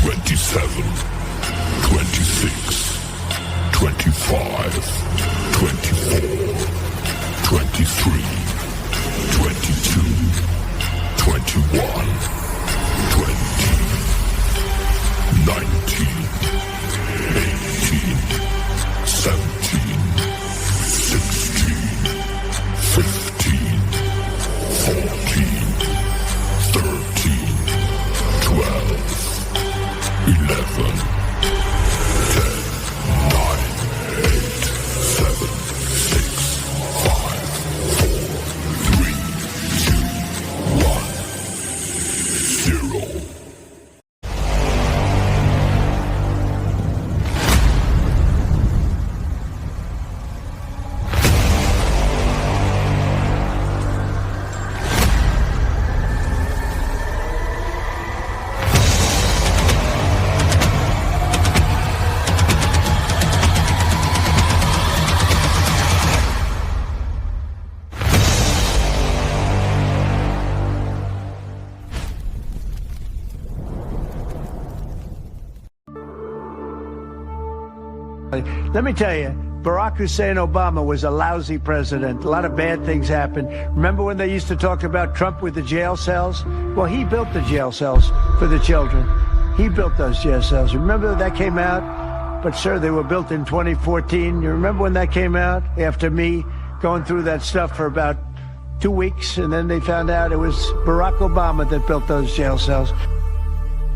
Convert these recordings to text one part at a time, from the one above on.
27, 26, 25, 24, 23, 22, 21, 20, 19, 18, 17, 16, 15, 14, 13, 12, 11, 10, 9, 8, 7, 6, 5, 4, 3, 2, 1, 0. Let me tell you, Barack Hussein Obama was a lousy president. A lot of bad things happened. Remember when they used to talk about Trump with the jail cells? Well, he built the jail cells for the children. He built those jail cells. Remember that came out? But, sir, they were built in 2014. You remember when that came out? After me going through that stuff for about 2 weeks, and then they found out it was Barack Obama that built those jail cells.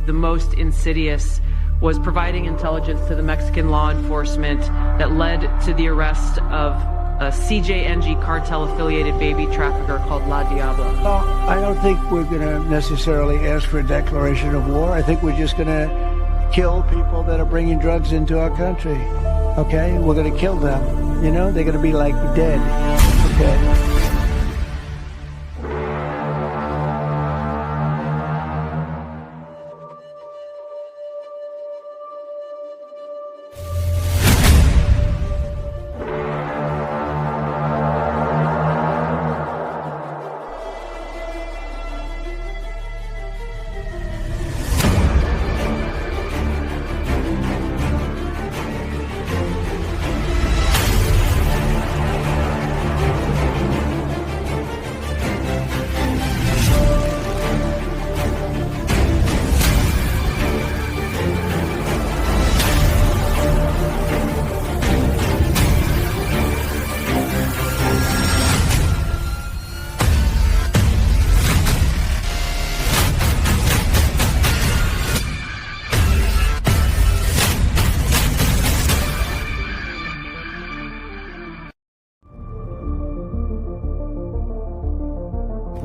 The most insidious was providing intelligence to the Mexican law enforcement that led to the arrest of a CJNG cartel-affiliated baby trafficker called La Diabla. Well, I don't think we're going to necessarily ask for a declaration of war. I think we're just going to kill people that are bringing drugs into our country. Okay? We're going to kill them. You know, they're going to be like dead. Okay?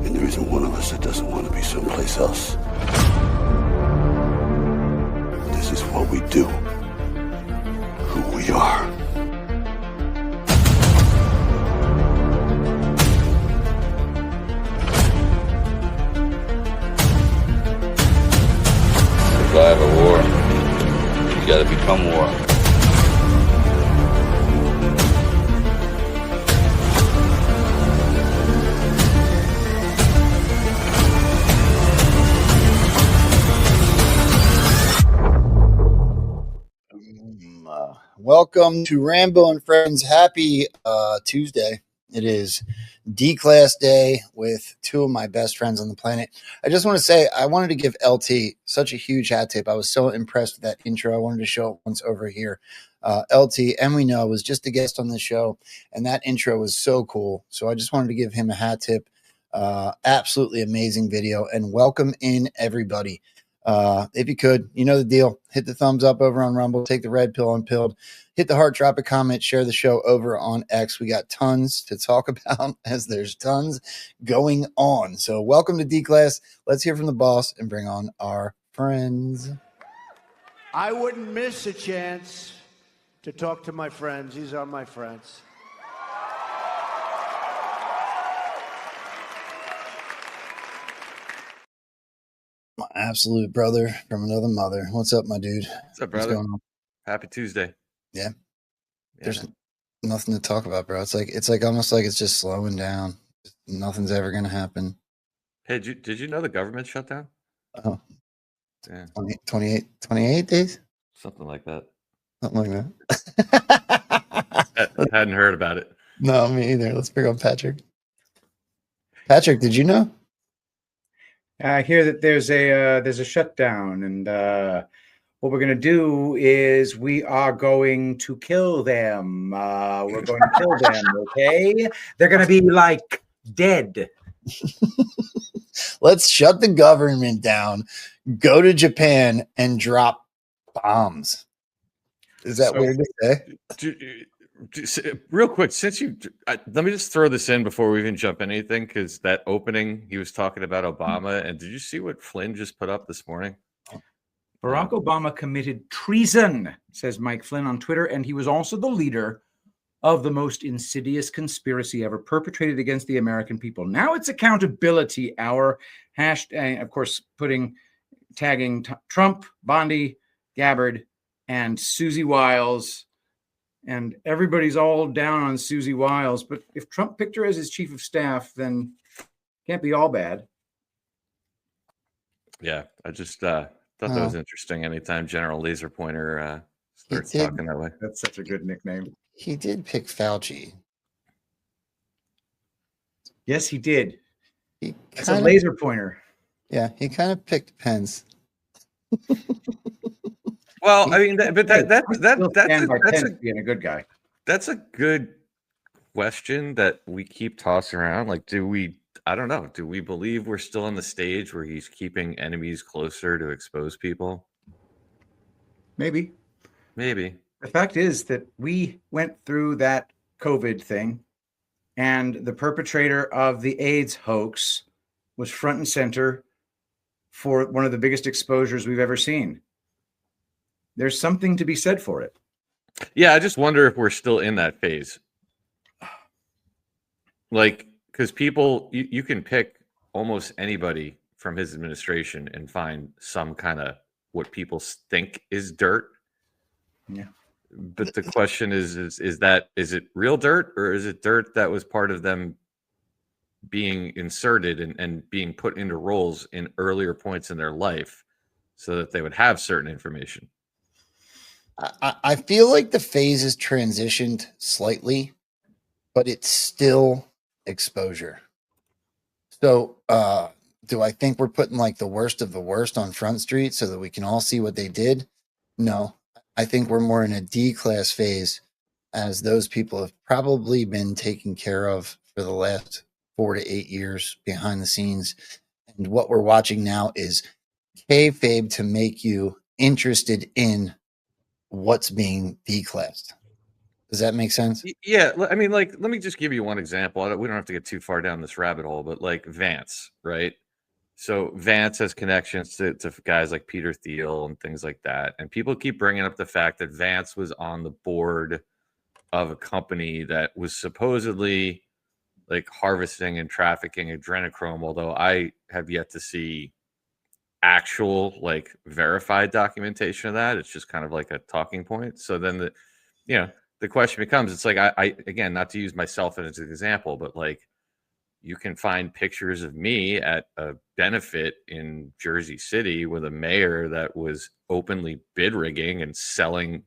And there isn't one of us that doesn't want to be someplace else. This is what we do. Who we are. Survive a war. You gotta become war. Welcome to Rambo and Friends. Happy Tuesday. It is D-Class Day with two of my best friends on the planet. I just want to say I wanted to give LT such a huge hat tip. I was so impressed with that intro. I wanted to show it once over here. LT, and we know, was just a guest on the show, and that intro was so cool. So I just wanted to give him a hat tip. Absolutely amazing video, and welcome in everybody. If you could, you know the deal. Hit the thumbs up over on Rumble. Take the red pill unpilled. Hit the heart, drop a comment, share the show over on X. We got tons to talk about as there's tons going on. So welcome to D-Class. Let's hear from the boss and bring on our friends. I wouldn't miss a chance to talk to my friends. These are my friends. My absolute brother from another mother. What's up, my dude? What's up, brother? What's going on? Happy Tuesday. Yeah. There's nothing to talk about, bro. It's like almost like it's just slowing down. Nothing's ever gonna happen. Hey, did you know the government shut down? Oh, Yeah, 28 days, something like that. something like that. I hadn't heard about it. No, me either. Let's bring on Patrick. Patrick, did you know? I hear that there's a shutdown, and what we're going to do is we are going to kill them. We're going to kill them. Okay, they're going to be like dead. Let's shut the government down, go to Japan, and drop bombs. Is that weird to say? Real quick, since let me just throw this in before we even jump into anything, because that opening he was talking about Obama, and did you see what Flynn just put up this morning? Barack Obama committed treason, says Mike Flynn on Twitter, and he was also the leader of the most insidious conspiracy ever perpetrated against the American people. Now it's accountability hour. Hashtag, of course, tagging Trump, Bondi, Gabbard, and Susie Wiles. And everybody's all down on Susie Wiles. But if Trump picked her as his chief of staff, then can't be all bad. Yeah, I just thought that was interesting. Anytime General Laser Pointer starts talking that way. That's such a good nickname. He did pick Fauci. Yes, he did. That's a laser pointer. Yeah, he kind of picked Pence. Well, I mean, that's being a good guy. That's a good question that we keep tossing around. Like, I don't know. Do we believe we're still in the stage where he's keeping enemies closer to expose people? Maybe. The fact is that we went through that COVID thing, and the perpetrator of the AIDS hoax was front and center for one of the biggest exposures we've ever seen. There's something to be said for it. Yeah, I just wonder if we're still in that phase. Like, because people, you can pick almost anybody from his administration and find some kind of what people think is dirt. Yeah. But the question is it real dirt, or is it dirt that was part of them being inserted and being put into roles in earlier points in their life so that they would have certain information? I feel like the phase has transitioned slightly, but it's still exposure. So do I think we're putting like the worst of the worst on Front Street so that we can all see what they did? No. I think we're more in a D-class phase, as those people have probably been taken care of for the last 4 to 8 years behind the scenes. And what we're watching now is kayfabe to make you interested in what's being D-classed. Does that make sense? Yeah. I mean, like, let me just give you one example. We don't have to get too far down this rabbit hole, but like Vance, right? So Vance has connections to guys like Peter Thiel and things like that. And people keep bringing up the fact that Vance was on the board of a company that was supposedly like harvesting and trafficking adrenochrome, although I have yet to see actual like verified documentation of that. It's just kind of like a talking point. So then the question becomes, it's like, I again, not to use myself as an example, but like, you can find pictures of me at a benefit in Jersey City with a mayor that was openly bid rigging and selling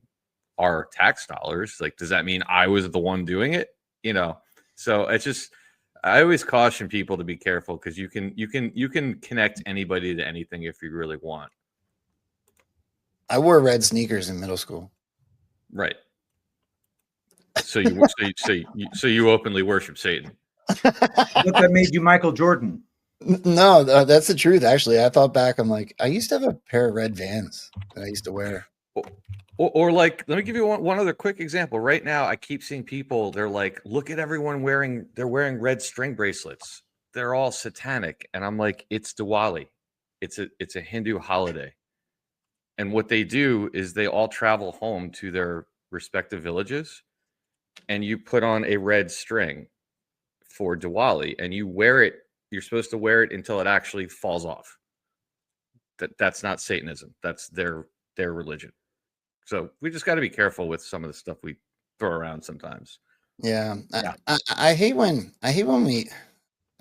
our tax dollars. Like, does that mean I was the one doing it? So it's just, I always caution people to be careful, because you can connect anybody to anything if you really want. I wore red sneakers in middle school. Right. So you openly worship Satan. That made you Michael Jordan. No, that's the truth. Actually, I thought back. I'm like, I used to have a pair of red Vans that I used to wear. Or like, let me give you one other quick example. Right now, I keep seeing people. They're like, look at everyone wearing red string bracelets. They're all satanic, and I'm like, it's Diwali. It's a Hindu holiday, and what they do is they all travel home to their respective villages, and you put on a red string for Diwali, and you wear it. You're supposed to wear it until it actually falls off. That's not Satanism. That's their religion. So we just got to be careful with some of the stuff we throw around sometimes. Yeah. I hate when we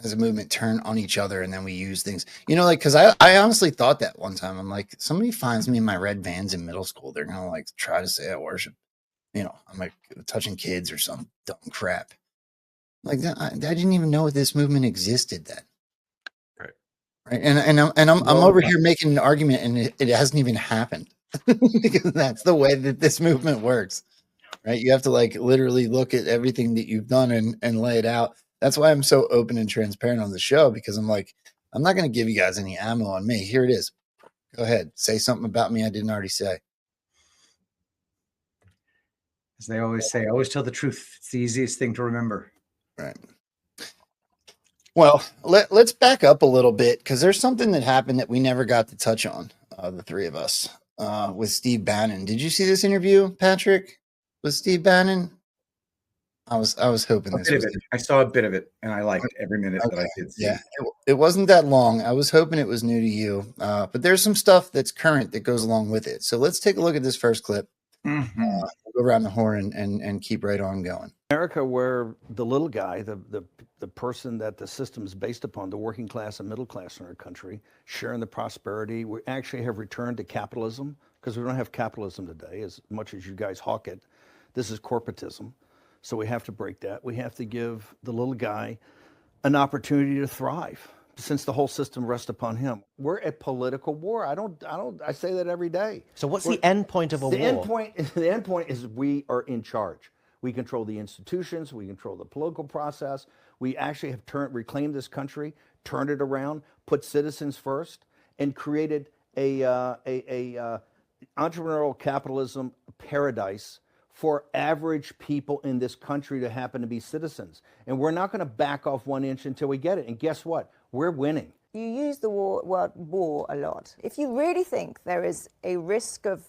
as a movement turn on each other, and then we use things, like, because I honestly thought that one time. I'm like, somebody finds me in my red Vans in middle school, they're gonna like try to say I worship, I'm like touching kids or some dumb crap like that. I didn't even know this movement existed then. Right. And I'm over here making an argument, and it hasn't even happened because that's the way that this movement works. Right. You have to like literally look at everything that you've done and lay it out. That's why I'm so open and transparent on the show, because I'm like, I'm not going to give you guys any ammo on me. Here it is. Go ahead. Say something about me I didn't already say. As they always say, always tell the truth. It's the easiest thing to remember. Right. Well, let's back up a little bit, because there's something that happened that we never got to touch on, the three of us, with Steve Bannon. Did you see this interview, Patrick, with Steve Bannon? I was hoping this was. I saw a bit of it, and I liked every minute that I did see. Yeah, it wasn't that long. I was hoping it was new to you, but there's some stuff that's current that goes along with it. So let's take a look at this first clip. We'll go around the horn and keep right on going. America, where the little guy, the person that the system's based upon, the working class and middle class in our country, sharing the prosperity, we actually have returned to capitalism, because we don't have capitalism today as much as you guys hawk it. This is corporatism. So we have to break that. We have to give the little guy an opportunity to thrive, since the whole system rests upon him. We're at political war. I say that every day. So what's the end point of a war? The end point is we are in charge. We control the institutions. We control the political process. We actually have reclaimed this country, turned it around, put citizens first, and created a entrepreneurial capitalism paradise for average people in this country to happen to be citizens. And we're not going to back off 1 inch until we get it. And guess what? We're winning. You use the word war a lot. If you really think there is a risk of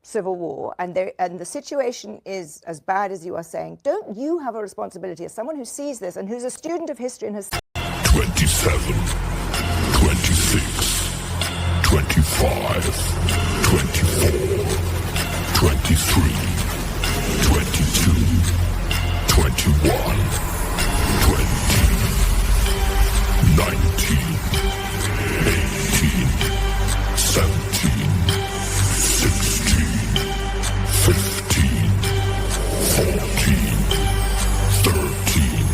civil war and the situation is as bad as you are saying, don't you have a responsibility as someone who sees this and who's a student of history and has 27, 26, 25, 24, 23, 22, 21, 20, 19, 18, 17, 16, 15, 14, 13,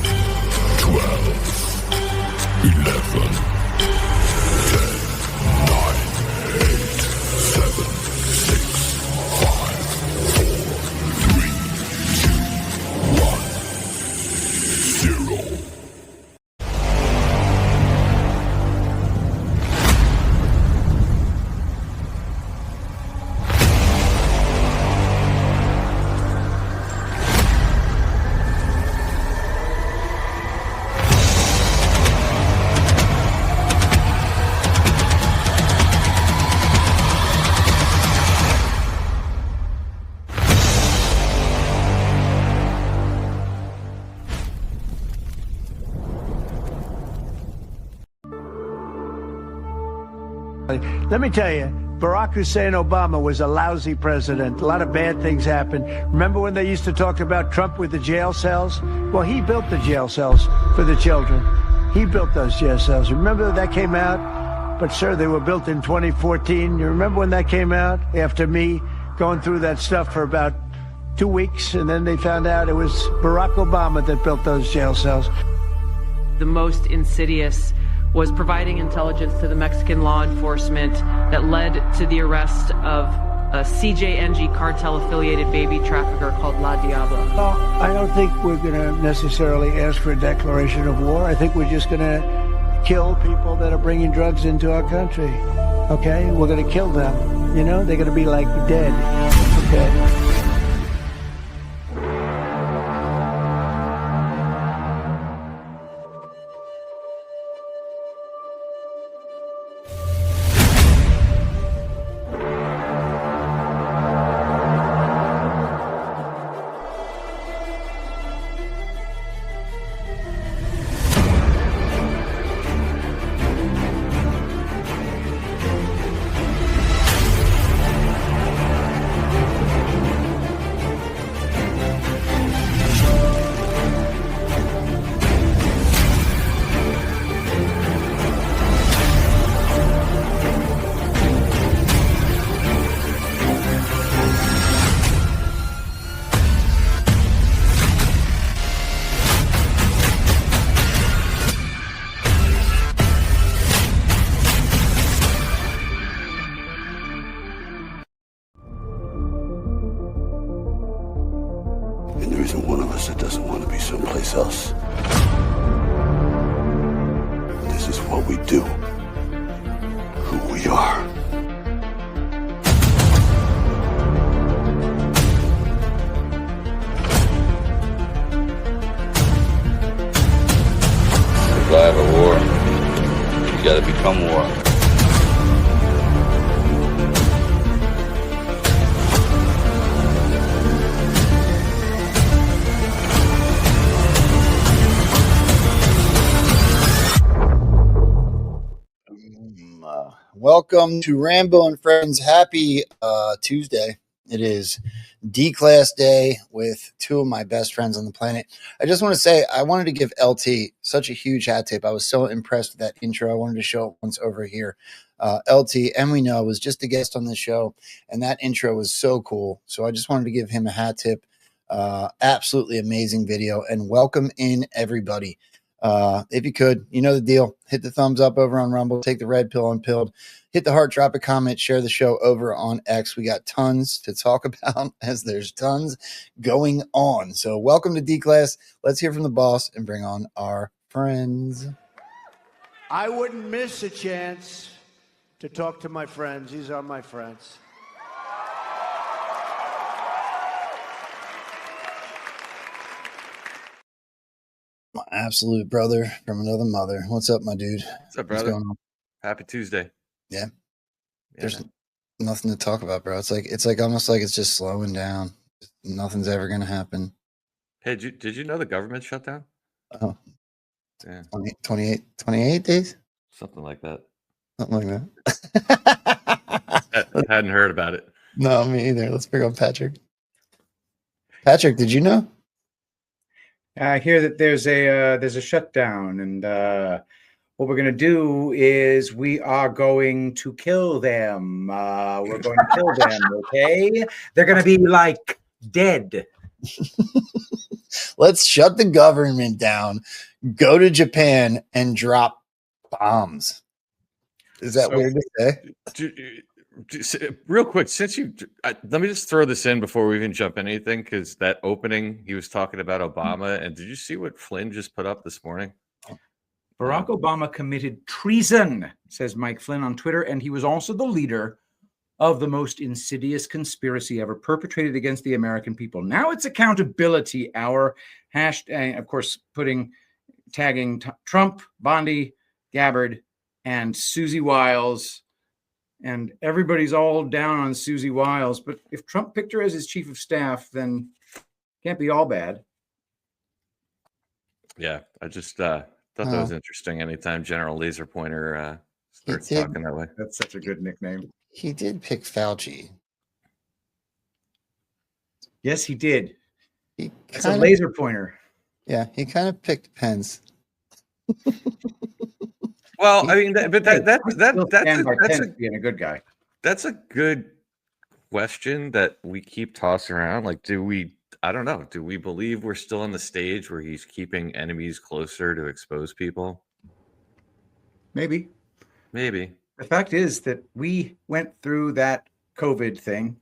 12, 11, 10, 9, 8, 7, 6, 5, 4, 3, 2, 1, 0. Let me tell you, Barack Hussein Obama was a lousy president. A lot of bad things happened. Remember when they used to talk about Trump with the jail cells? Well, he built the jail cells for the children. He built those jail cells. Remember that came out? But, sir, they were built in 2014. You remember when that came out? After me going through that stuff for about 2 weeks, and then they found out it was Barack Obama that built those jail cells. The most insidious was providing intelligence to the Mexican law enforcement that led to the arrest of a CJNG cartel-affiliated baby trafficker called La Diabla. Well, I don't think we're going to necessarily ask for a declaration of war. I think we're just going to kill people that are bringing drugs into our country. Okay? We're going to kill them. You know, they're going to be like dead. Okay? And there isn't one of us that doesn't want to be someplace else. This is what we do. Who we are. Survive a war, you gotta become war. Welcome to Rambo and Friends. Happy Tuesday. It is D-Class Day with two of my best friends on the planet. I just want to say I wanted to give LT such a huge hat tip. I was so impressed with that intro. I wanted to show it once over here. LT, and we know, was just a guest on the show, and that intro was so cool. So I just wanted to give him a hat tip. Absolutely amazing video, and welcome in everybody. If you could, you know the deal. Hit the thumbs up over on Rumble. Take the red pill unpilled. Hit the heart, drop a comment, share the show over on X. We got tons to talk about as there's tons going on. So welcome to D-Class. Let's hear from the boss and bring on our friends. I wouldn't miss a chance to talk to my friends. These are my friends. My absolute brother from another mother. What's up, my dude? What's up, brother? What's going on? Happy Tuesday. Yeah. There's nothing to talk about, bro. It's like almost like it's just slowing down. Nothing's ever gonna happen. Hey, did you know the government shut down? Oh, yeah. 28 days? Something like that. Something like that. I hadn't heard about it. No, me either. Let's bring on Patrick. Patrick, did you know? I hear that there's a shutdown, and what we're going to do is we are going to kill them. We're going to kill them, okay? They're going to be like dead. Let's shut the government down, go to Japan, and drop bombs. Is that weird to say? Real quick, let me just throw this in before we even jump anything, because that opening, he was talking about Obama, and did you see what Flynn just put up this morning? Barack Obama committed treason, says Mike Flynn on Twitter, and he was also the leader of the most insidious conspiracy ever perpetrated against the American people. Now it's accountability hour. Hashtag, of course, tagging Trump, Bondi, Gabbard, and Susie Wiles. And everybody's all down on Susie Wiles. But if Trump picked her as his chief of staff, then can't be all bad. Yeah, I just thought that was interesting. Anytime General Laser Pointer starts talking that way. That's such a good nickname. He did pick Fauci. Yes, he did. It's a laser pointer. Yeah, he kind of picked Pence. Well, I mean, that's being a good guy. That's a good question that we keep tossing around. Like, I don't know. Do we believe we're still on the stage where he's keeping enemies closer to expose people? Maybe. The fact is that we went through that COVID thing,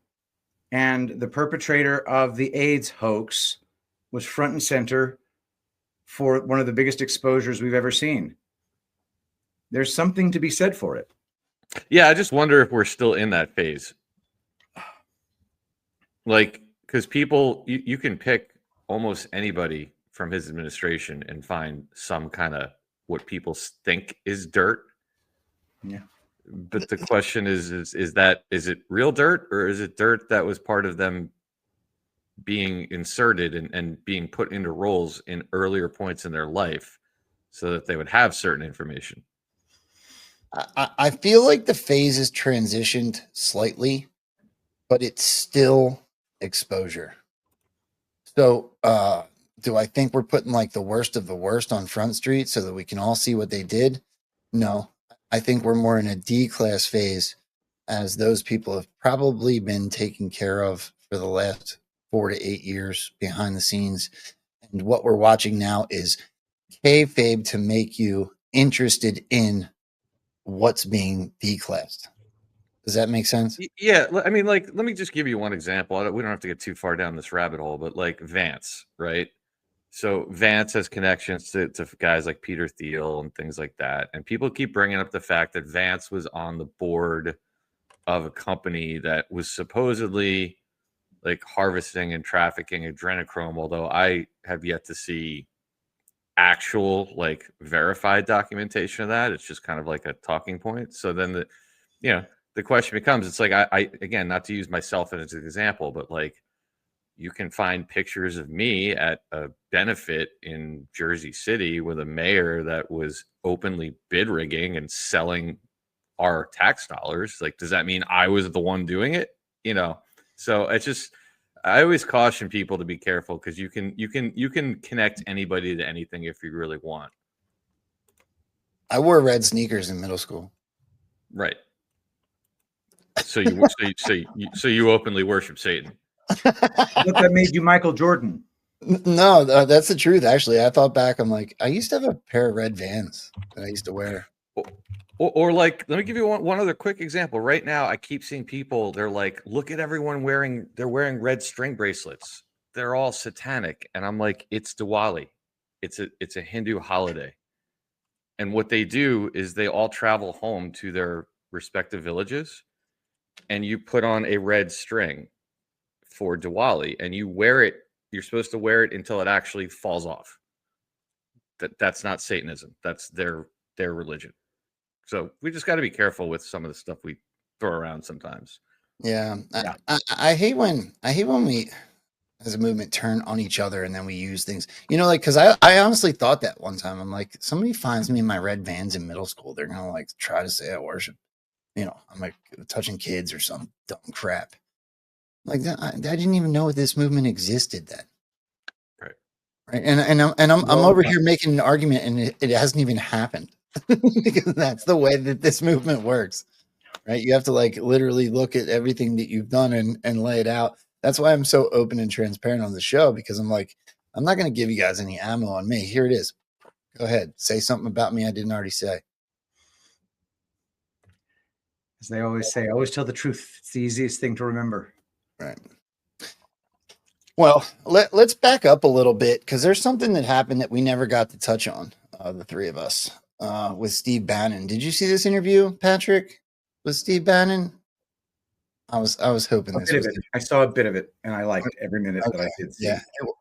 and the perpetrator of the AIDS hoax was front and center for one of the biggest exposures we've ever seen. There's something to be said for it. Yeah, I just wonder if we're still in that phase. Like, because people, you can pick almost anybody from his administration and find some kind of what people think is dirt. Yeah. But the question is it real dirt, or is it dirt that was part of them being inserted and being put into roles in earlier points in their life so that they would have certain information? I feel like the phase has transitioned slightly, but it's still exposure. So do I think we're putting like the worst of the worst on Front Street so that we can all see what they did? No, I think we're more in a D-class phase, as those people have probably been taken care of for the last 4 to 8 years behind the scenes. And what we're watching now is kayfabe to make you interested in what's being declassed. Does that make sense? Yeah, I mean, like, let me just give you one example. We don't have to get too far down this rabbit hole, but like Vance, right? So Vance has connections to guys like Peter Thiel and things like that. And people keep bringing up the fact that Vance was on the board of a company that was supposedly like harvesting and trafficking adrenochrome, although I have yet to see actual like verified documentation of that. It's just kind of like a talking point. So then the question becomes, it's like I again, not to use myself as an example, but like you can find pictures of me at a benefit in Jersey City with a mayor that was openly bid rigging and selling our tax dollars. Like, does that mean I was the one doing it? So it's just, I always caution people to be careful, because you can connect anybody to anything if you really want. I wore red sneakers in middle school. Right. So you openly worship Satan. Look, that made you Michael Jordan. No, that's the truth. Actually, I thought back. I'm like, I used to have a pair of red Vans that I used to wear. Or like, let me give you one other quick example. Right now, I keep seeing people. They're like, look at everyone wearing red string bracelets. They're all satanic, and I'm like, it's Diwali. It's a Hindu holiday, and what they do is they all travel home to their respective villages, and you put on a red string for Diwali, and you wear it. You're supposed to wear it until it actually falls off. That's not Satanism. That's their religion. So we just got to be careful with some of the stuff we throw around sometimes. Yeah. I hate when we as a movement turn on each other and then we use things, like, because I honestly thought that one time. I'm like, somebody finds me in my red Vans in middle school, they're gonna like try to say I worship, I'm like touching kids or some dumb crap. Like that, I didn't even know this movement existed then. Right. And I'm over here making an argument, and it hasn't even happened. Because that's the way that this movement works, right? You have to like literally look at everything that you've done and lay it out. That's why I'm so open and transparent on the show, because I'm like, I'm not going to give you guys any ammo on me. Here it is. Go ahead. Say something about me I didn't already say. As they always say, always tell the truth. It's the easiest thing to remember. Right. Well, let's back up a little bit, because there's something that happened that we never got to touch on, the three of us. With Steve Bannon. Did you see this interview, Patrick, with Steve Bannon? I was hoping this was I saw a bit of it, and I liked every minute that I did see. Yeah,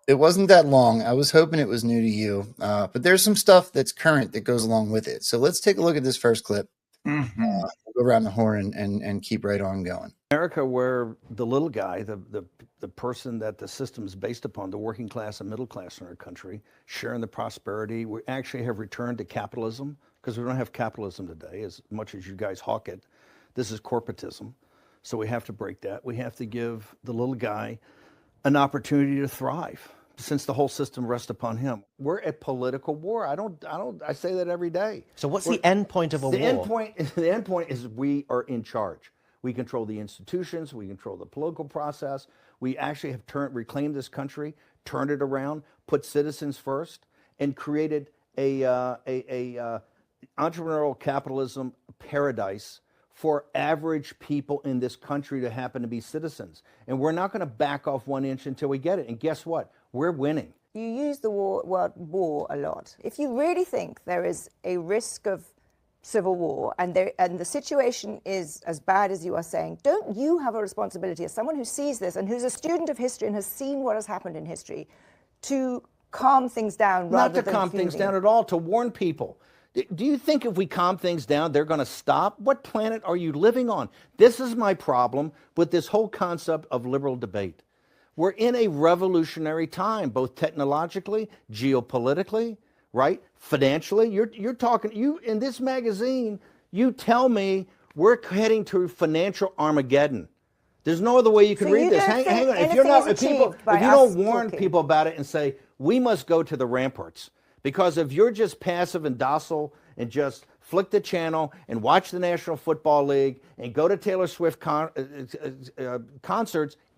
it wasn't that long. I was hoping it was new to you, but there's some stuff that's current that goes along with it. So let's take a look at this first clip. We'll go around the horn and keep right on going. America, where the little guy, the person that the system's based upon, the working class and middle class in our country, sharing the prosperity, we actually have returned to capitalism, because we don't have capitalism today as much as you guys hawk it. This is corporatism. So we have to break that. We have to give the little guy an opportunity to thrive, since the whole system rests upon him. We're at political war. I say that every day. So what's the end point of a war? The end point is we are in charge. We control the institutions. We control the political process. We actually have reclaimed this country, turned it around, put citizens first, and created a entrepreneurial capitalism paradise for average people in this country to happen to be citizens. And we're not going to back off 1 inch until we get it. And guess what? We're winning. You use the word war a lot. If you really think there is a risk of civil war and the situation is as bad as you are saying, don't you have a responsibility as someone who sees this and who's a student of history and has seen what has happened in history to calm things down rather than Not to calm things down at all, to warn people. Do you think if we calm things down, they're going to stop? What planet are you living on? This is my problem with this whole concept of liberal debate. We're in a revolutionary time, both technologically, geopolitically, right? Financially. You're talking, in this magazine, you tell me we're heading to financial Armageddon. There's no other way you can read this. Hang on. If you don't warn people about it and say, we must go to the ramparts. Because if you're just passive and docile and just flick the channel and watch the National Football League and go to Taylor Swift concerts,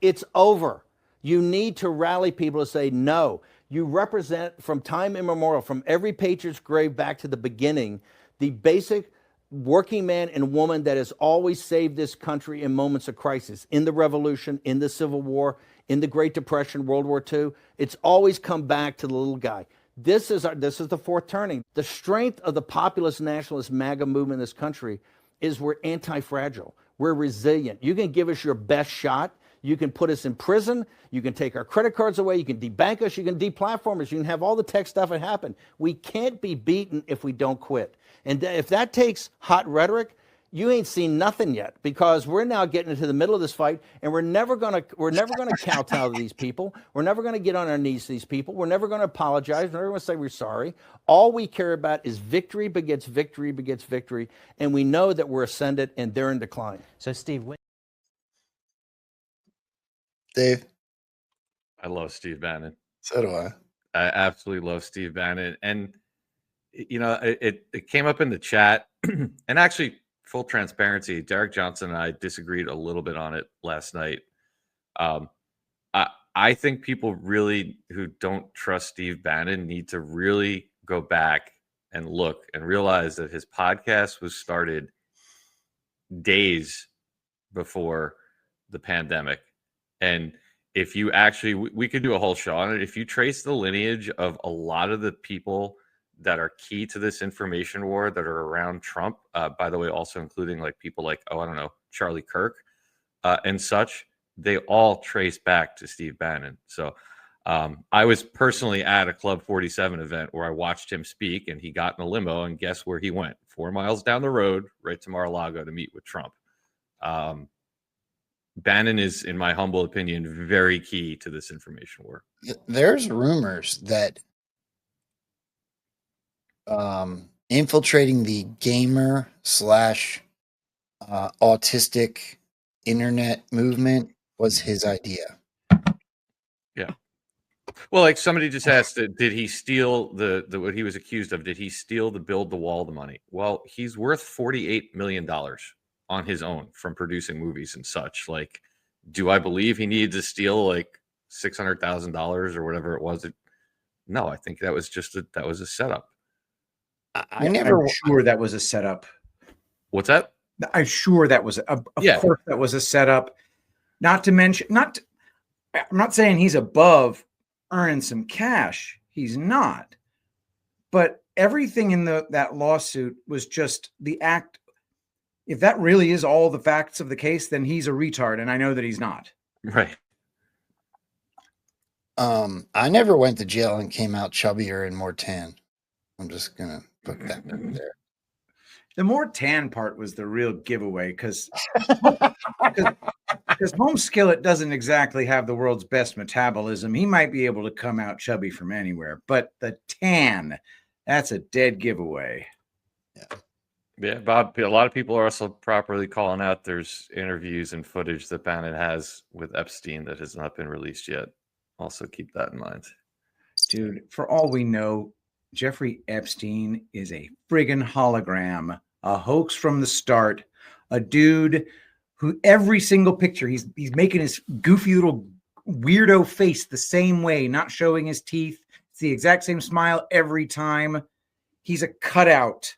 it's over. You need to rally people to say, no, you represent from time immemorial, from every patriot's grave back to the beginning, the basic working man and woman that has always saved this country in moments of crisis, in the Revolution, in the Civil War, in the Great Depression, World War II. It's always come back to the little guy. This is the fourth turning. The strength of the populist nationalist MAGA movement in this country is we're anti-fragile. We're resilient. You can give us your best shot. You can put us in prison. You can take our credit cards away. You can debank us. You can deplatform us. You can have all the tech stuff that happened. We can't be beaten if we don't quit. And if that takes hot rhetoric, you ain't seen nothing yet, because we're now getting into the middle of this fight, and we're never gonna kowtow to these people. We're never gonna get on our knees to these people. We're never gonna apologize. We're never gonna say we're sorry. All we care about is victory begets victory begets victory, and we know that we're ascendant and they're in decline. So, Steve, Dave? I love Steve Bannon. So do I. I absolutely love Steve Bannon. And, you know, it came up in the chat. And actually, full transparency, Derek Johnson and I disagreed a little bit on it last night. I think people really who don't trust Steve Bannon need to really go back and look and realize that his podcast was started days before the pandemic. And if you actually, we could do a whole show on it. If you trace the lineage of a lot of the people that are key to this information war that are around Trump, by the way, also including like people like, Charlie Kirk and such, they all trace back to Steve Bannon. So I was personally at a Club 47 event where I watched him speak, and he got in a limo, and guess where he went? 4 miles down the road, right to Mar-a-Lago to meet with Trump. Bannon is, in my humble opinion, very key to this information war. There's rumors that infiltrating the gamer / autistic internet movement was his idea. Yeah. Well, like somebody just asked, did he steal the what he was accused of? Did he steal the build the wall the money? Well, he's worth $48 million on his own from producing movies and such. Like, do I believe he needed to steal like $600,000 or whatever it was? No, I think that was just a setup. I'm sure that was a setup. What's that? I'm sure that was of course that was a setup. Not to mention, I'm not saying he's above earning some cash. He's not. But everything in that lawsuit was just the act. If that really is all the facts of the case, then he's a retard, and I know that he's not. Right. I never went to jail and came out chubbier and more tan. I'm just gonna put that in there. The more tan part was the real giveaway, because Home Skillet doesn't exactly have the world's best metabolism. He might be able to come out chubby from anywhere, but the tan, that's a dead giveaway. Yeah, Bob, a lot of people are also properly calling out there's interviews and footage that Bannon has with Epstein that has not been released yet. Also keep that in mind. Dude, for all we know, Jeffrey Epstein is a friggin' hologram, a hoax from the start, a dude who every single picture, he's making his goofy little weirdo face the same way, not showing his teeth. It's the exact same smile every time. He's a cutout.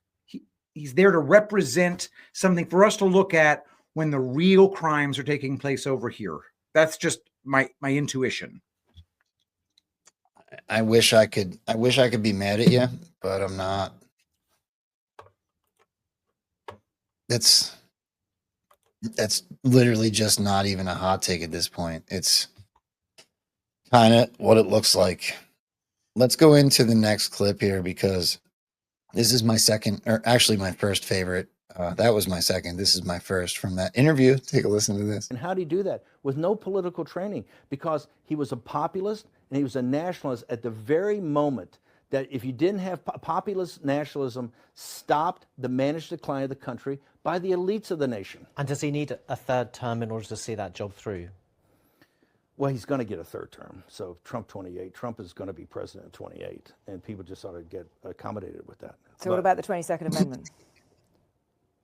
He's there to represent something for us to look at when the real crimes are taking place over here. That's just my intuition. I wish I could be mad at you, but I'm not. That's literally just not even a hot take at this point. It's kind of what it looks like. Let's go into the next clip here, because this is my second, or actually my first favorite. That was my second. This is my first from that interview. Take a listen to this. And how did he do that? With no political training, because he was a populist and he was a nationalist at the very moment that if you didn't have populist nationalism stopped the managed decline of the country by the elites of the nation. And does he need a third term in order to see that job through? Well, he's going to get a third term. So Trump 28, Trump is going to be president in 28, and people just ought to get accommodated with that. So what about the 22nd Amendment?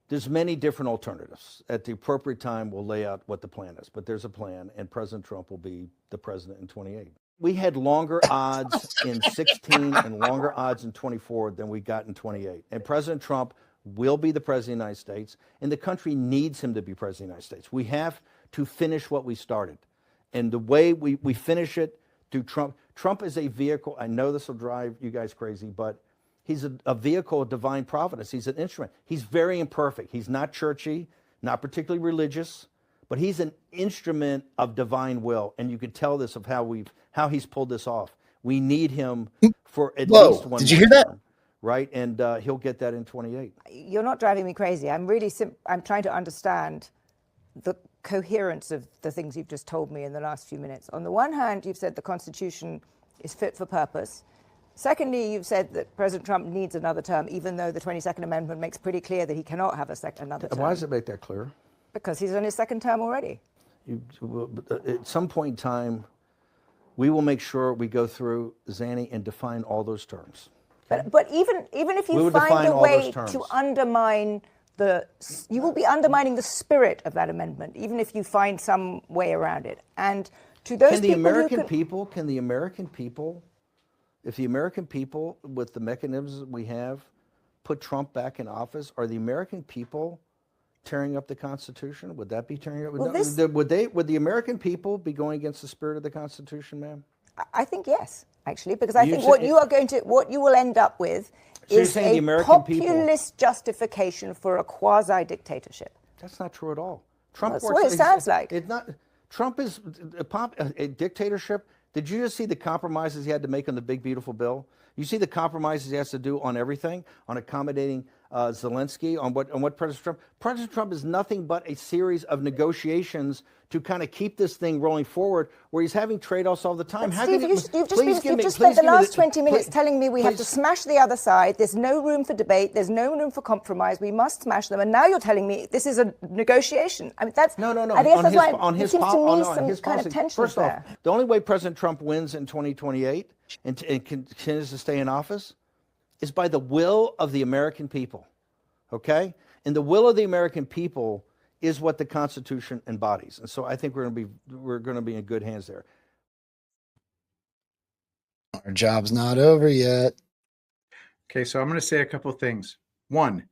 There's many different alternatives. At the appropriate time, we'll lay out what the plan is, but there's a plan, and President Trump will be the president in 28. We had longer odds in 16 and longer odds in 24 than we got in 28. And President Trump will be the president of the United States, and the country needs him to be president of the United States. We have to finish what we started. And the way we finish it through Trump. Trump is a vehicle. I know this will drive you guys crazy, but he's a vehicle of divine providence. He's an instrument. He's very imperfect. He's not churchy, not particularly religious, but he's an instrument of divine will. And you can tell this of how he's pulled this off. We need him for at least one. Did you hear that? Term, right? And he'll get that in 28. You're not driving me crazy. I'm really I'm trying to understand the coherence of the things you've just told me in the last few minutes. On the one hand, you've said the Constitution is fit for purpose. Secondly, you've said that President Trump needs another term, even though the 22nd Amendment makes pretty clear that he cannot have another term. Why does it make that clear? Because he's on his second term already. At some point in time, we will make sure we go through, Zanny, and define all those terms. Okay? But even if you find a way to undermine you will be undermining the spirit of that amendment, even if you find some way around it. And to those Can the American people, if the American people, with the mechanisms we have, put Trump back in office, are the American people tearing up the Constitution? Would that be tearing up? Well, would the American people be going against the spirit of the Constitution, ma'am? I think yes, actually, because I think what you will end up with is a populist justification for a quasi-dictatorship. That's not true at all. Trump That's what it sounds like. Trump is a dictatorship. Did you just see the compromises he had to make on the big, beautiful bill? You see the compromises he has to do on everything, on accommodating Zelensky, on what President Trump. President Trump is nothing but a series of negotiations to kind of keep this thing rolling forward, where he's having trade-offs all the time. Steve, you've just spent the last 20 minutes telling me we have to smash the other side. There's no room for debate. There's no room for compromise. We must smash them. And now you're telling me this is a negotiation. I mean, that's no. I guess that's why it seems to me some kind of tension First there. off, the only way President Trump wins in 2028 and continues to stay in office is by the will of the American people. Okay? And the will of the American people is what the Constitution embodies. And so I think we're going to be in good hands there. Our job's not over yet. Okay, so I'm going to say a couple of things. One,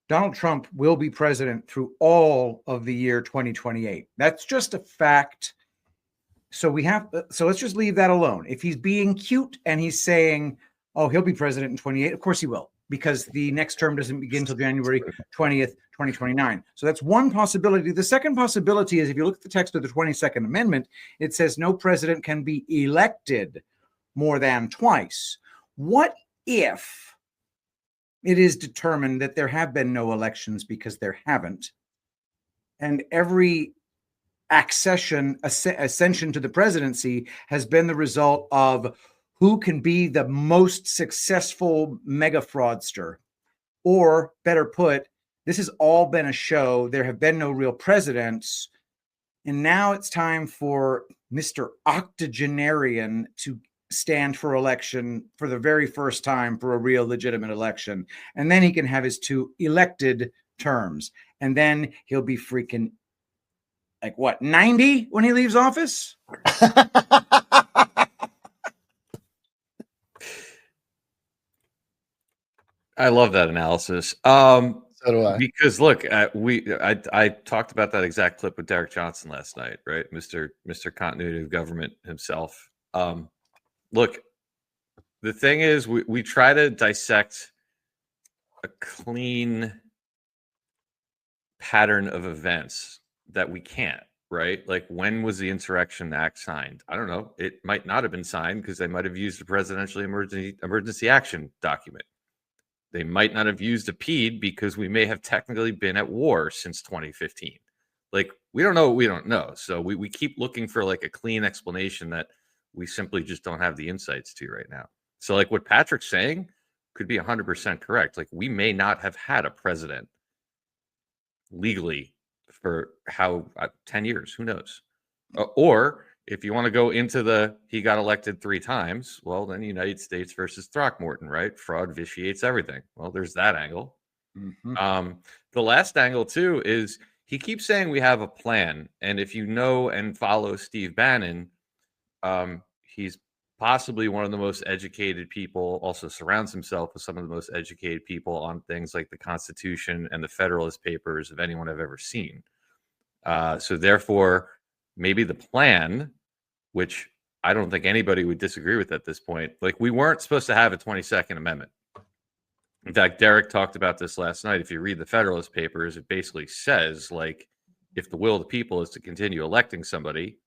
Donald Trump will be president through all of the year 2028. That's just a fact. So let's just leave that alone. If he's being cute and he's saying, oh, he'll be president in 28, of course he will, because the next term doesn't begin until January 20th, 2029. So that's one possibility. The second possibility is, if you look at the text of the 22nd Amendment, it says no president can be elected more than twice. What if it is determined that there have been no elections, because there haven't, and every ascension to the presidency has been the result of who can be the most successful mega fraudster? Or better put, this has all been a show. There have been no real presidents. And now it's time for Mr. Octogenarian to stand for election for the very first time, for a real legitimate election. And then he can have his 2 elected terms. And then he'll be freaking, 90 when he leaves office? I love that analysis. So do I. Because look, I talked about that exact clip with Derek Johnson last night, right? Mr. Continuity of Government himself. Look, the thing is, we try to dissect a clean pattern of events that we can't, right? Like, when was the Insurrection Act signed? I don't know. It might not have been signed because they might have used a presidential emergency action document. They might not have used a PED because we may have technically been at war since 2015. Like, we don't know what we don't know. So we keep looking for like a clean explanation that we simply just don't have the insights to right now. So like what Patrick's saying could be 100% correct. Like, we may not have had a president legally for 10 years, who knows? Or if you want to go into he got elected 3 times, well, then United States versus Throckmorton, right? Fraud vitiates everything. Well, there's that angle. Mm-hmm. The last angle, too, is he keeps saying we have a plan. And if you know and follow Steve Bannon, he's possibly one of the most educated people, also surrounds himself with some of the most educated people on things like the Constitution and the Federalist Papers of anyone I've ever seen. So therefore, maybe the plan, which I don't think anybody would disagree with at this point, like we weren't supposed to have a 22nd Amendment. In fact, Derek talked about this last night. If you read the Federalist Papers, it basically says, like, if the will of the people is to continue electing somebody,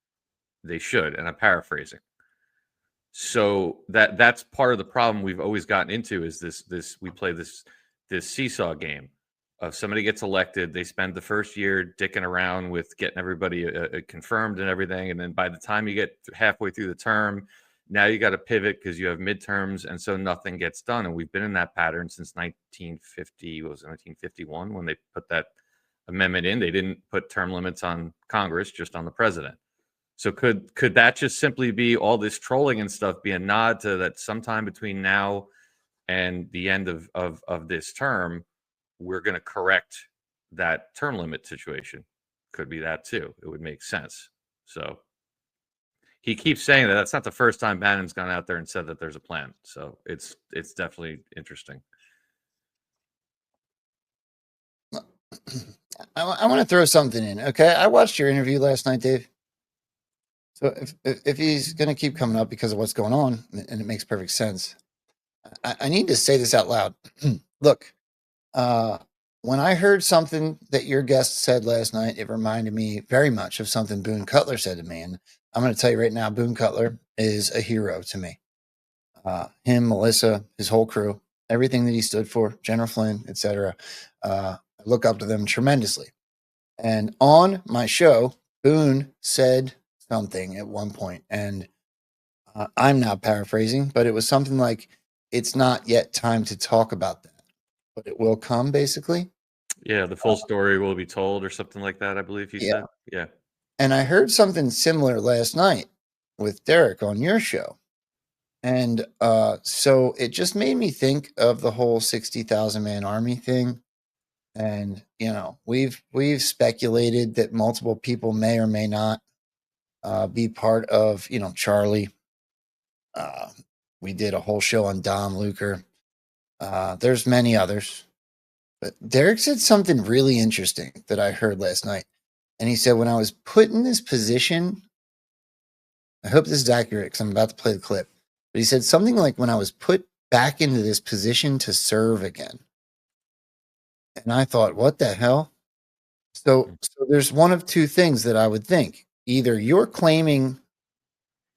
they should. And I'm paraphrasing. So that's part of the problem we've always gotten into is this we play this seesaw game of somebody gets elected, they spend the first year dicking around with getting everybody confirmed and everything, and then by the time you get halfway through the term, now you got to pivot because you have midterms, and so nothing gets done. And we've been in that pattern since 1950. What was it, 1951 when they put that amendment in? They didn't put term limits on Congress, just on the president. So could that just simply be all this trolling and stuff be a nod to that sometime between now and the end of this term, we're going to correct that term limit situation? Could be that too. It would make sense. So he keeps saying that. That's not the first time Bannon's gone out there and said that there's a plan. So it's definitely interesting. I want to throw something in. Okay. I watched your interview last night, Dave. So if he's going to keep coming up because of what's going on, and it makes perfect sense, I need to say this out loud. Look, when I heard something that your guest said last night, it reminded me very much of something Boone Cutler said to me. And I'm going to tell you right now, Boone Cutler is a hero to me. Him, Melissa, his whole crew, everything that he stood for, General Flynn, etc. I look up to them tremendously. And on my show, Boone said something at one point, and I'm now paraphrasing, but it was something like, it's not yet time to talk about that, but it will come, basically. Yeah, the full story will be told or something like that, I believe you said. Yeah. And I heard something similar last night with Derek on your show. And so it just made me think of the whole 60,000 man army thing. And, you know, we've speculated that multiple people may or may not be part of, you know, Charlie. We did a whole show on Dom Luker. There's many others. But Derek said something really interesting that I heard last night. And he said, when I was put in this position, I hope this is accurate because I'm about to play the clip. But he said something like, when I was put back into this position to serve again. And I thought, what the hell? So there's one of two things that I would think. Either you're claiming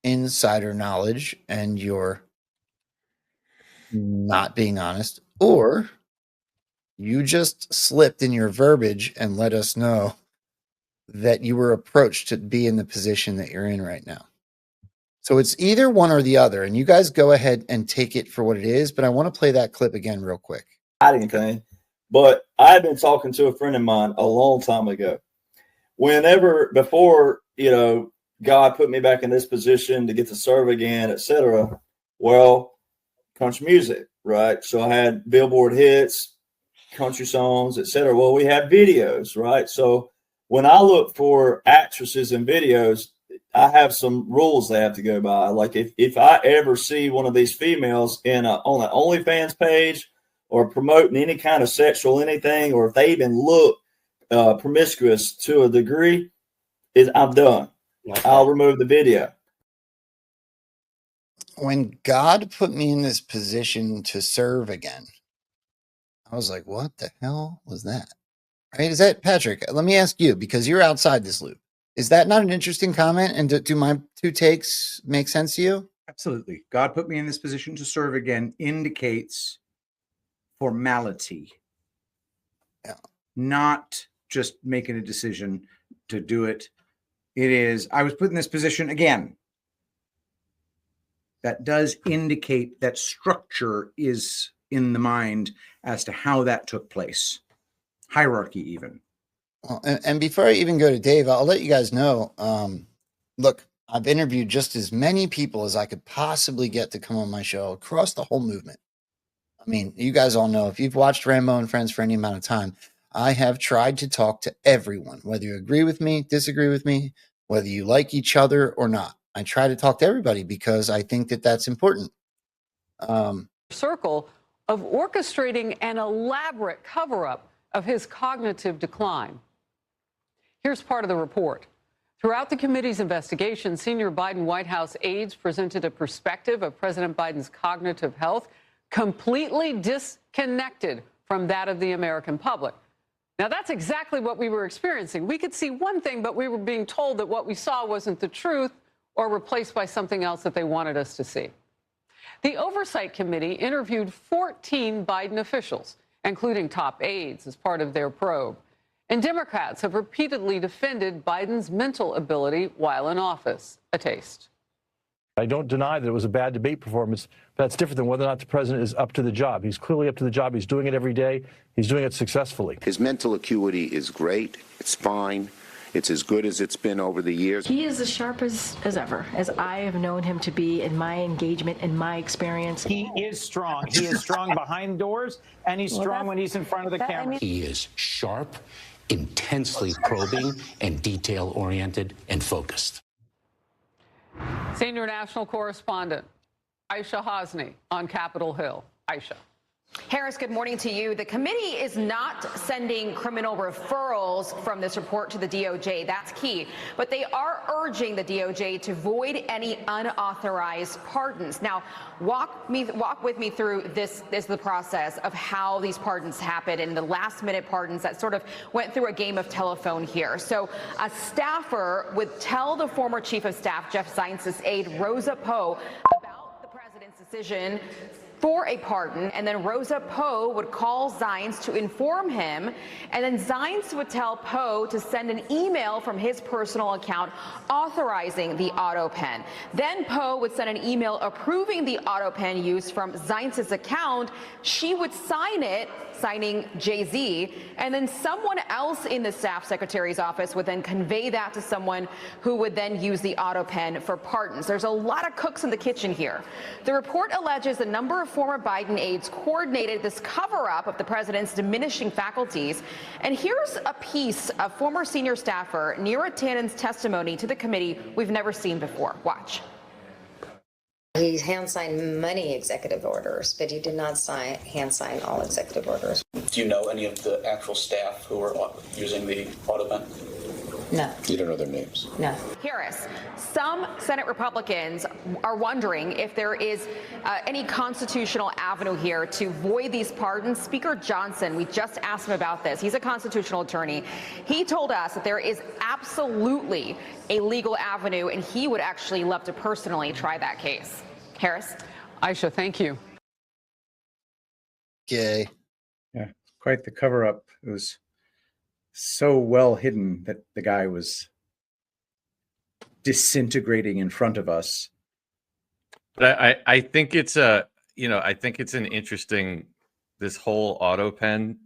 insider knowledge and you're not being honest, or you just slipped in your verbiage and let us know that you were approached to be in the position that you're in right now. So it's either one or the other, and you guys go ahead and take it for what it is, but I want to play that clip again real quick. Anything, but I've been talking to a friend of mine a long time ago. Before, you know, God put me back in this position to get to serve again, etc. Well, country music, right? So I had Billboard hits, country songs, etc. Well, we have videos, right? So when I look for actresses in videos, I have some rules they have to go by. Like if I ever see one of these females on an OnlyFans page or promoting any kind of sexual anything, or if they even look promiscuous to a degree, I'm done. I'll remove the video. When God put me in this position to serve again, I was like, what the hell was that? Right? Is that, Patrick, let me ask you, because you're outside this loop. Is that not an interesting comment? And do my two takes make sense to you? Absolutely. God put me in this position to serve again indicates formality. Yeah. Not just making a decision to do it. It is, I was put in this position again. That does indicate that structure is in the mind as to how that took place. Hierarchy even. Well, and before I even go to Dave, I'll let you guys know. Look, I've interviewed just as many people as I could possibly get to come on my show across the whole movement. I mean, you guys all know, if you've watched Rambo and Friends for any amount of time, I have tried to talk to everyone, whether you agree with me, disagree with me, whether you like each other or not. I try to talk to everybody because I think that that's important. Circle of orchestrating an elaborate cover-up of his cognitive decline. Here's part of the report. Throughout the committee's investigation, senior Biden White House aides presented a perspective of President Biden's cognitive health completely disconnected from that of the American public. Now, that's exactly what we were experiencing. We could see one thing, but we were being told that what we saw wasn't the truth or replaced by something else that they wanted us to see. The Oversight Committee interviewed 14 Biden officials, including top aides, as part of their probe. And Democrats have repeatedly defended Biden's mental ability while in office. A taste. I don't deny that it was a bad debate performance. But that's different than whether or not the president is up to the job. He's clearly up to the job. He's doing it every day. He's doing it successfully. His mental acuity is great. It's fine. It's as good as it's been over the years. He is as sharp as ever, as I have known him to be in my engagement, in my experience. He is strong. He is strong behind doors, and he's strong when he's in front of the camera. He is sharp, intensely probing, and detail-oriented and focused. Senior national correspondent Aisha Hosni on Capitol Hill. Aisha. Harris, good morning to you. The committee is not sending criminal referrals from this report to the DOJ. That's key. But they are urging the DOJ to void any unauthorized pardons. Now, walk with me through this is the process of how these pardons happen and the last-minute pardons that sort of went through a game of telephone here. So a staffer would tell the former chief of staff, Jeff Zients' aide, Rosa Poe, about the president's decision for a pardon, and then Rosa Poe would call Zients to inform him, and then Zients would tell Poe to send an email from his personal account authorizing the auto pen. Then Poe would send an email approving the auto pen use from Zients' account. She would sign it, signing Jay-Z, and then someone else in the staff secretary's office would then convey that to someone who would then use the auto pen for pardons. There's a lot of cooks in the kitchen here. The report alleges a number of former Biden aides coordinated this cover-up of the president's diminishing faculties. And here's a piece of former senior staffer Neera Tanen's testimony to the committee we've never seen before. Watch. He hand-signed many executive orders, but he did not hand-sign all executive orders. Do you know any of the actual staff who were using the auto pen? No. You don't know their names? No. Harris, some Senate Republicans are wondering if there is any constitutional avenue here to void these pardons. Speaker Johnson, we just asked him about this. He's a constitutional attorney. He told us that there is absolutely a legal avenue, and he would actually love to personally try that case. Harris? Aisha, thank you. Okay. Yeah, quite the cover-up. It was so well hidden that the guy was disintegrating in front of us. But I think it's I think it's an interesting, this whole auto pen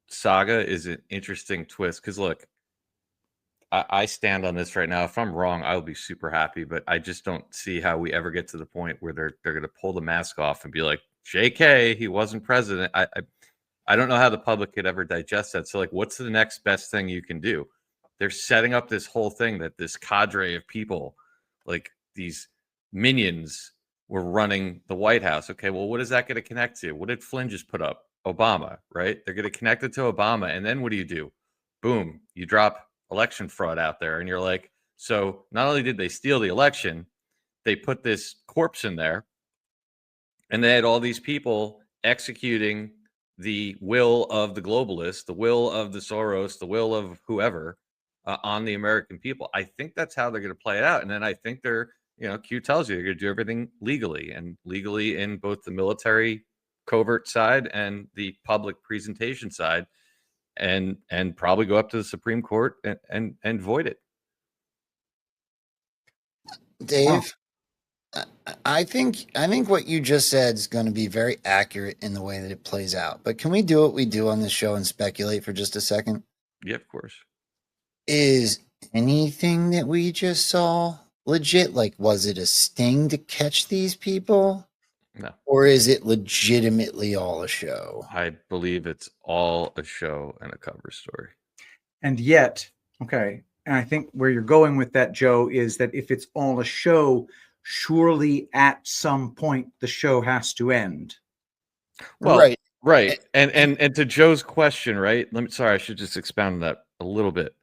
saga is an interesting twist. Because look, I stand on this right now. If I'm wrong, I'll be super happy. But I just don't see how we ever get to the point where they're going to pull the mask off and be like, JK, he wasn't president. I don't know how the public could ever digest that. So, like, what's the next best thing you can do? They're setting up this whole thing that this cadre of people, like these minions, were running the White House. Okay, well, what is that going to connect to? What did Flynn just put up? Obama, right? They're going to connect it to Obama. And then what do? Boom, you drop election fraud out there. And you're like, so not only did they steal the election, they put this corpse in there. And they had all these people executing the will of the globalists, the will of the Soros, the will of whoever on the American people. I think that's how they're going to play it out. And then I think they're, Q tells you they're going to do everything legally, and legally in both the military covert side and the public presentation side, and probably go up to the Supreme Court and void it. Dave, I think what you just said is going to be very accurate in the way that it plays out. But can we do what we do on this show and speculate for just a second? Yeah, of course. Is anything that we just saw legit? Like, was it a sting to catch these people? No. Or is it legitimately all a show? I believe it's all a show and a cover story. And yet, okay, and I think where you're going with that, Joe, is that if it's all a show, surely at some point the show has to end. Well, right. And to Joe's question, right? Sorry, I should just expound on that a little bit.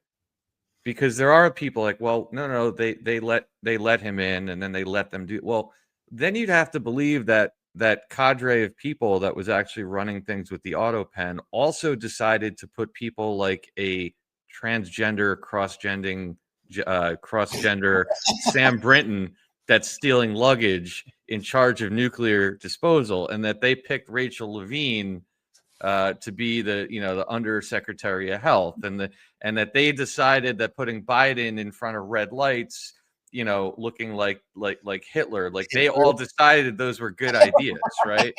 Because there are people like, well, no, they let him in and then they let them do. Well, then you'd have to believe that cadre of people that was actually running things with the auto pen also decided to put people like a transgender, cross-gender Sam Brinton that's stealing luggage in charge of nuclear disposal, and that they picked Rachel Levine to be the undersecretary of health, and that they decided that putting Biden in front of red lights, looking like Hitler, like they all decided those were good ideas, right?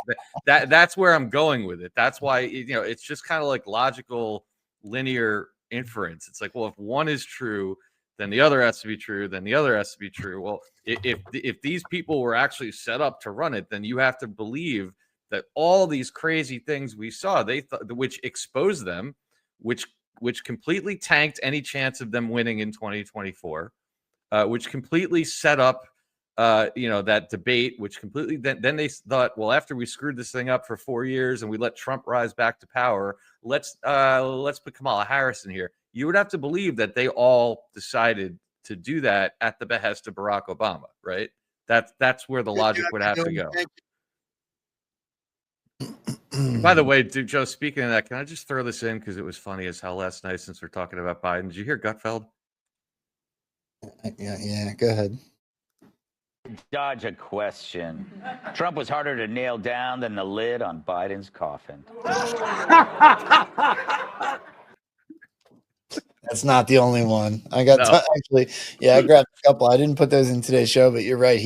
That's where I'm going with it. That's why it's just kind of like logical linear inference. It's like, well, if one is true, then the other has to be true, then the other has to be true. Well, if these people were actually set up to run it, then you have to believe that all these crazy things we saw, which exposed them, which completely tanked any chance of them winning in 2024, which completely set up that debate, which completely then they thought, well, after we screwed this thing up for 4 years and we let Trump rise back to power, let's put Kamala Harris in here. You would have to believe that they all decided to do that at the behest of Barack Obama, right? That's where the logic would have to go. By the way, dude, Joe, speaking of that, can I just throw this in because it was funny as hell last night since we're talking about Biden? Did you hear Gutfeld? Yeah, go ahead. Dodge a question. Trump was harder to nail down than the lid on Biden's coffin. That's not the only one. I got actually, I grabbed a couple. I didn't put those in today's show, but you're right.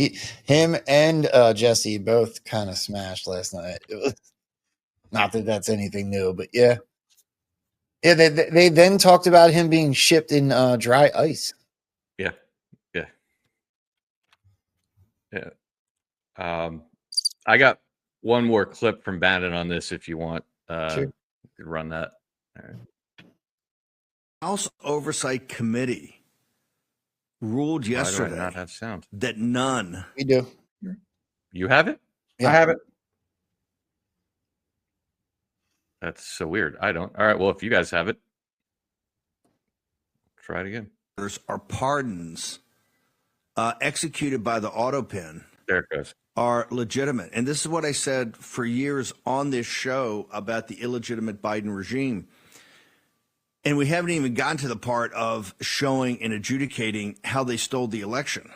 Him and Jesse both kind of smashed last night. It was not that that's anything new, but yeah. They then talked about him being shipped in dry ice. Yeah. I got one more clip from Bannon on this if you want. Sure. You could run that. All right. House Oversight Committee ruled yesterday not have sound? That none. We do. You have it? Yeah. I have it. That's so weird. I don't. All right. Well, if you guys have it, try it again. Are pardons executed by the auto pen there it goes. Are legitimate. And this is what I said for years on this show about the illegitimate Biden regime. And we haven't even gotten to the part of showing and adjudicating how they stole the election.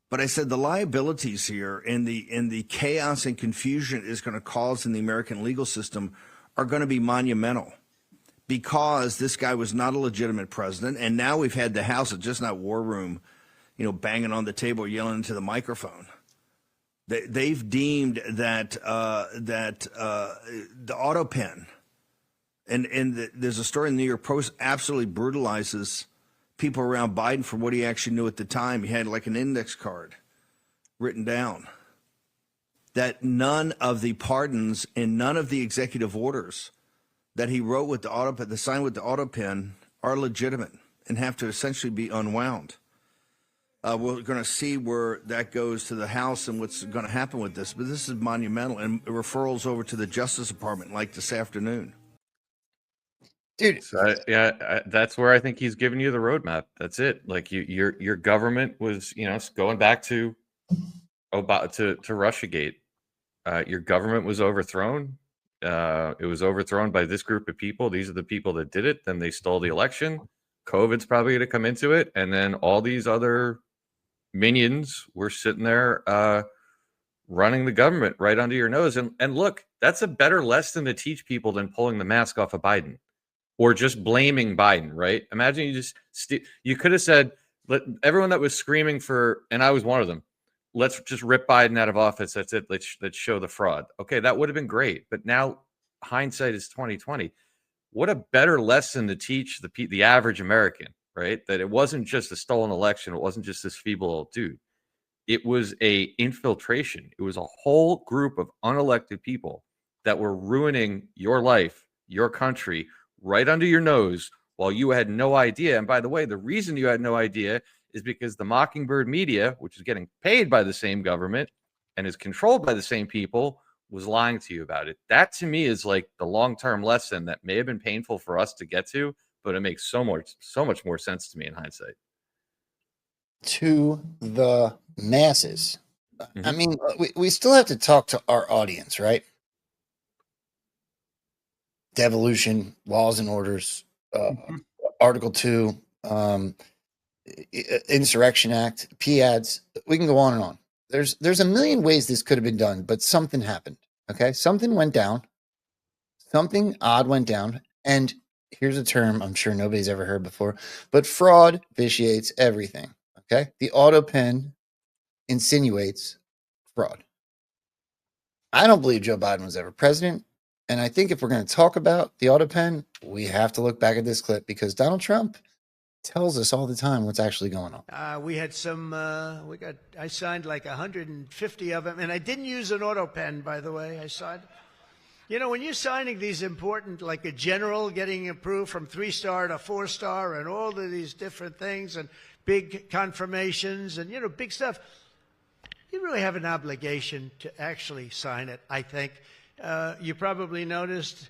But I said the liabilities here and the chaos and confusion is going to cause in the American legal system are going to be monumental, because this guy was not a legitimate president. And now we've had the House, it's just not war room, banging on the table, yelling into the microphone. They've deemed that the auto pen, and there's a story in the New York Post, absolutely brutalizes people around Biden for what he actually knew at the time. He had like an index card written down that none of the pardons and none of the executive orders that he wrote with the auto pen, signed with the auto pen, are legitimate and have to essentially be unwound. We're going to see where that goes to the House and what's going to happen with this. But this is monumental, and referrals over to the Justice Department like this afternoon. Dude, so, that's where I think he's giving you the roadmap. That's it. Like your government was, going back to Russiagate. Your government was overthrown. It was overthrown by this group of people. These are the people that did it. Then they stole the election. COVID's probably going to come into it, and then all these other minions were sitting there running the government right under your nose. And look, that's a better lesson to teach people than pulling the mask off of Biden or just blaming Biden, right? Imagine you could have said, everyone that was screaming for, and I was one of them, let's just rip Biden out of office. That's it. Let's show the fraud. Okay, that would have been great. But now hindsight is 2020. What a better lesson to teach the average American, right? That it wasn't just a stolen election. It wasn't just this feeble old dude. It was a infiltration. It was a whole group of unelected people that were ruining your life, your country, right under your nose, while you had no idea. And by the way, the reason you had no idea is because the Mockingbird media, which is getting paid by the same government and is controlled by the same people, was lying to you about it. That to me is like the long-term lesson that may have been painful for us to get to, but it makes so much more sense to me in hindsight. To the masses. I mean, we still have to talk to our audience, right? Devolution, laws and orders, Article 2, Insurrection Act, PADS. We can go on and on. There's a million ways this could have been done, but something happened. Okay, something went down. Something odd went down, and here's a term I'm sure nobody's ever heard before, but fraud vitiates everything. Okay, the auto pen insinuates fraud. I don't believe Joe Biden was ever president, and I think if we're going to talk about the auto pen, we have to look back at this clip because Donald Trump tells us all the time what's actually going on. We had some, I signed like 150 of them, and I didn't use an auto pen, by the way. I signed, you know, when you're signing these important, like a general getting approved from 3-star to 4-star and all of these different things and big confirmations and, you know, big stuff, you really have an obligation to actually sign it, I think. You probably noticed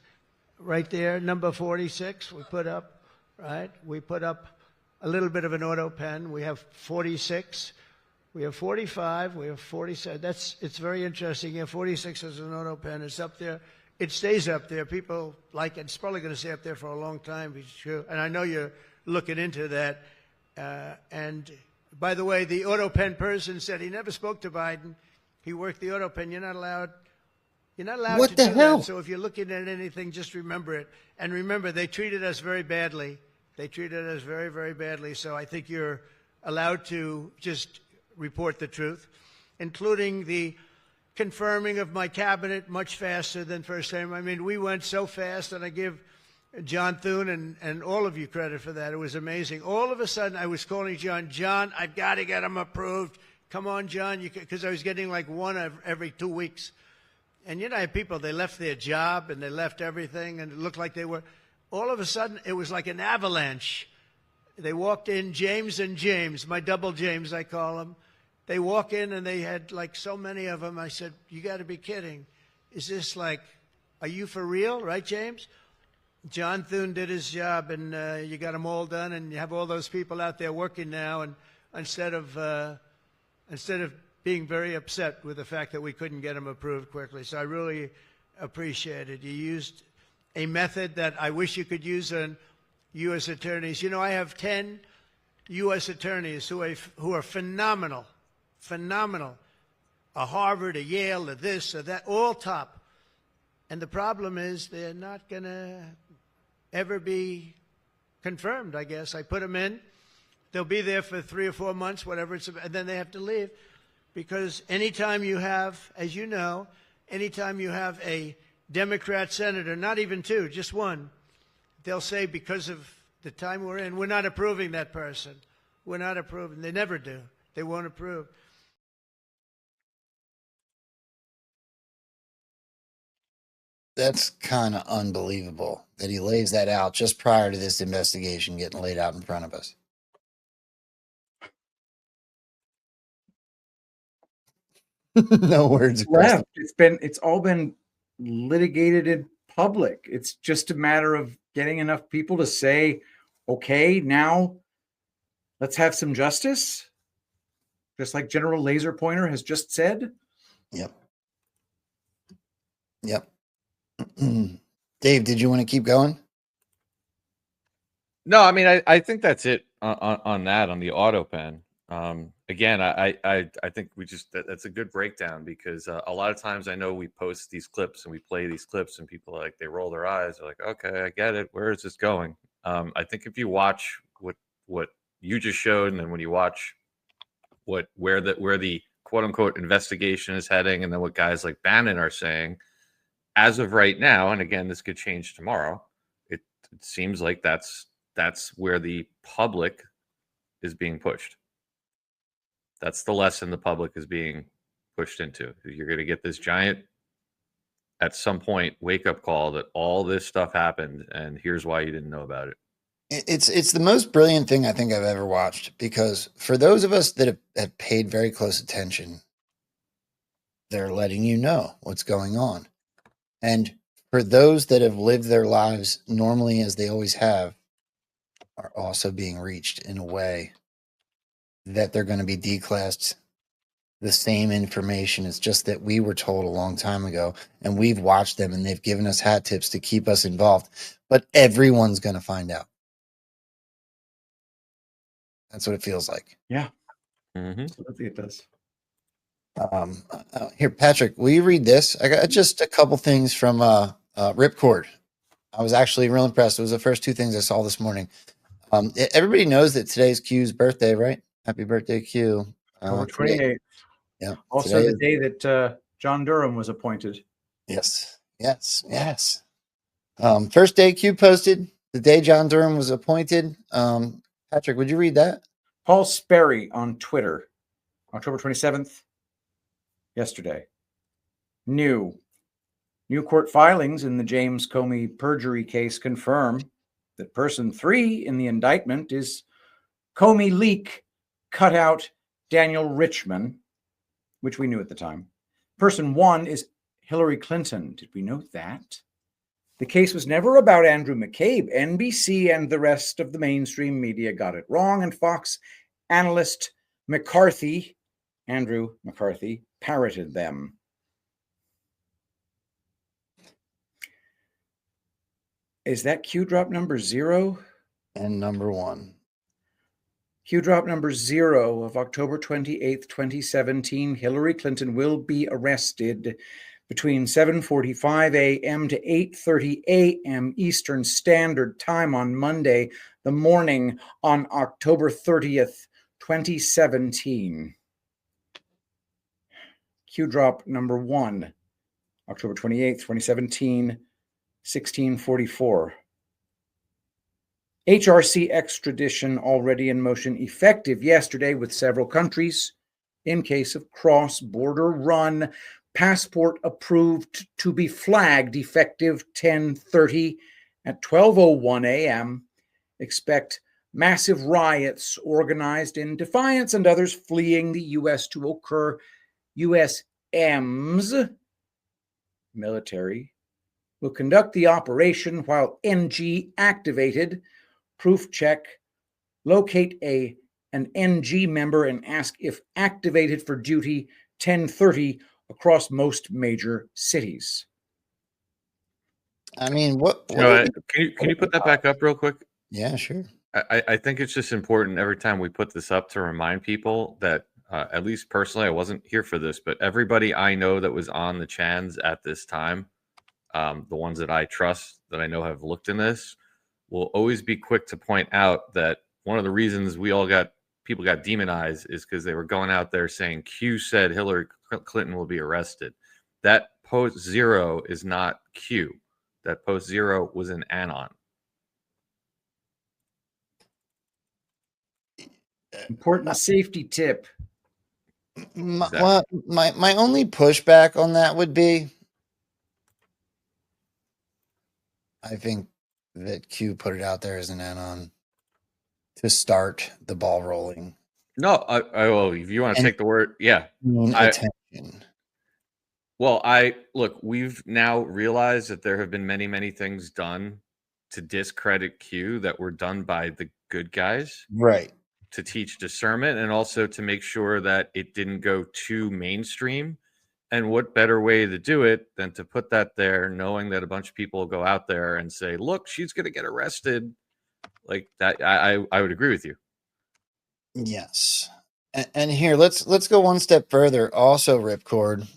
right there, number 46, we put up, right? We put up a little bit of an auto pen. We have 46. We have 45. We have 47. It's very interesting. Yeah, 46 is an auto pen. It's up there. It stays up there. People like it. It's probably going to stay up there for a long time. It's true. And I know you're looking into that. And by the way, the auto pen person said he never spoke to Biden. He worked the auto pen. You're not allowed. You're not allowed to do that. So if you're looking at anything, just remember it. And remember, they treated us very badly. They treated us very, very badly. So I think you're allowed to just report the truth, including the confirming of my cabinet much faster than first time. I mean, we went so fast, and I give John Thune and all of you credit for that. It was amazing. All of a sudden, I was calling John, I've got to get him approved. Come on, John, because I was getting like one every 2 weeks. And you know, I have people, they left their job and they left everything, and it looked like they were. All of a sudden, it was like an avalanche. They walked in, James and James, my double James, I call them. They walk in, and they had like so many of them. I said, you got to be kidding. Is this like, are you for real, right, James? John Thune did his job, and you got them all done, and you have all those people out there working now, and instead of being very upset with the fact that we couldn't get them approved quickly. So I really appreciate it. You used a method that I wish you could use on U.S. attorneys. You know, I have 10 U.S. attorneys who are phenomenal, a Harvard, a Yale, a this, a that, all top. And the problem is they're not going to ever be confirmed, I guess. I put them in. They'll be there for 3 or 4 months, whatever, and then they have to leave. Because anytime you have, as you know, anytime you have a Democrat senator, not even 2, just 1, they'll say because of the time we're in, we're not approving that person. We're not approving. They never do. They won't approve. That's kind of unbelievable that he lays that out just prior to this investigation getting laid out in front of us. No words left. It's all been litigated in public. It's just a matter of getting enough people to say, okay, now let's have some justice. Just like General Laser Pointer has just said. Yep. Dave, did you want to keep going? No, I mean, I think that's it on that, on the auto pen. Again, I think that's a good breakdown because a lot of times I know we post these clips and we play these clips and people are like, they roll their eyes. They're like, okay, I get it. Where is this going? I think if you watch what you just showed, and then when you watch where the quote unquote investigation is heading, and then what guys like Bannon are saying, as of right now, and again, this could change tomorrow, it seems like that's where the public is being pushed. That's the lesson the public is being pushed into. You're going to get this giant, at some point, wake-up call that all this stuff happened, and here's why you didn't know about it. It's the most brilliant thing I think I've ever watched, because for those of us that have paid very close attention, they're letting you know what's going on. And for those that have lived their lives normally as they always have, are also being reached in a way that they're going to be declassed the same information. It's just that we were told a long time ago, and we've watched them, and they've given us hat tips to keep us involved. But everyone's going to find out. That's what it feels like. Yeah. Mm-hmm. It does. Here, Patrick, will you read this? I got just a couple things from Ripcord. I was actually real impressed. It was the first two things I saw this morning. Everybody knows that today's Q's birthday, right? Happy birthday, Q. October 28th. Yeah. Also the day that John Durham was appointed. Yes. First day Q posted, the day John Durham was appointed. Patrick, would you read that? Paul Sperry on Twitter, October 27th, yesterday. New court filings in the James Comey perjury case confirm that person 3 in the indictment is Comey leak cutout Daniel Richman, which we knew at the time. Person 1 is Hillary Clinton. Did we note that? The case was never about Andrew McCabe. NBC and the rest of the mainstream media got it wrong, and Fox analyst Andrew McCarthy, parroted them. Is that Q drop number 0? And number 1. Q drop number 0 of October 28th, 2017. Hillary Clinton will be arrested between 7:45 a.m. to 8:30 a.m. Eastern Standard Time on Monday, the morning on October 30th, 2017. Q drop number 1, October 28th, 2017, 16:44. HRC extradition already in motion, effective yesterday with several countries in case of cross-border run. Passport approved to be flagged effective 10:30 at 12:01 a.m. Expect massive riots organized in defiance and others fleeing the U.S. to occur. USM's military will conduct the operation while NG activated. Proof check. Locate an NG member and ask if activated for duty 10:30 across most major cities. I mean, what Can you put that back up real quick? Yeah, sure. I think it's just important every time we put this up to remind people that, at least personally, I wasn't here for this, but everybody I know that was on the chans at this time, the ones that I trust, that I know have looked in this, will always be quick to point out that one of the reasons people got demonized is because they were going out there saying Q said Hillary Clinton will be arrested. That post 0 is not Q. That post 0 was an anon. Important safety tip. My only pushback on that would be, I think that Q put it out there as an anon to start the ball rolling. No, well, if you want to take the word, yeah. Attention. Look, we've now realized that there have been many, many things done to discredit Q that were done by the good guys. Right. To teach discernment and also to make sure that it didn't go too mainstream. And what better way to do it than to put that there, knowing that a bunch of people will go out there and say, look, she's going to get arrested. Like that. I would agree with you. Yes. And here, let's go one step further. Also, Ripcord.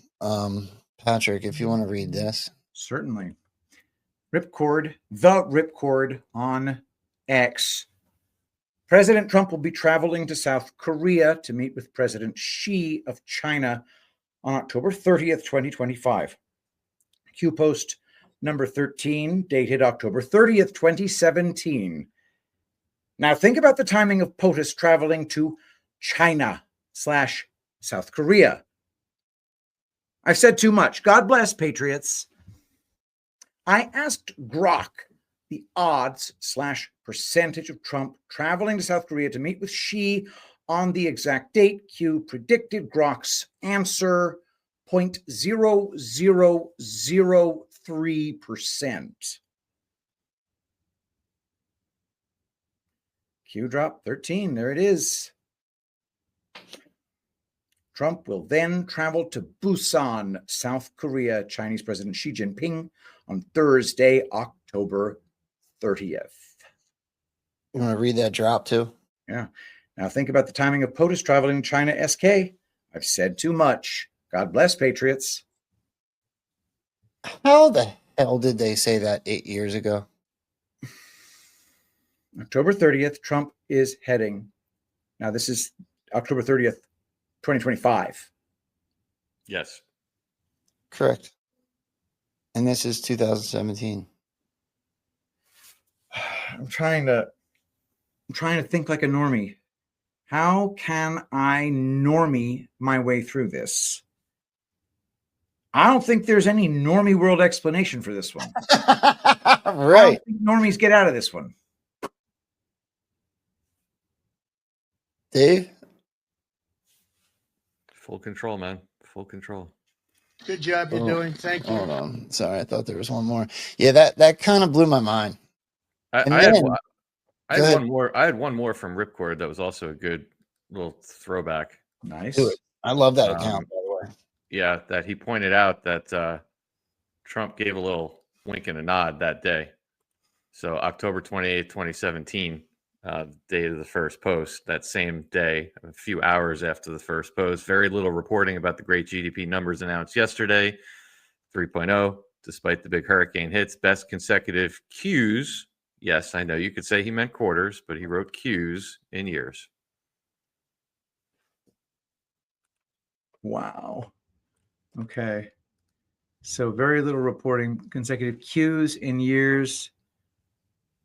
Patrick, if you want to read this. Certainly. Ripcord, the Ripcord on X. President Trump will be traveling to South Korea to meet with President Xi of China on October 30th, 2025. Q post number 13, dated October 30th, 2017. Now think about the timing of POTUS traveling to China/South Korea. I've said too much. God bless, patriots. I asked Grok the odds percentage of Trump traveling to South Korea to meet with Xi on the exact date. Q predicted. Grok's answer, 0.0003%. Q drop 13. There it is. Trump will then travel to Busan, South Korea, Chinese President Xi Jinping on Thursday, October 30th. You want to read that drop too? Yeah. Now think about the timing of POTUS traveling to China SK. I've said too much. God bless Patriots. How the hell did they say that 8 years ago? October 30th, Trump is heading. Now this is October 30th, 2025. Yes. Correct. And this is 2017. I'm trying to think like a normie. How can I normie my way through this? I don't think there's any normie world explanation for this one. Right. I don't think normies get out of this one. Dave? Full control, man. Full control. Good job you're doing. Thank you. Hold on. Sorry, I thought there was one more. Yeah, that kind of blew my mind. I had one more from Ripcord that was also a good little throwback. Nice. Do it. I love that account, by the way. Yeah, that he pointed out that Trump gave a little wink and a nod that day. So October 28th, 2017, day of the first post, that same day, a few hours after the first post, very little reporting about the great GDP numbers announced yesterday, 3.0, despite the big hurricane hits, best consecutive Qs. Yes, I know you could say he meant quarters, but he wrote Qs in years. Wow. Okay. So very little reporting, consecutive Qs in years.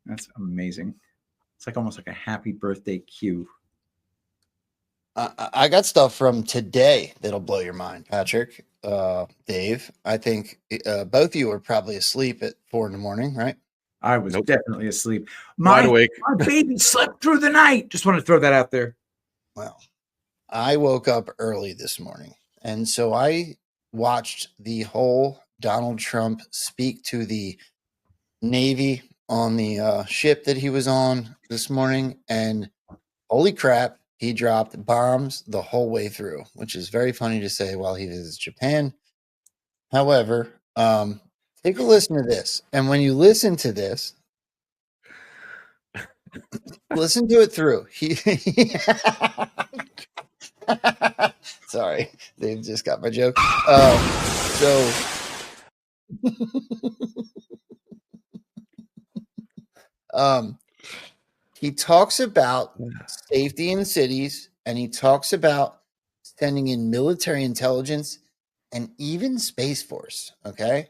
That's amazing. It's like almost like a happy birthday Q. I got stuff from today that'll blow your mind, Patrick, Dave. I think both of you were probably asleep at 4 a.m, right? I was definitely asleep. Wide awake. My baby slept through the night. Just want to throw that out there. Well, I woke up early this morning, and so I watched the whole Donald Trump speak to the Navy on the ship that he was on this morning, and holy crap, he dropped bombs the whole way through, which is very funny to say while he visits Japan. However, take a listen to this, and when you listen to this, listen to it through. Sorry, Dave just got my joke. He talks about safety in cities, and he talks about sending in military intelligence and even Space Force. Okay.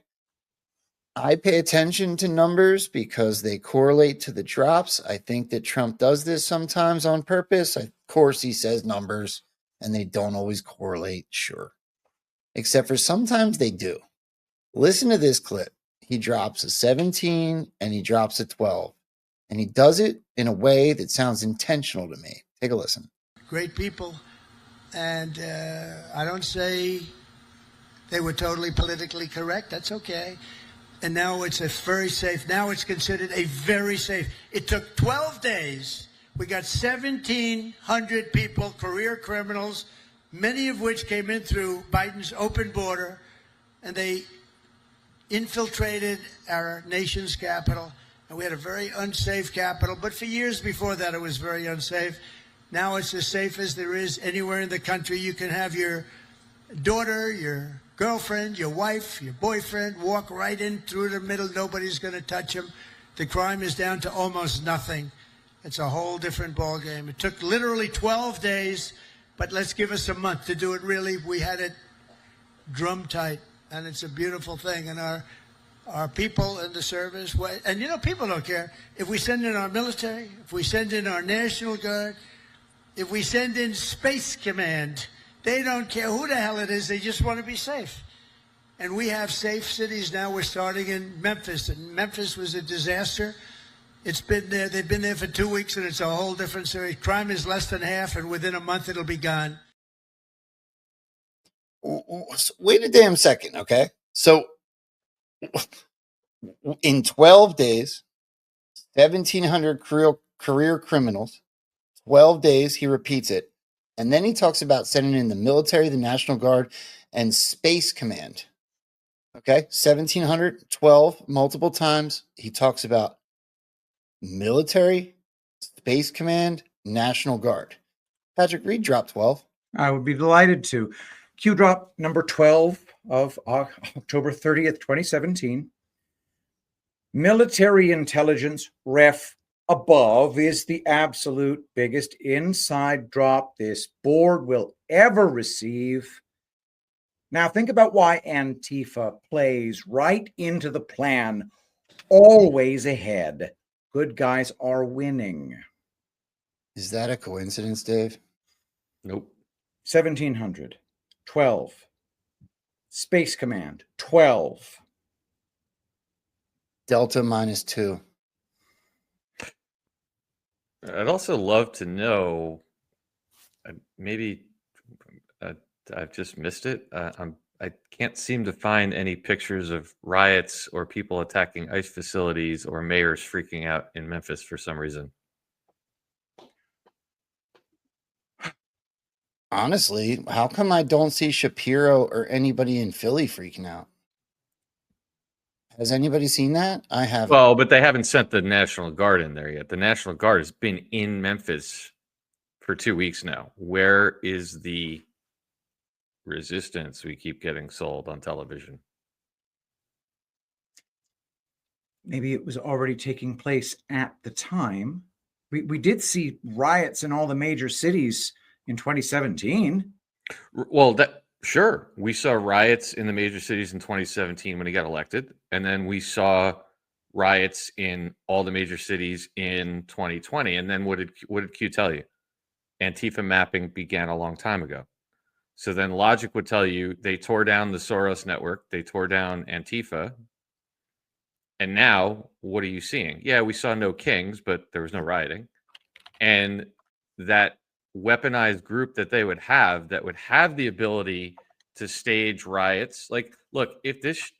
I pay attention to numbers because they correlate to the drops. I think that Trump does this sometimes on purpose. Of course, he says numbers and they don't always correlate. Sure. Except for sometimes they do. Listen to this clip. He drops a 17 and he drops a 12. And he does it in a way that sounds intentional to me. Take a listen. Great people. And I don't say they were totally politically correct. That's okay. And now it's a very safe. Now it's considered a very safe. It took 12 days. We got 1,700 people, career criminals, many of which came in through Biden's open border, and they infiltrated our nation's capital. And we had a very unsafe capital. But for years before that, it was very unsafe. Now it's as safe as there is anywhere in the country. You can have your daughter, your girlfriend, your wife, your boyfriend walk right in through the middle. Nobody's going to touch them. The crime is down to almost nothing. It's a whole different ballgame. It took literally 12 days, but let's give us a month to do it really. We had it drum tight, and it's a beautiful thing. And our people in the service, and you know, people don't care. If we send in our military, if we send in our National Guard, if we send in Space Command, they don't care who the hell it is. They just want to be safe. And we have safe cities now. We're starting in Memphis. And Memphis was a disaster. It's been there. They've been there for 2 weeks, and it's a whole different series. Crime is less than half, and within a month, it'll be gone. Wait a damn second, okay? So in 12 days, 1,700 career criminals, 12 days, he repeats it. And then he talks about sending in the military, the National Guard, and Space Command. Okay, 1,700, 12, multiple times. He talks about military, Space Command, National Guard. Patrick, Reed dropped 12. I would be delighted to. Q drop number 12 of October 30th, 2017. Military intelligence ref above is the absolute biggest inside drop this board will ever receive. Now think about why Antifa plays right into the plan, always ahead. Good guys are winning. Is that a coincidence, Dave? Nope. 1,700, 12. Space Command, 12. Delta -2. I'd also love to know, maybe I've just missed it. I can't seem to find any pictures of riots or people attacking ICE facilities or mayors freaking out in Memphis for some reason. Honestly, how come I don't see Shapiro or anybody in Philly freaking out? Has anybody seen that? I haven't. Well, but they haven't sent the National Guard in there yet. The National Guard has been in Memphis for 2 weeks now. Where is the resistance we keep getting sold on television? Maybe it was already taking place at the time. We did see riots in all the major cities in 2017. Well, sure. We saw riots in the major cities in 2017 when he got elected. And then we saw riots in all the major cities in 2020. And then what did Q tell you? Antifa mapping began a long time ago. So then logic would tell you they tore down the Soros network. They tore down Antifa. And now what are you seeing? Yeah, we saw no kings, but there was no rioting. And that weaponized group that they would have that would have the ability to stage riots. Like, look, if this,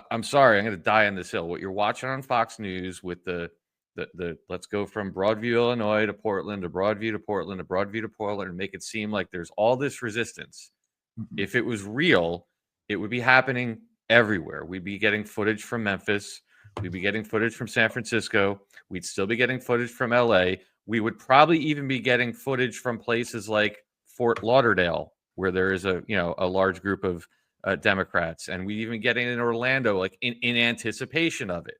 I'm sorry, I'm going to die on this hill. What you're watching on Fox News with the let's go from Broadview, Illinois to Portland, to Broadview to Portland, to Broadview to Portland, and make it seem like there's all this resistance. Mm-hmm. If it was real, it would be happening everywhere. We'd be getting footage from Memphis. We'd be getting footage from San Francisco. We'd still be getting footage from LA. We would probably even be getting footage from places like Fort Lauderdale, where there is a large group of Democrats, and we even getting in Orlando, like in anticipation of it.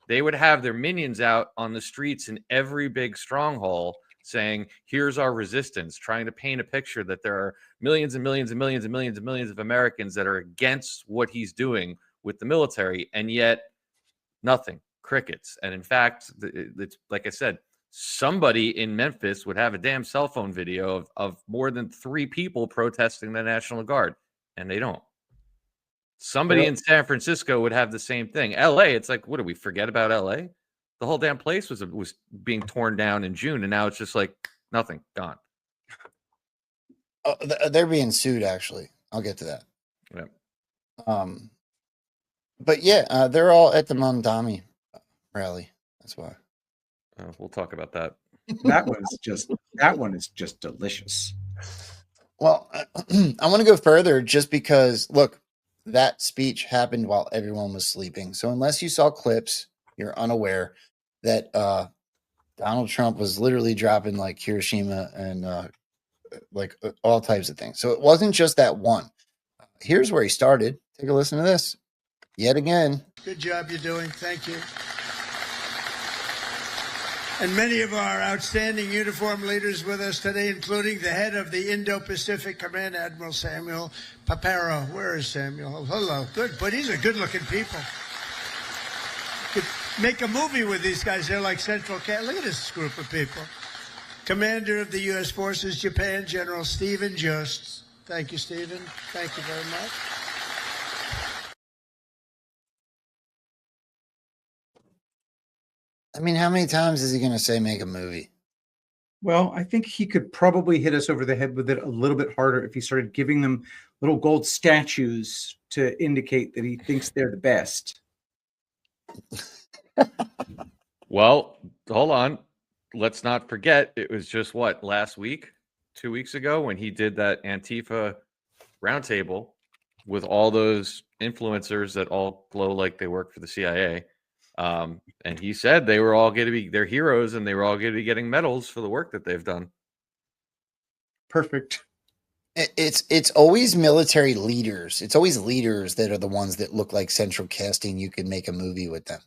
They would have their minions out on the streets in every big stronghold saying, here's our resistance, trying to paint a picture that there are millions and millions and millions and millions and millions of Americans that are against what he's doing with the military, and yet nothing, crickets. And in fact, it's like I said, somebody in Memphis would have a damn cell phone video of more than 3 people protesting the National Guard, and they don't. Somebody in San Francisco would have the same thing. LA, it's like, what do we forget about LA? The whole damn place was being torn down in June, and now it's just like nothing, gone. Oh, they're being sued, actually. I'll get to that. Yeah. But yeah, they're all at the Mondami rally. That's why. We'll talk about that. That one is just delicious. Well, I want to go further just because, look, that speech happened while everyone was sleeping. So unless you saw clips, you're unaware that Donald Trump was literally dropping like Hiroshima and all types of things. So it wasn't just that one. Here's where he started. Take a listen to this. Yet again. Good job you're doing. Thank you. And many of our outstanding uniformed leaders with us today, including the head of the Indo-Pacific Command, Admiral Samuel Paparo. Where is Samuel? Oh, hello. Good, but these are good-looking people. Could make a movie with these guys. They're like Central Cat. Look at this group of people. Commander of the U.S. Forces, Japan, General Stephen Just. Thank you, Stephen. Thank you very much. I mean, how many times is he going to say make a movie? Well, I think he could probably hit us over the head with it a little bit harder if he started giving them little gold statues to indicate that he thinks they're the best. Well, hold on. Let's not forget, it was just what, last week, 2 weeks ago, when he did that Antifa roundtable with all those influencers that all glow like they work for the CIA. And he said they were all going to be their heroes and they were all going to be getting medals for the work that they've done. Perfect. It's always military leaders. It's always leaders that are the ones that look like central casting. You could make a movie with them.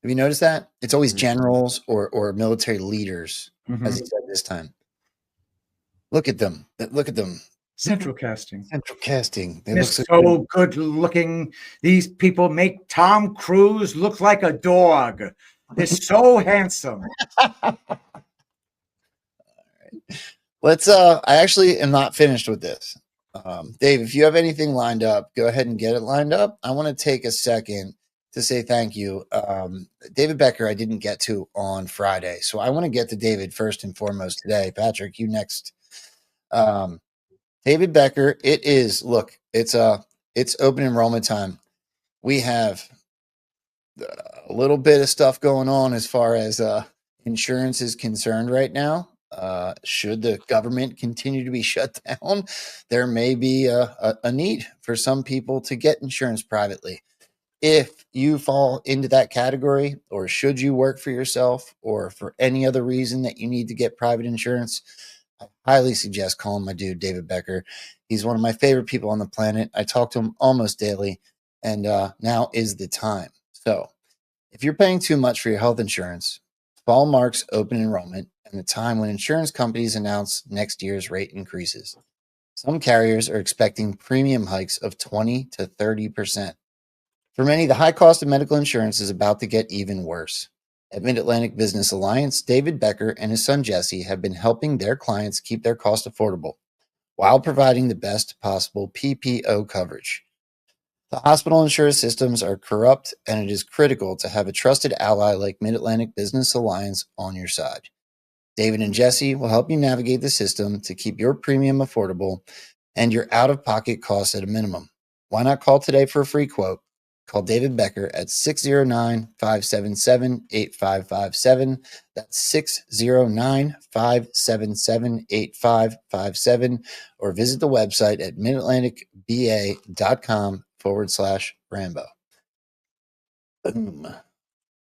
Have you noticed that? It's always generals or military leaders, as he said this time. Look at them. Look at them. Central casting. Central casting. They They're look so good looking. These people make Tom Cruise look like a dog. They're so handsome. Let's I actually am not finished with this. Dave, if you have anything lined up, go ahead and get it lined up. I want to take a second to say thank you. David Becker, I didn't get to on Friday. So I want to get to David first and foremost today. Patrick, you next. David Becker, it's open enrollment time. We have a little bit of stuff going on as far as insurance is concerned right now. Should the government continue to be shut down, there may be a need for some people to get insurance privately. If you fall into that category, or should you work for yourself, or for any other reason that you need to get private insurance, I highly suggest calling my dude, David Becker. He's one of my favorite people on the planet. I talk to him almost daily, and now is the time. So if you're paying too much for your health insurance, fall marks open enrollment and the time when insurance companies announce next year's rate increases. Some carriers are expecting premium hikes of 20 to 30%. For many, the high cost of medical insurance is about to get even worse. At Mid-Atlantic Business Alliance, David Becker and his son Jesse have been helping their clients keep their costs affordable while providing the best possible PPO coverage. The hospital insurance systems are corrupt, and it is critical to have a trusted ally like Mid-Atlantic Business Alliance on your side. David and Jesse will help you navigate the system to keep your premium affordable and your out-of-pocket costs at a minimum. Why not call today for a free quote? Call David Becker at 609-577-8557. That's 609-577-8557. Or visit the website at midatlanticba.com/Rambo. Boom.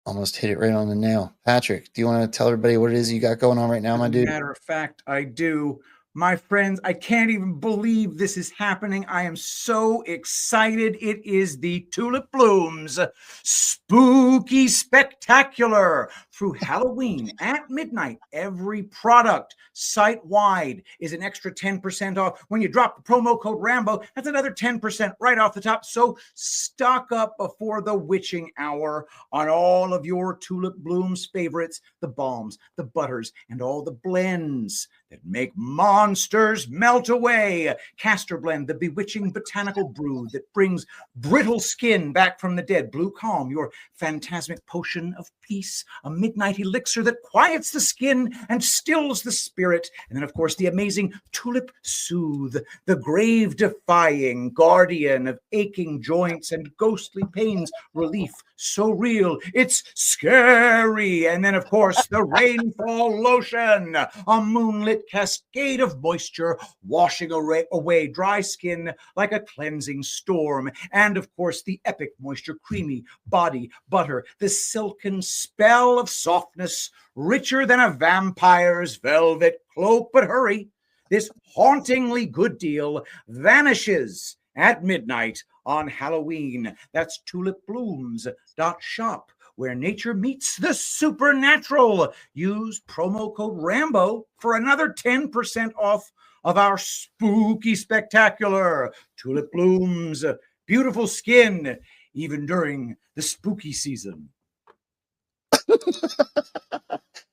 Almost hit it right on the nail. Patrick, do you want to tell everybody what it is you got going on right now, my dude? Matter of fact, I do. My friends, I can't even believe this is happening. I am so excited. It is the Tulip Blooms Spooky Spectacular. Through Halloween at midnight, every product site-wide is an extra 10% off. When you drop the promo code Rambo, that's another 10% right off the top. So stock up before the witching hour on all of your Tulip Blooms favorites, the balms, the butters, and all the blends that make monsters melt away. Castor Blend, the bewitching botanical brew that brings brittle skin back from the dead. Blue Calm, your phantasmic potion of peace. A midnight elixir that quiets the skin and stills the spirit. And then, of course, the amazing Tulip Soothe, the grave-defying guardian of aching joints and ghostly pains. Relief so real, it's scary. And then, of course, the Rainfall Lotion, a moonlit cascade of moisture washing away dry skin like a cleansing storm. And, of course, the Epic Moisture Creamy Body Butter, the silken spell of softness, richer than a vampire's velvet cloak. But hurry, this hauntingly good deal vanishes at midnight on Halloween. That's tulipblooms.shop, where nature meets the supernatural. Use promo code Rambo for another 10% off of our spooky spectacular. Tulip Blooms, beautiful skin, even during the spooky season.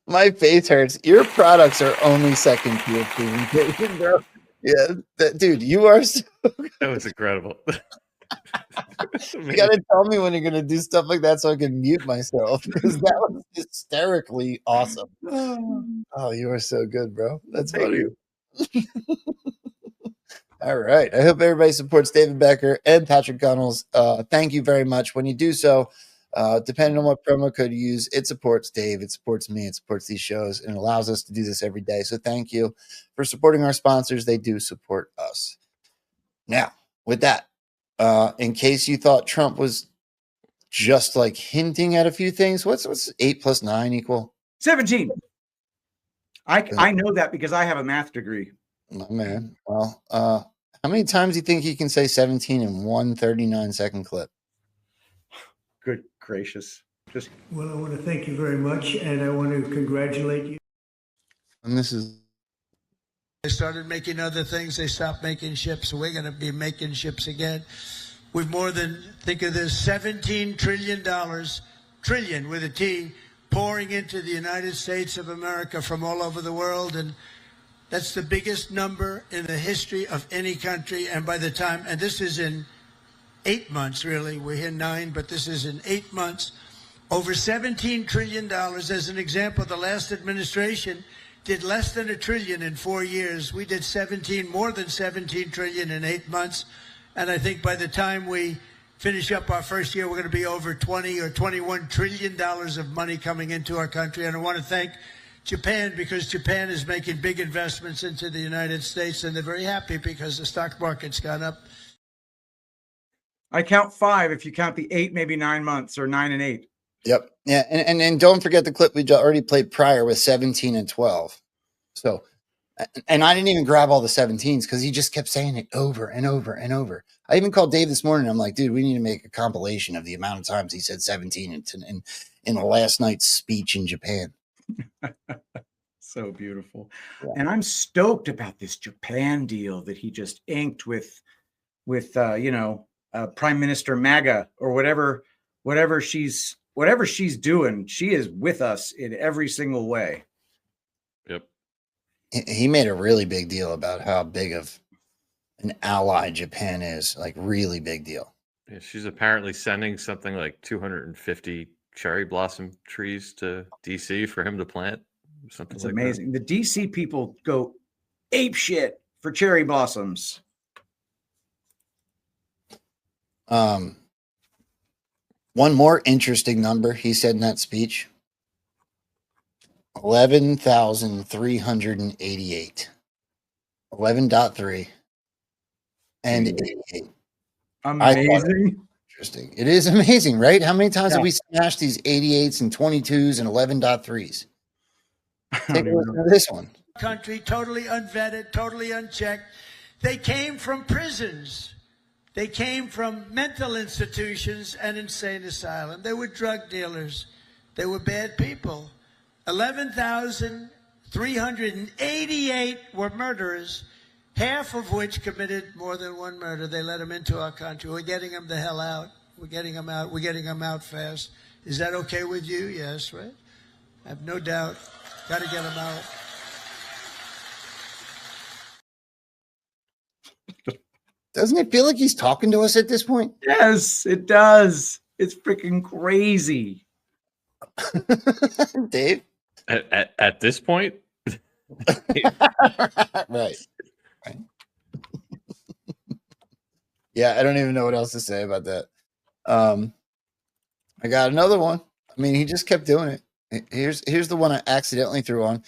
My face hurts. Your products are only second tier. Yeah, dude, you are so That was incredible. You gotta tell me when you're gonna do stuff like that so I can mute myself, because that was hysterically awesome. Oh, you are so good, bro. That's funny. All right. I hope everybody supports David Becker and Patrick Gunnels. Thank you very much. When you do so, depending on what promo code you use, it supports Dave, it supports me, it supports these shows, and allows us to do this every day. So thank you for supporting our sponsors. They do support us. Now, with that, in case you thought Trump was just like hinting at a few things, what's 8 plus 9 equal? 17. I know that because I have a math degree. Oh, man. Well, how many times do you think he can say 17 in one 39-second clip? Good gracious. Well, I want to thank you very much, and I want to congratulate you. And this is... They started making other things. They stopped making ships. So we're going to be making ships again. We've more than, think of this, $17 trillion, trillion with a T, pouring into the United States of America from all over the world. And that's the biggest number in the history of any country. And by the time, and this is in 8 months, really. We're here 9, but this is in 8 months. Over $17 trillion. As an example, the last administration did less than $1 trillion in 4 years. We did more than 17 trillion in 8 months. And I think by the time we finish up our first year, we're going to be over 20 or $21 trillion of money coming into our country. And I want to thank Japan, because Japan is making big investments into the United States, and they're very happy because the stock market's gone up. I count 5 if you count the 8, maybe 9 months, or 9 and 8. Yep. Yeah. And don't forget the clip we already played prior with 17 and 12. So, and I didn't even grab all the 17s because he just kept saying it over and over and over. I even called Dave this morning. I'm like, dude, we need to make a compilation of the amount of times he said 17 in last night's speech in Japan. So beautiful. Yeah. And I'm stoked about this Japan deal that he just inked with Prime Minister MAGA, or whatever she's doing. She is with us in every single way. Yep. He made a really big deal about how big of an ally Japan is, like really big deal. Yeah, she's apparently sending something like 250 cherry blossom trees to DC for him to plant. Something like amazing. That. The DC people go ape shit for cherry blossoms. One more interesting number he said in that speech: 11,388. 11.3 and 88. Amazing. Interesting. It is amazing, right? How many times have we smashed these 88s and 22s and 11.3s? Take a listen to this one. Country, totally unvetted, totally unchecked. They came from prisons. They came from mental institutions and insane asylum. They were drug dealers. They were bad people. 11,388 were murderers, half of which committed more than one murder. They let them into our country. We're getting them the hell out. We're getting them out. We're getting them out fast. Is that okay with you? Yes, right? I have no doubt. Got to get them out. Doesn't it feel like he's talking to us at this point? Yes, it does. It's freaking crazy. Dave? At this point? Right. Yeah, I don't even know what else to say about that. I got another one. I mean, he just kept doing it. Here's the one I accidentally threw on.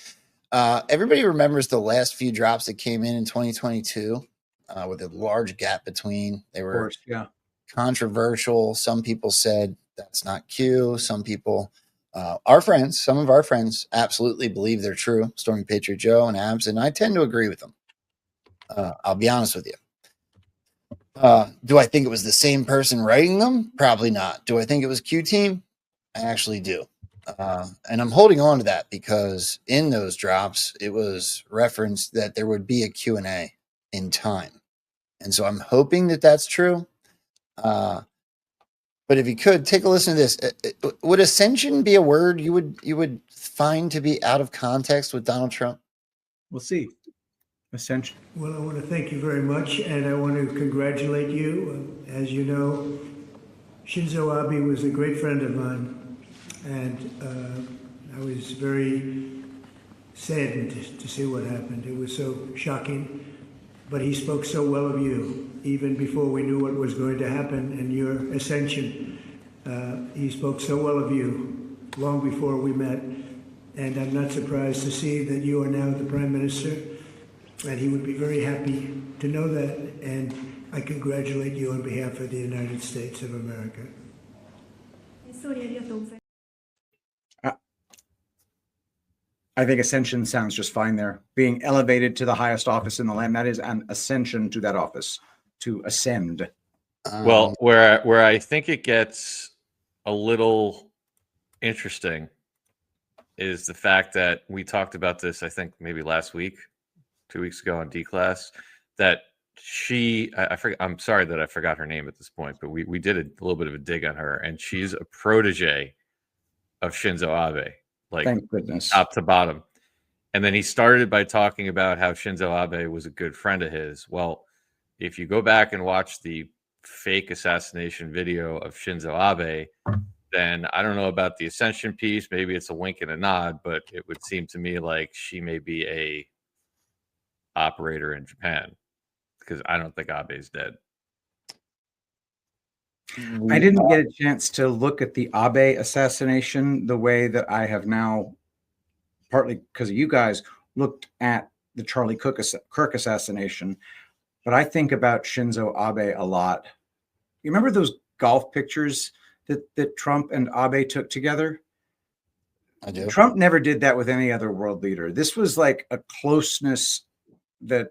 Everybody remembers the last few drops that came in 2022 with a large gap between. They were controversial. Some people said that's not Q. Some people, some of our friends absolutely believe they're true. Stormy Patriot Joe and Abs, and I tend to agree with them. I'll be honest with you. Do I think it was the same person writing them? Probably not. Do I think it was Q Team? I actually do. And I'm holding on to that because in those drops, it was referenced that there would be a Q&A in time. And so I'm hoping that that's true. But if you could take a listen to this, would ascension be a word you would find to be out of context with Donald Trump? We'll see. Ascension. Well, I want to thank you very much, and I want to congratulate you. As you know, Shinzo Abe was a great friend of mine, and I was very saddened to see what happened. It was so shocking, but he spoke so well of you, even before we knew what was going to happen and your ascension. He spoke so well of you long before we met, and I'm not surprised to see that you are now the Prime Minister, and he would be very happy to know that, and I congratulate you on behalf of the United States of America. I think ascension sounds just fine there. Being elevated to the highest office in the land, that is an ascension to that office, to ascend. Well, where I think it gets a little interesting is the fact that we talked about this, I think maybe last week, 2 weeks ago on D-Class, that I forget, I'm sorry that I forgot her name at this point, but we did a little bit of a dig on her, and she's a protege of Shinzo Abe, like thank goodness, top to bottom. And then he started by talking about how Shinzo Abe was a good friend of his. Well, if you go back and watch the fake assassination video of Shinzo Abe, then I don't know about the ascension piece. Maybe it's a wink and a nod, but it would seem to me like she may be a operator in Japan, because I don't think Abe's dead. I didn't get a chance to look at the Abe assassination the way that I have now, partly because of you guys, looked at the Charlie Kirk assassination. But I think about Shinzo Abe a lot. You remember those golf pictures that Trump and Abe took together? I do. Trump never did that with any other world leader. This was like a closeness that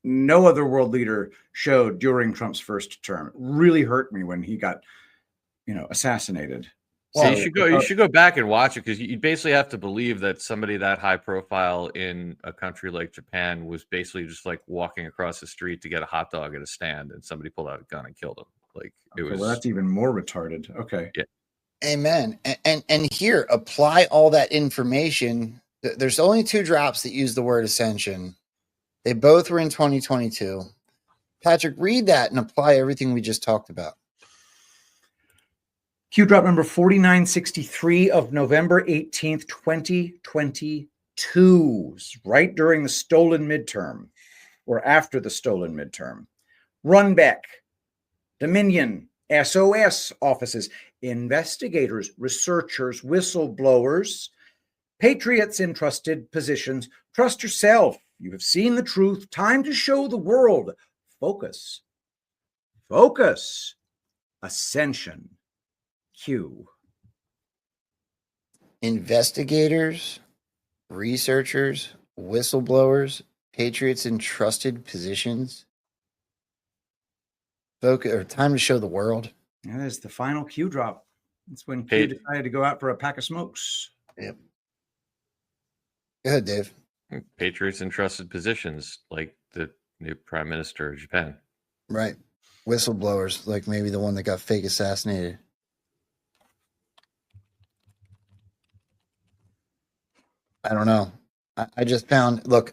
no other world leader showed during Trump's first term. It really hurt me when he got, assassinated. So you should go back and watch it, because you basically have to believe that somebody that high profile in a country like Japan was basically just like walking across the street to get a hot dog at a stand, and somebody pulled out a gun and killed him. Like it was. Well, that's even more retarded. Okay. Yeah. Amen. And here, apply all that information. There's only 2 drops that use the word ascension. They both were in 2022. Patrick, read that and apply everything we just talked about. Q drop number 4963 of November 18th, 2022, right during the stolen midterm, or after the stolen midterm. Runback, Dominion, SOS offices, investigators, researchers, whistleblowers, patriots in trusted positions. Trust yourself. You have seen the truth. Time to show the world. Focus. Focus. Ascension. Q. Investigators, researchers, whistleblowers, patriots in trusted positions. Focus, or time to show the world. That is the final Q drop. That's when Q decided to go out for a pack of smokes. Yep. Go ahead, Dave. Patriots in trusted positions, like the new Prime Minister of Japan. Right. Whistleblowers, like maybe the one that got fake assassinated. I don't know. I just found, look,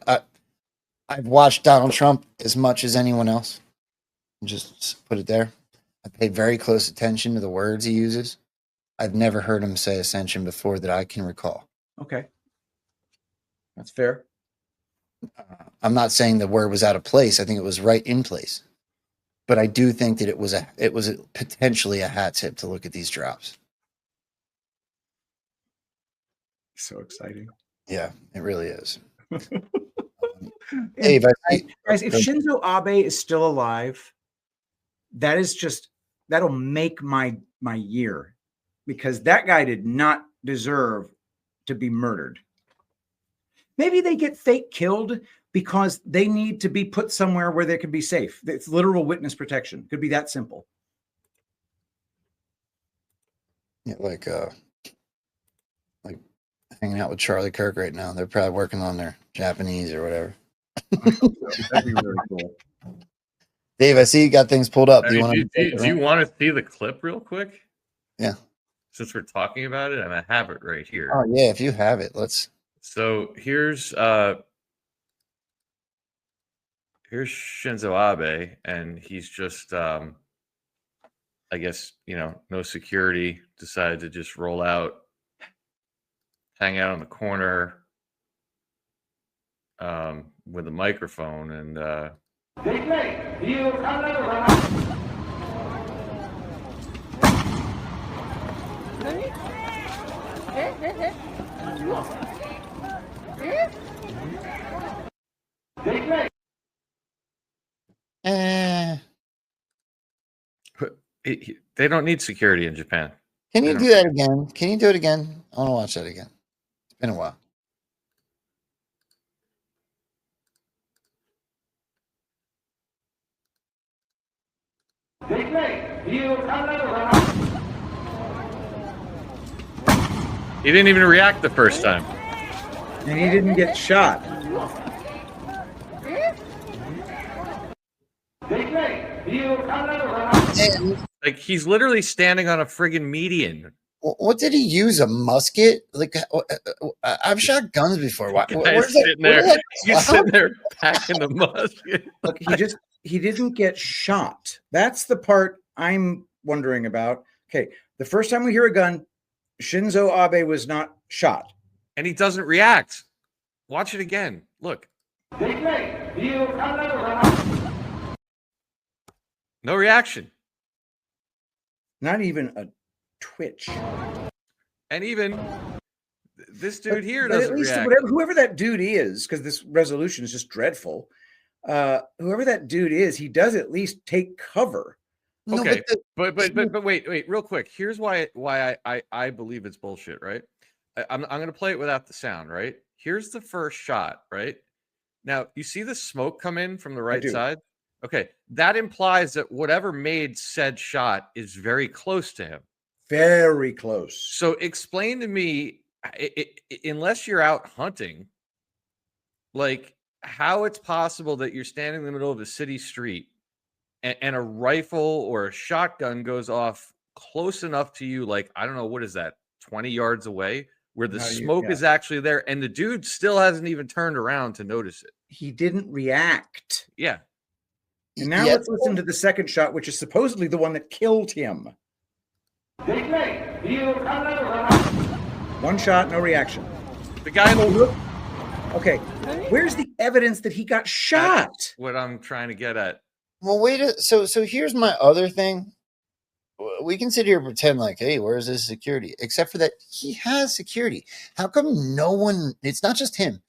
I've watched Donald Trump as much as anyone else. Just put it there. I pay very close attention to the words he uses. I've never heard him say ascension before that I can recall. Okay. That's fair. I'm not saying the word was out of place. I think it was right in place. But I do think that it was potentially a hat tip to look at these drops. So exciting. Yeah, it really is. Dave, guys, if Shinzo Abe is still alive, that'll make my year, because that guy did not deserve to be murdered. Maybe they get fake killed because they need to be put somewhere where they can be safe. It's literal witness protection. Could be that simple. Yeah, like hanging out with Charlie Kirk right now. They're probably working on their Japanese or whatever. That'd be really cool. Dave, I see you got things pulled up. Do you want to see the clip real quick? Yeah. Since we're talking about it, I have it right here. Oh yeah, if you have it, let's. So here's here's Shinzo Abe, and he's just, I guess, no security, decided to just roll out, hang out on the corner with a microphone, and they don't need security in Japan. Can you do that again? Can you do it again? I want to watch that again. It's been a while. He didn't even react the first time. And he didn't get shot. Like, he's literally standing on a friggin' median. What did he use? A musket? Like, I've shot guns before. Why, Guy's sitting there. He's sitting there packing the musket. Look, he didn't get shot. That's the part I'm wondering about. Okay, the first time we hear a gun, Shinzo Abe was not shot. And he doesn't react. Watch it again. Look. No reaction. Not even a twitch. And even this dude here but doesn't at least react. Whoever that dude is, because this resolution is just dreadful. Whoever that dude is, he does at least take cover. Okay, but wait, real quick. Here's why I believe it's bullshit, right? I'm gonna play it without the sound, right? Here's the first shot, right? Now you see the smoke come in from the right side. Okay, that implies that whatever made said shot is very close to him. Very close. So explain to me, unless you're out hunting, like how it's possible that you're standing in the middle of a city street and a rifle or a shotgun goes off close enough to you, like, I don't know, what is that, 20 yards away, where the smoke is actually there, and the dude still hasn't even turned around to notice it. He didn't react. Yeah. And now let's listen to the second shot, which is supposedly the one that killed him. One shot, no reaction. The guy in the Okay, where's the evidence that he got shot? That's what I'm trying to get at. Well, so here's my other thing. We can sit here and pretend like, hey, where's his security? Except for that, he has security. How come no one? It's not just him.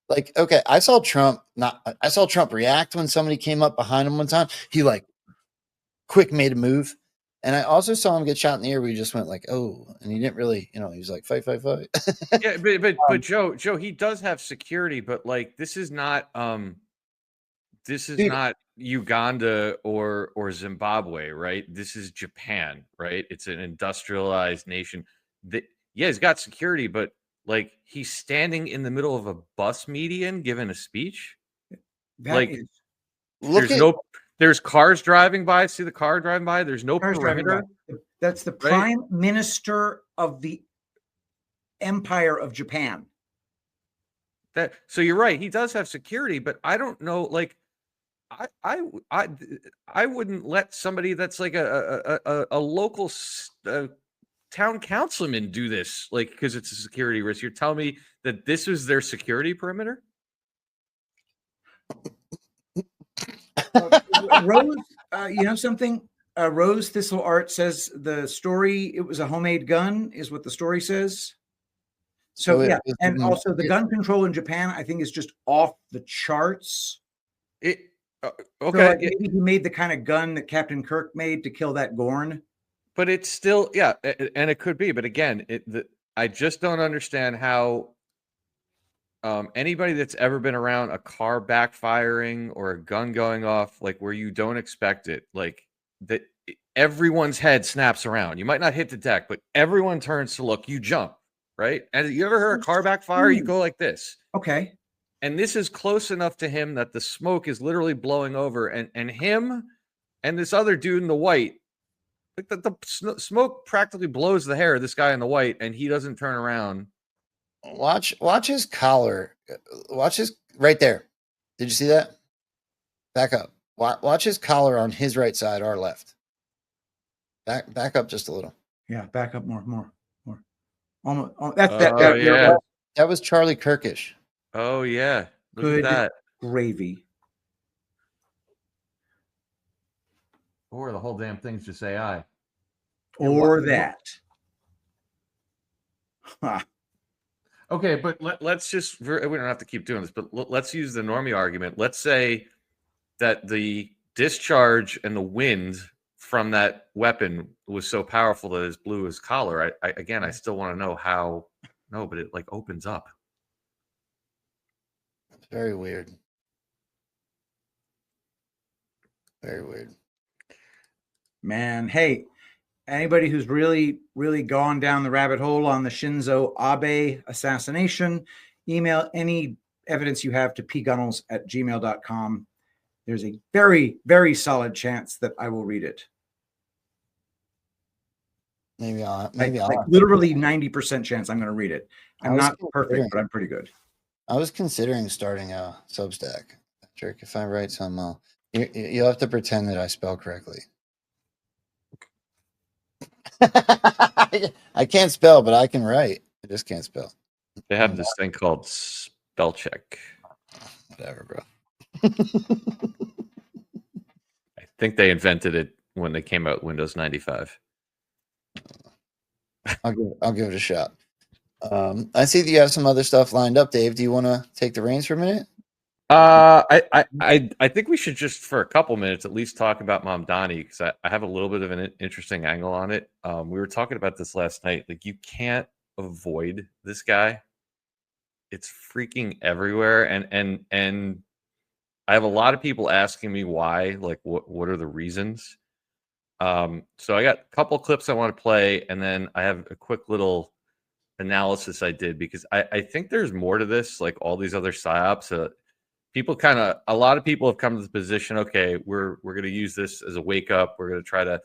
Like, okay, I saw Trump react when somebody came up behind him one time. He like quick made a move. And I also saw him get shot in the ear where he just went like, oh, and he didn't really, he was like, fight. Yeah, but Joe, he does have security, but like this is not not Uganda or Zimbabwe, right? This is Japan, right? It's an industrialized nation. He's got security, but like he's standing in the middle of a bus median giving a speech. There's cars driving by. See the car driving by? There's no perimeter. That's the prime minister of the Empire of Japan. So you're right. He does have security, but I don't know. Like, I wouldn't let somebody that's like a local town councilman do this, like, because it's a security risk. You're telling me that this was their security perimeter? Rose, you know something? Rose Thistle Art says the story, it was a homemade gun, is what the story says. So yeah, and also the gun control in Japan, I think, is just off the charts. Okay, so like maybe he made the kind of gun that Captain Kirk made to kill that Gorn. But it's still, and it could be. But again, I just don't understand how anybody that's ever been around a car backfiring or a gun going off, like where you don't expect it, like that, everyone's head snaps around. You might not hit the deck, but everyone turns to look. You jump, right? And you ever heard a car backfire? You go like this. Okay. And this is close enough to him that the smoke is literally blowing over, and him and this other dude in the white, like the smoke practically blows the hair of this guy in the white, and he doesn't turn around. Watch his collar. Watch his right there. Did you see that? Back up. Watch his collar on his right side, our left. Back up just a little. Yeah, back up more. Almost. That was Charlie Kirkish. Oh yeah. Look Good at that. gravy. Or the whole damn thing's just AI. Or that. Huh. Okay, but let's just, we don't have to keep doing this, but let's use the normie argument. Let's say that the discharge and the wind from that weapon was so powerful that it blew his collar. I still want to know how. No, but it like opens up. It's very weird. Very weird. Man, hey, anybody who's really, really gone down the rabbit hole on the Shinzo Abe assassination, email any evidence you have to pgunnels@gmail.com. There's a very, very solid chance that I will read it. Maybe I'll literally 90% chance I'm going to read it. I'm not perfect, but I'm pretty good. I was considering starting a Substack, Patrick. If I write some, you'll have to pretend that I spell correctly. I can't spell, but I can write. I just can't spell. They have this thing called spell check. Whatever, bro. I think they invented it when they came out with Windows 95. I'll give it a shot. I see that you have some other stuff lined up, Dave. Do you want to take the reins for a minute? I think we should just for a couple minutes at least talk about Mom Donnie, because I have a little bit of an interesting angle on it. We were talking about this last night. Like, you can't avoid this guy. It's freaking everywhere, and I have a lot of people asking me why. Like, what are the reasons? So I got a couple clips I want to play, and then I have a quick little analysis I did, because I think there's more to this. Like all these other psyops, a lot of people have come to the position, okay, we're going to use this as a wake up. We're going to try to,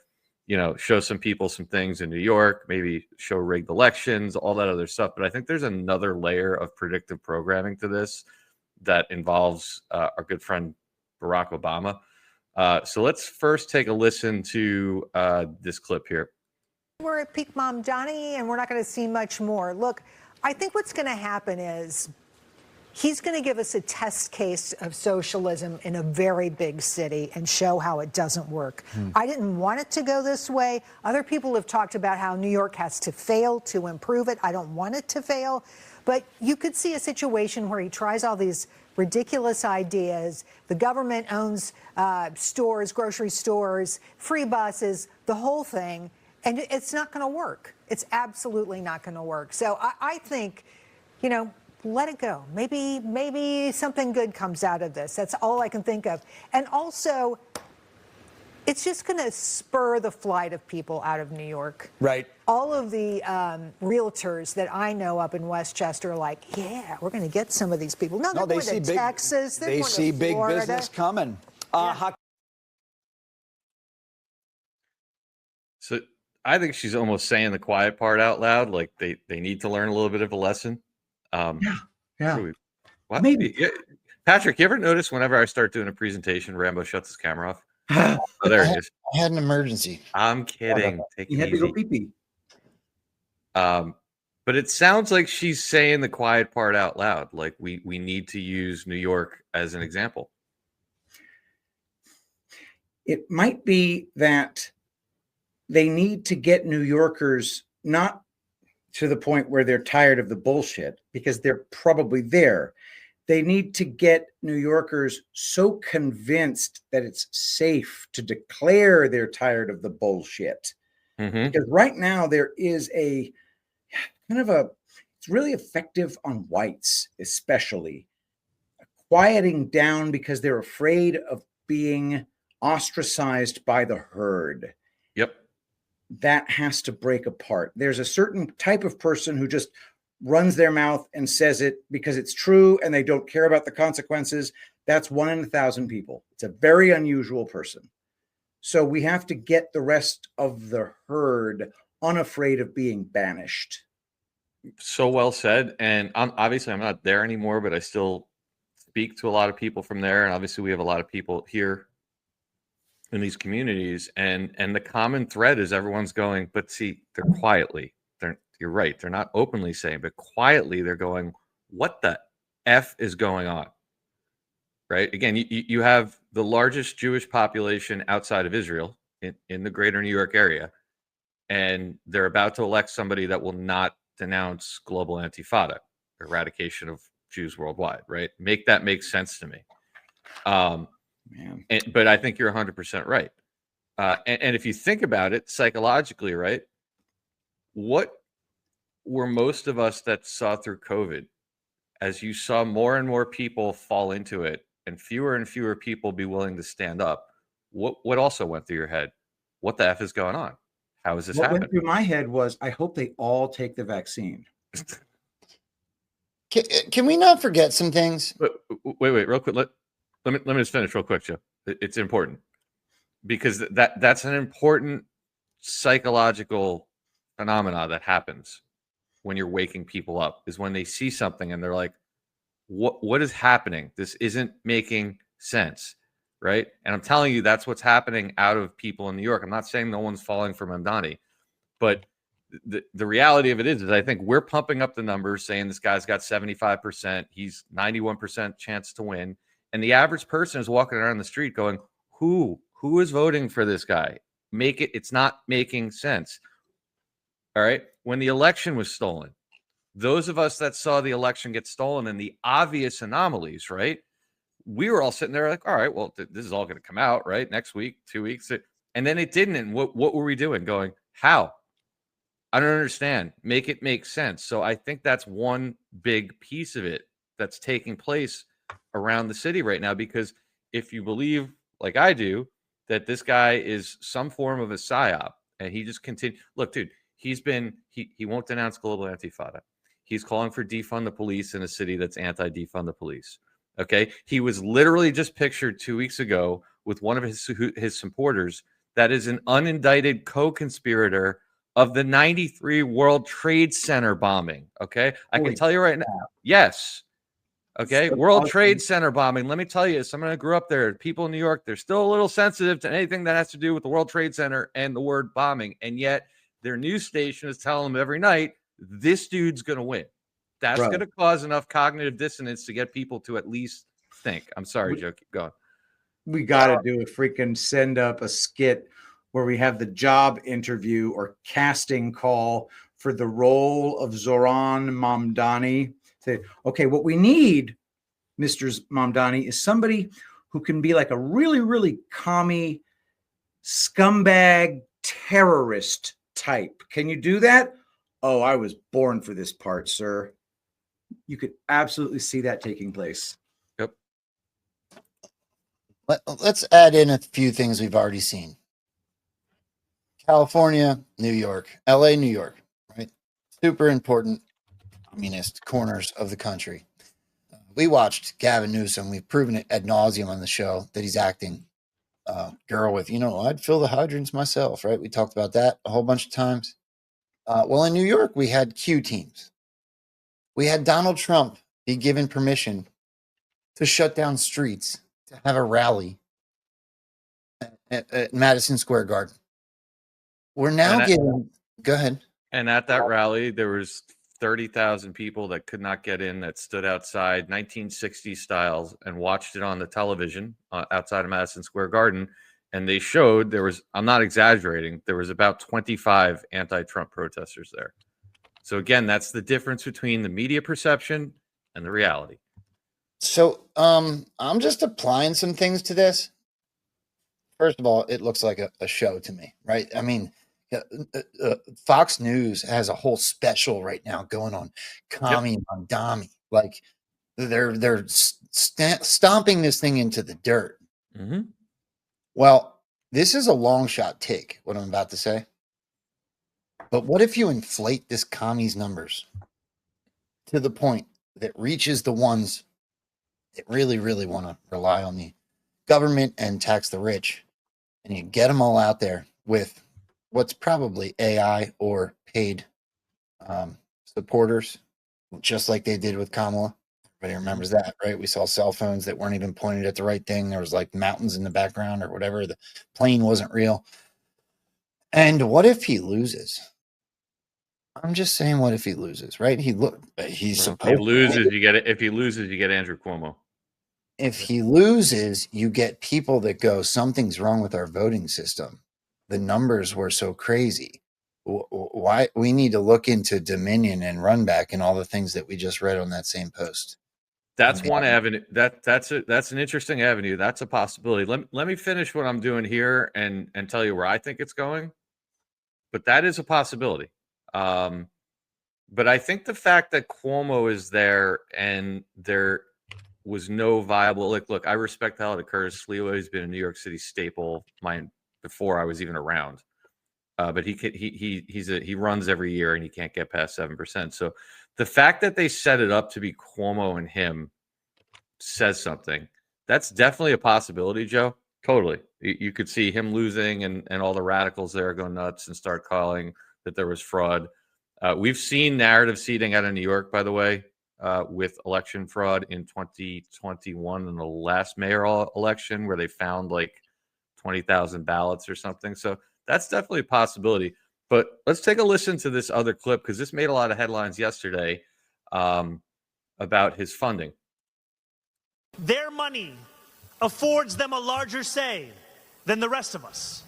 show some people some things in New York, maybe show rigged elections, all that other stuff. But I think there's another layer of predictive programming to this that involves our good friend Barack Obama. So let's first take a listen to this clip here. We're at peak Mom Donnie, and we're not going to see much more. Look, I think what's going to happen is he's going to give us a test case of socialism in a very big city and show how it doesn't work. I didn't want it to go this way. Other people have talked about how New York has to fail to improve it. I don't want it to fail. But you could see a situation where he tries all these ridiculous ideas. The government owns stores, grocery stores, free buses, the whole thing. And it's not going to work. It's absolutely not going to work. So I think, let it go. Maybe something good comes out of this. That's all I can think of. And also, it's just going to spur the flight of people out of New York. Right. All of the realtors that I know up in Westchester are like, yeah, we're going to get some of these people. No, they're going to Texas. They see big business coming. So I think she's almost saying the quiet part out loud. Like they need to learn a little bit of a lesson. Maybe. Patrick, you ever notice whenever I start doing a presentation, Rambo shuts his camera off? Oh, there it is. I had an emergency. I'm kidding. Take it easy. Go pee-pee. But it sounds like she's saying the quiet part out loud. Like we need to use New York as an example. It might be that they need to get New Yorkers not to the point where they're tired of the bullshit, because they're probably there. They need to get New Yorkers so convinced that it's safe to declare they're tired of the bullshit. Because right now there is a kind of it's really effective on whites, especially quieting down because they're afraid of being ostracized by the herd. Yep. That has to break apart. There's a certain type of person who just runs their mouth and says it because it's true and they don't care about the consequences. That's 1 in 1,000 people. It's a very unusual person. So we have to get the rest of the herd unafraid of being banished. So well said. And obviously I'm not there anymore, but I still speak to a lot of people from there, and obviously we have a lot of people here in these communities, and the common thread is everyone's going, but see, they're quietly. You're right. They're not openly saying, but quietly they're going, what the F is going on? Right? Again, you have the largest Jewish population outside of Israel in the greater New York area, and they're about to elect somebody that will not denounce global intifada, eradication of Jews worldwide, right? Make that make sense to me. But I think you're 100% right. And if you think about it psychologically, right, what were most of us that saw through COVID, as you saw more and more people fall into it and fewer people be willing to stand up, what also went through your head? What the F is going on? How is this What happening? went through my head was, I hope they all take the vaccine. Can we not forget some things? Wait, real quick. Let me just finish real quick, Joe. It's important because that's an important psychological phenomena that happens when you're waking people up, is when they see something and they're like, what is happening? This isn't making sense, right? And I'm telling you, that's what's happening out of people in New York. I'm not saying no one's falling for Mamdani, but the reality of it is I think we're pumping up the numbers saying this guy's got 75%, he's 91% chance to win, and the average person is walking around the street going, who is voting for this guy? It's not making sense. All right. When the election was stolen, those of us that saw the election get stolen and the obvious anomalies, right? We were all sitting there like, all right, well, this is all going to come out, right? Next week, 2 weeks. And then it didn't. And what were we doing? Going, how? I don't understand. Make it make sense. So I think that's one big piece of it that's taking place around the city right now, because if you believe, like I do, that this guy is some form of a psyop and he just continues. Look, dude, he won't denounce global intifada. He's calling for defund the police in a city that's anti-defund the police. Okay. He was literally just pictured 2 weeks ago with one of his supporters that is an unindicted co-conspirator of the 93 World Trade Center bombing. Okay. I can tell you right now. Yes. Okay. World Trade Center bombing. Let me tell you, as someone who grew up there, people in New York, they're still a little sensitive to anything that has to do with the World Trade Center and the word bombing. And yet their news station is telling them every night, this dude's going to win. That's going to cause enough cognitive dissonance to get people to at least think. I'm sorry, Joe. Keep going. We got to do a freaking send up a skit where we have the job interview or casting call for the role of Zoran Mamdani. Say, okay, what we need, Mr. Mamdani, is somebody who can be like a really, really commie, scumbag terrorist type. Can you do that? Oh, I was born for this part, sir. You could absolutely see that taking place. Yep. Let's add in a few things we've already seen. California, New York, LA, New York, right? Super important communist corners of the country. We watched Gavin Newsom. We've proven it ad nauseum on the show that he's acting girl with, I'd fill the hydrants myself, right? We talked about that a whole bunch of times. Well, in New York, we had Q teams. We had Donald Trump be given permission to shut down streets, to have a rally at Madison Square Garden. We're now getting, go ahead. And at that rally, there was 30,000 people that could not get in, that stood outside 1960s styles and watched it on the television outside of Madison Square Garden. And they showed I'm not exaggerating, there was about 25 anti-Trump protesters there. So again, that's the difference between the media perception and the reality. So I'm just applying some things to this. First of all, it looks like a show to me, right? I mean, Fox News has a whole special right now going on Kami Mamdani. Like they're stomping this thing into the dirt. Mm-hmm. Well, this is a long shot take, what I'm about to say. But what if you inflate this Kami's numbers to the point that reaches the ones that really, really want to rely on the government and tax the rich, and you get them all out there with what's probably AI or paid supporters, just like they did with Kamala. Everybody remembers that, right? We saw cell phones that weren't even pointed at the right thing. There was like mountains in the background or whatever. The plane wasn't real. And what if he loses? I'm just saying, what if he loses, right? He's If he loses, you get it. If he loses, you get Andrew Cuomo. If he loses, you get people that go, something's wrong with our voting system. The numbers were so crazy. Why we need to look into Dominion and run back and all the things that we just read on that same post. That's one avenue. That's an interesting avenue. That's a possibility. Let me finish what I'm doing here and tell you where I think it's going. But that is a possibility. But I think the fact that Cuomo is there and there was no viable, look, I respect how it occurs. Sliwa has been a New York City staple before I was even around. But he runs every year and he can't get past 7%. So the fact that they set it up to be Cuomo and him says something. That's definitely a possibility, Joe. Totally. You could see him losing and all the radicals there go nuts and start calling that there was fraud. We've seen narrative seeding out of New York, by the way, with election fraud in 2021 in the last mayoral election where they found like 20,000 ballots or something. So that's definitely a possibility. But let's take a listen to this other clip because this made a lot of headlines yesterday about his funding. Their money affords them a larger say than the rest of us.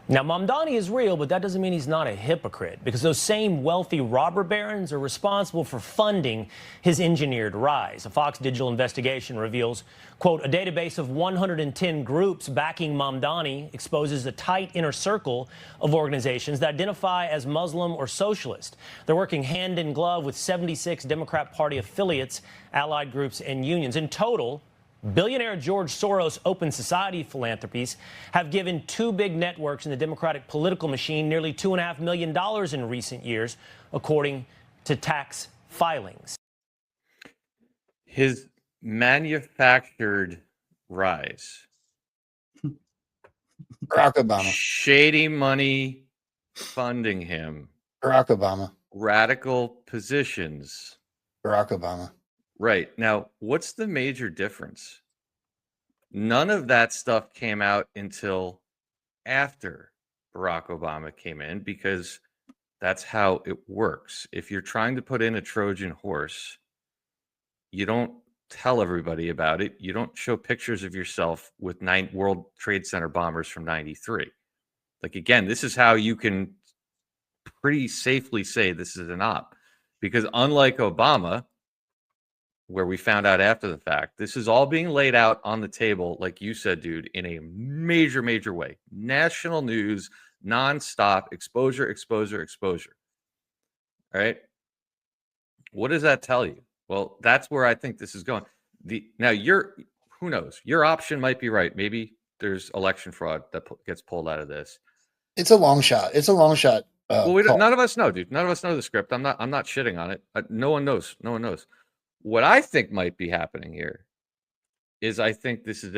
Now, Mamdani is real, but that doesn't mean he's not a hypocrite, because those same wealthy robber barons are responsible for funding his engineered rise. A Fox Digital investigation reveals, quote, a database of 110 groups backing Mamdani exposes a tight inner circle of organizations that identify as Muslim or socialist. They're working hand in glove with 76 Democrat Party affiliates, allied groups, and unions. In total, billionaire George Soros' Open Society philanthropies have given two big networks in the Democratic political machine nearly $2.5 million in recent years, according to tax filings. His manufactured rise. Barack Obama. Shady money funding him. Barack Obama. Radical positions. Barack Obama. Right. Now, what's the major difference? None of that stuff came out until after Barack Obama came in because that's how it works. If you're trying to put in a Trojan horse, you don't tell everybody about it. You don't show pictures of yourself with 9 World Trade Center bombers from 93. Like, again, this is how you can pretty safely say this is an op. Because unlike Obama, where we found out after the fact, this is all being laid out on the table, like you said, dude, in a major, major way. National news, nonstop, exposure, exposure, exposure. All right. What does that tell you? Well, that's where I think this is going. Now, who knows? Your option might be right. Maybe there's election fraud that gets pulled out of this. It's a long shot. It's a long shot. Well, none of us know, dude. None of us know the script. I'm not shitting on it. No one knows. No one knows. What I think might be happening here is I think this is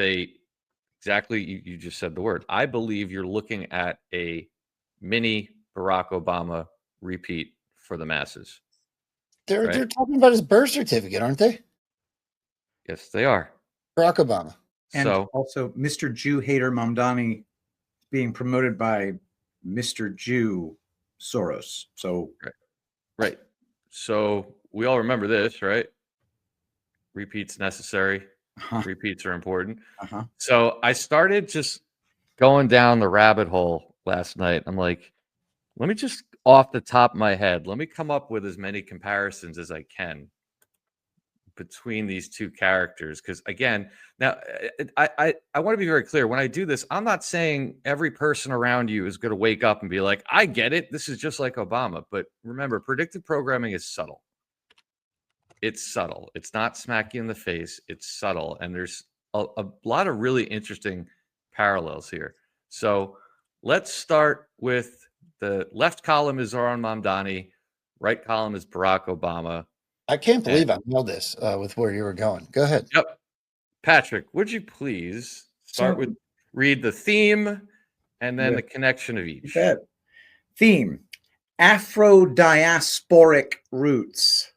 exactly, you just said the word. I believe you're looking at a mini Barack Obama repeat for the masses. They're talking about his birth certificate, aren't they? Yes, they are. Barack Obama. And also Mr. Jew hater Mamdani being promoted by Mr. Jew Soros. So right. So we all remember this, right? Repeats necessary. Repeats are important. So I started just going down the rabbit hole last night. I'm like, let me just off the top of my head, let me come up with as many comparisons as I can between these two characters. Because again, now I want to be very clear. When I do this, I'm not saying every person around you is going to wake up and be like, I get it. This is just like Obama. But remember, predictive programming is subtle. It's subtle. It's not smack you in the face. It's subtle. And there's a lot of really interesting parallels here. So let's start with the left column is Zoran Mamdani. Right column is Barack Obama. I can't believe I know this with where you were going. Go ahead. Yep. Patrick, would you please read the theme and then the connection of each? Theme, Afro-diasporic roots.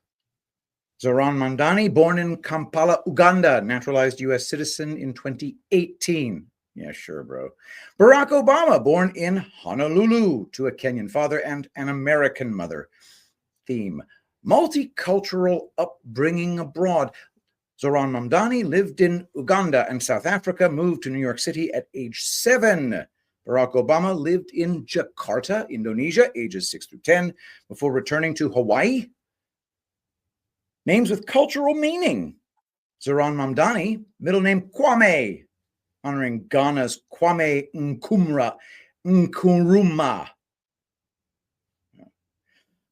Zoran Mamdani, born in Kampala, Uganda, naturalized U.S. citizen in 2018. Yeah, sure, bro. Barack Obama, born in Honolulu to a Kenyan father and an American mother. Theme: multicultural upbringing abroad. Zoran Mamdani lived in Uganda and South Africa, moved to New York City at age 7. Barack Obama lived in Jakarta, Indonesia, ages 6 through 10, before returning to Hawaii. Names with cultural meaning. Zoran Mamdani, middle name Kwame, honoring Ghana's Kwame Nkrumah.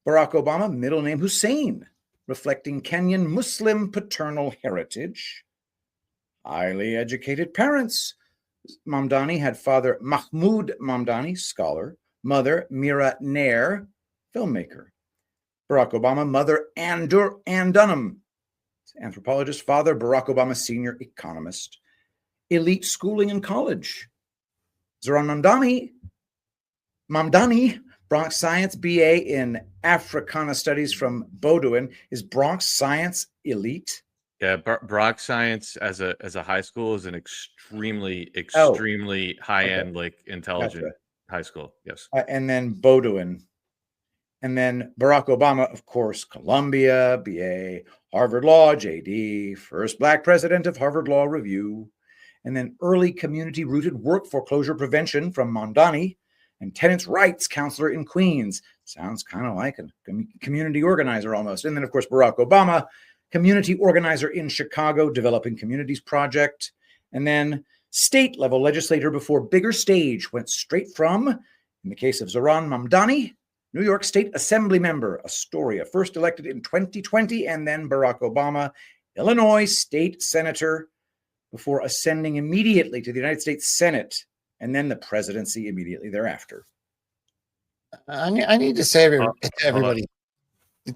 Barack Obama, middle name Hussein, reflecting Kenyan Muslim paternal heritage. Highly educated parents. Mamdani had father Mahmoud Mamdani, scholar, mother Mira Nair, filmmaker. Barack Obama, mother Ann Dunham, anthropologist, father Barack Obama, senior economist. Elite schooling and college. Zoran Mamdani, Bronx Science BA in Africana Studies from Bowdoin. Is Bronx Science elite? Yeah, Brock Science as a high school is an extremely high end, like intelligent high school. Yes. And then Bowdoin. And then Barack Obama, of course, Columbia, BA, Harvard Law, JD, first Black president of Harvard Law Review. And then early community-rooted work foreclosure prevention from Mamdani, and tenants' rights counselor in Queens. Sounds kind of like a community organizer almost. And then, of course, Barack Obama, community organizer in Chicago, Developing Communities Project. And then state-level legislator before bigger stage, went straight from, in the case of Zoran Mamdani, New York State Assembly member, Astoria, first elected in 2020, and then Barack Obama, Illinois State Senator, before ascending immediately to the United States Senate, and then the presidency immediately thereafter. I need to say to everybody,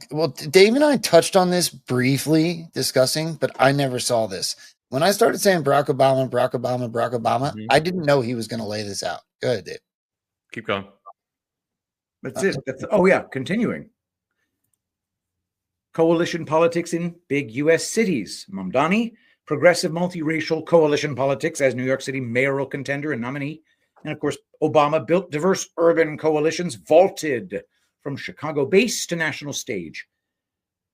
well, Dave and I touched on this briefly discussing, but I never saw this. When I started saying Barack Obama, I didn't know he was going to lay this out. Go ahead, Dave. Keep going. That's it. Continuing. Coalition politics in big U.S. cities. Mamdani, progressive multiracial coalition politics as New York City mayoral contender and nominee. And of course, Obama built diverse urban coalitions, vaulted from Chicago base to national stage.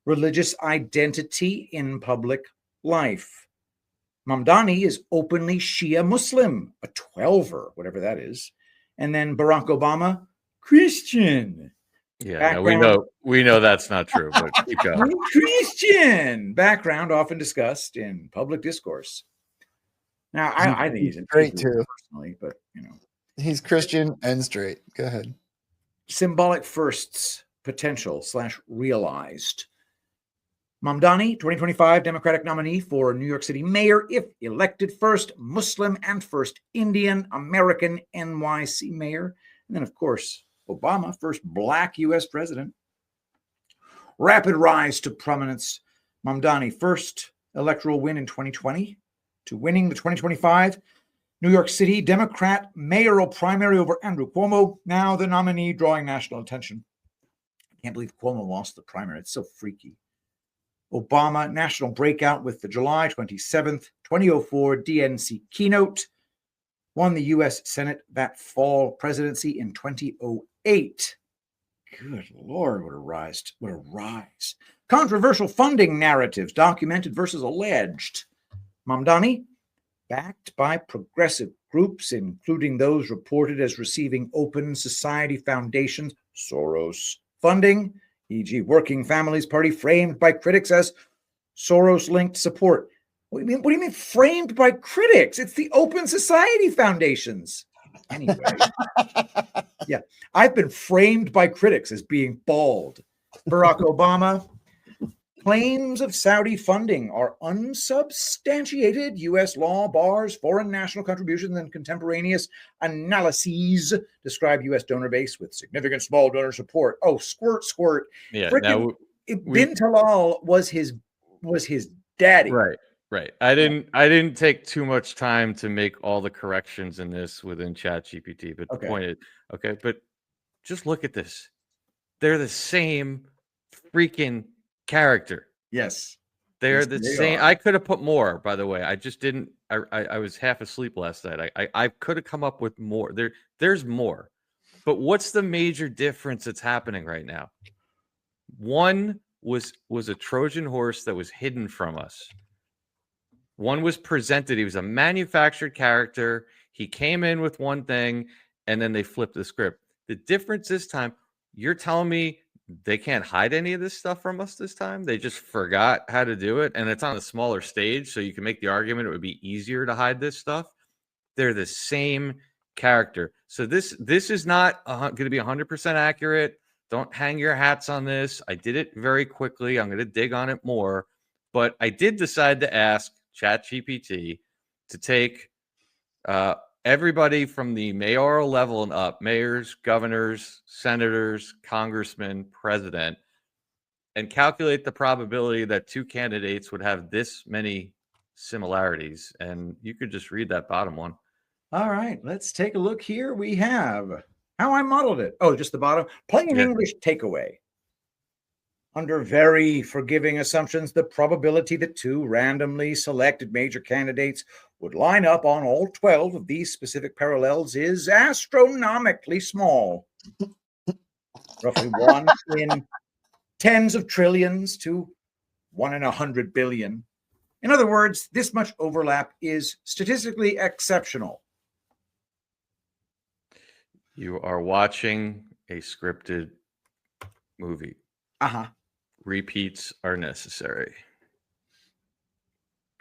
Religious identity in public life. Mamdani is openly Shia Muslim, a 12er, whatever that is. And then Barack Obama, Christian. Yeah, no, we know that's not true, but keep going. Christian background often discussed in public discourse. Now, I think he's great too, personally, but he's Christian and straight. Go ahead. Symbolic firsts, potential / realized. Mamdani, 2025 Democratic nominee for New York City mayor, if elected, first Muslim and first Indian American NYC mayor. And then, of course, Obama, first Black U.S. president. Rapid rise to prominence. Mamdani, first electoral win in 2020 to winning the 2025 New York City Democrat mayoral primary over Andrew Cuomo, now the nominee drawing national attention. I can't believe Cuomo lost the primary. It's so freaky. Obama, national breakout with the July 27th, 2004 DNC keynote. Won the U.S. Senate that fall, presidency in 2008. Good Lord, what a rise. What a rise. Controversial funding narratives, documented versus alleged. Mamdani, backed by progressive groups, including those reported as receiving Open Society Foundation's Soros funding, e.g. Working Families Party, framed by critics as Soros-linked support. What do you mean framed by critics? It's the Open Society Foundations. Anyway, yeah, I've been framed by critics as being bald. Barack Obama, claims of Saudi funding are unsubstantiated. U.S. law bars foreign national contributions, and contemporaneous analyses describe U.S. donor base with significant small donor support. Oh, squirt. Yeah, Bin Talal was his daddy. Right. I didn't take too much time to make all the corrections in this within ChatGPT, but the point is, but just look at this. They're the same freaking character. Yes. They're Yes, the they same. are. I could have put more, by the way. I just didn't. I was half asleep last night. I could have come up with more. There's more. But what's the major difference that's happening right now? One was a Trojan horse that was hidden from us. One was presented. He was a manufactured character. He came in with one thing, and then they flipped the script. The difference this time, you're telling me they can't hide any of this stuff from us this time? They just forgot how to do it, and it's on a smaller stage, so you can make the argument it would be easier to hide this stuff. They're the same character. So this is not going to be 100% accurate. Don't hang your hats on this. I did it very quickly. I'm going to dig on it more. But I did decide to ask ChatGPT to take everybody from the mayoral level and up, mayors, governors, senators, congressmen, president, and calculate the probability that two candidates would have this many similarities. And you could just read that bottom one. All right, let's take a look here. We have how I modeled it. Oh, just the bottom. Plain English takeaway. Under very forgiving assumptions, the probability that two randomly selected major candidates would line up on all 12 of these specific parallels is astronomically small. Roughly 1 in tens of trillions to 1 in 100 billion. In other words, this much overlap is statistically exceptional. You are watching a scripted movie. Uh-huh. Repeats are necessary.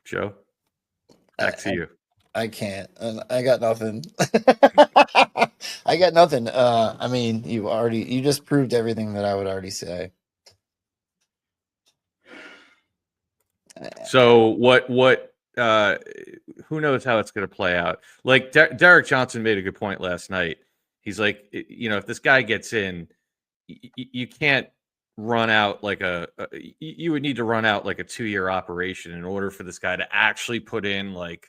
Joe, back to you. I can't. I got nothing. I got nothing. I mean, you just proved everything that I would already say. So what who knows how it's going to play out? Like Derek Johnson made a good point last night. He's like, if this guy gets in, you can't run out like you would need to run out like a 2-year operation in order for this guy to actually put in like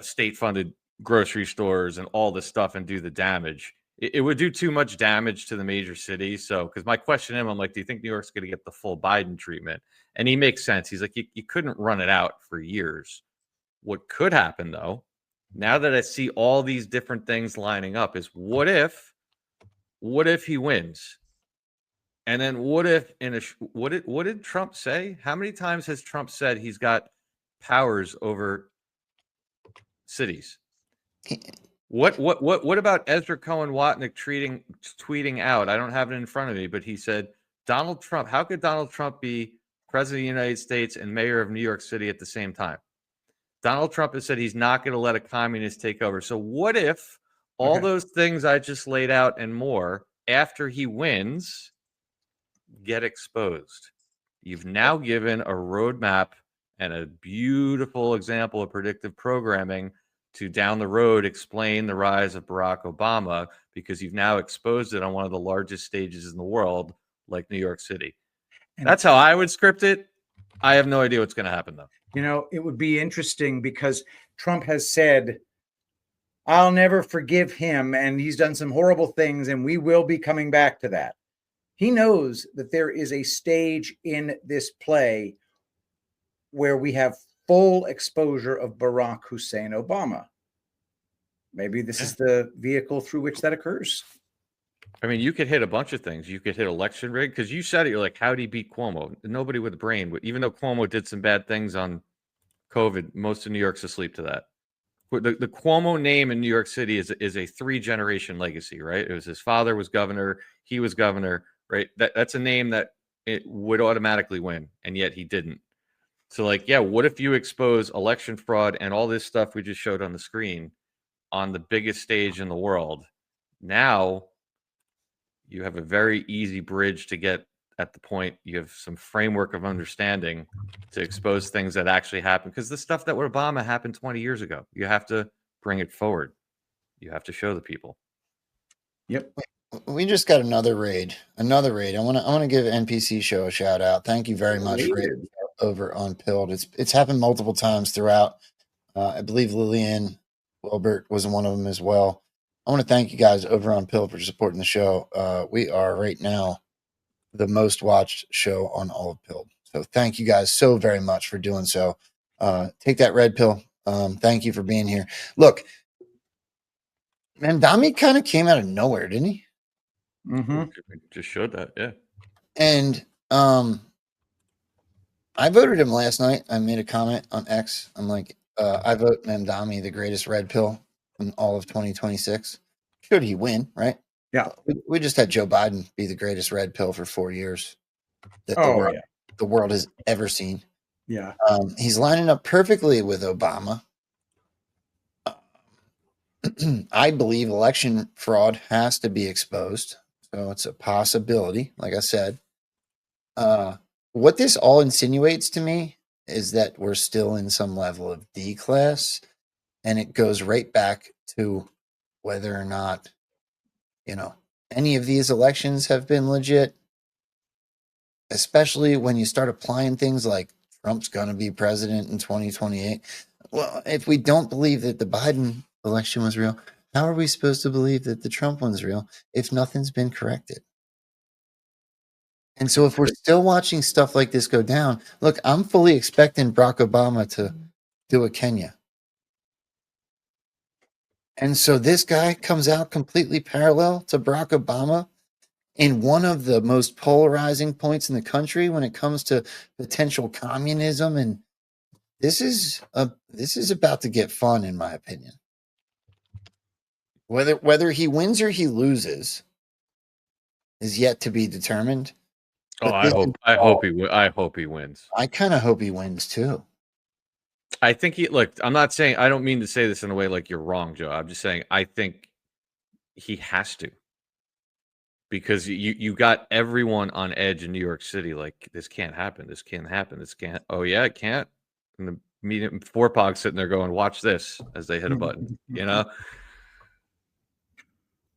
state funded grocery stores and all this stuff and do the damage. It would do too much damage to the major cities. So, because my question to him, I'm like, do you think New York's going to get the full Biden treatment? And he makes sense. He's like, you couldn't run it out for years. What could happen though, now that I see all these different things lining up, is what if he wins? And then what if what did Trump say? How many times has Trump said he's got powers over cities? What about Ezra Cohen Watnick tweeting out? I don't have it in front of me, but he said, Donald Trump, how could Donald Trump be president of the United States and mayor of New York City at the same time? Donald Trump has said he's not going to let a communist take over. So what if all those things I just laid out and more, after he wins, get exposed? You've now given a roadmap and a beautiful example of predictive programming to down the road explain the rise of Barack Obama, because you've now exposed it on one of the largest stages in the world, like New York City. And that's how I would script it. I have no idea what's going to happen, though. It would be interesting because Trump has said, I'll never forgive him, and he's done some horrible things, and we will be coming back to that. He knows that there is a stage in this play where we have full exposure of Barack Hussein Obama. Maybe this is the vehicle through which that occurs. I mean, you could hit a bunch of things. You could hit election rig, because you said it. You're like, how'd he beat Cuomo? Nobody with a brain. Even though Cuomo did some bad things on COVID, most of New York's asleep to that. The Cuomo name in New York City is a 3-generation legacy, right? It was his father was governor. He was governor, right? That's a name that it would automatically win, and yet he didn't. So like, yeah, what if you expose election fraud and all this stuff we just showed on the screen on the biggest stage in the world? Now you have a very easy bridge to get at the point. You have some framework of understanding to expose things that actually happen, because the stuff that with Obama happened 20 years ago. You have to bring it forward. You have to show the people. Yep. We just got another raid. I want to give NPC Show a shout out. Thank you very much for it over on Pilled. It's happened multiple times throughout. I believe Lillian Wilbert was one of them as well. I want to thank you guys over on Pilled for supporting the show. We are right now the most watched show on all of Pilled. So thank you guys so very much for doing so. Take that red pill. Thank you for being here. Look, Mamdani kind of came out of nowhere, didn't he? Mm-hmm. Just showed that, yeah. And I voted him last night. I made a comment on X. I'm like, I vote Mamdani the greatest red pill in all of 2026. Should he win, right? Yeah. We just had Joe Biden be the greatest red pill for 4 years that the world has ever seen. Yeah. He's lining up perfectly with Obama. I believe election fraud has to be exposed. So it's a possibility, like I said. What this all insinuates to me is that we're still in some level of D class, and it goes right back to whether or not, any of these elections have been legit, especially when you start applying things like Trump's going to be president in 2028. Well, if we don't believe that the Biden election was real, how are we supposed to believe that the Trump one's real if nothing's been corrected? And so if we're still watching stuff like this go down, look, I'm fully expecting Barack Obama to do a Kenya. And so this guy comes out completely parallel to Barack Obama in one of the most polarizing points in the country when it comes to potential communism. And this is about to get fun, in my opinion. Whether he wins or he loses is yet to be determined. Oh, I hope he wins. I kind of hope he wins too. I think I'm not saying, I don't mean to say this in a way like you're wrong, Joe. I'm just saying I think he has to. Because you got everyone on edge in New York City, like, this can't happen. This can't happen. This can't. Oh yeah, it can't. And the medium Forepog sitting there going, watch this as they hit a button,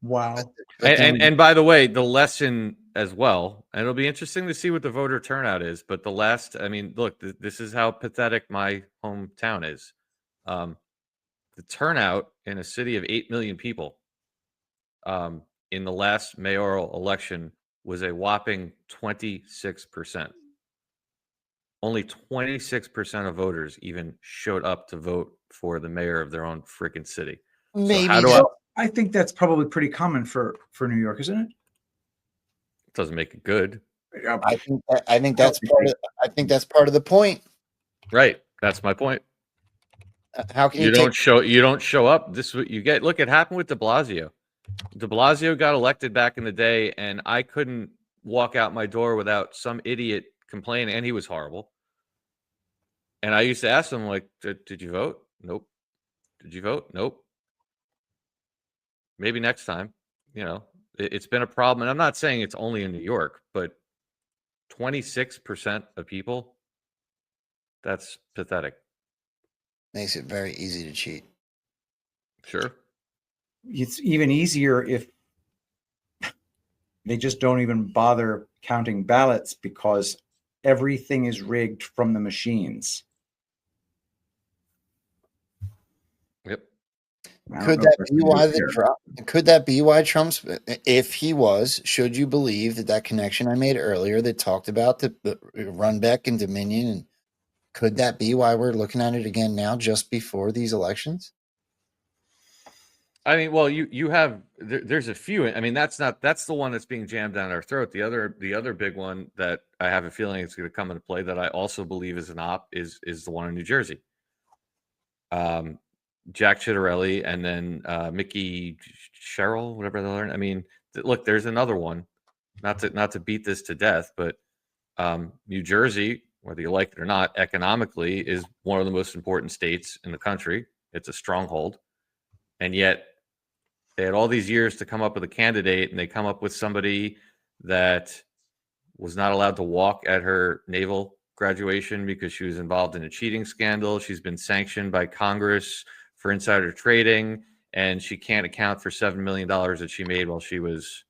Wow. And by the way, the lesson as well, and it'll be interesting to see what the voter turnout is. But look, this is how pathetic my hometown is. The turnout in a city of 8 million people in the last mayoral election was a whopping 26%. Only 26% of voters even showed up to vote for the mayor of their own freaking city. Maybe. So I think that's probably pretty common for New York, isn't it? Doesn't make it good. I think that's part of the point. Right. That's my point. How can you don't show up? This is what you get. Look, it happened with de Blasio. De Blasio got elected back in the day, and I couldn't walk out my door without some idiot complaining, and he was horrible. And I used to ask him, like, did you vote? Nope. Did you vote? Nope. Maybe next time. It's been a problem. And I'm not saying it's only in New York, but 26% of people, that's pathetic. Makes it very easy to cheat. Sure. It's even easier if they just don't even bother counting ballots because everything is rigged from the machines. Yep. Could that be why Trump's, if he was, should you believe that connection I made earlier that talked about the Runbeck and Dominion, and could that be why we're looking at it again now just before these elections? I mean, well, you have there's a few. I mean, that's the one that's being jammed down our throat. The other big one that I have a feeling it's going to come into play that I also believe is an op is the one in New Jersey. Jack Ciattarelli and then Mickey Sherrill, whatever they'll learn. I mean, look, there's another one. Not to beat this to death, but New Jersey, whether you like it or not, economically is one of the most important states in the country. It's a stronghold, and yet they had all these years to come up with a candidate, and they come up with somebody that was not allowed to walk at her naval graduation because she was involved in a cheating scandal. She's been sanctioned by Congress for insider trading, and she can't account for $7 million that she made while she was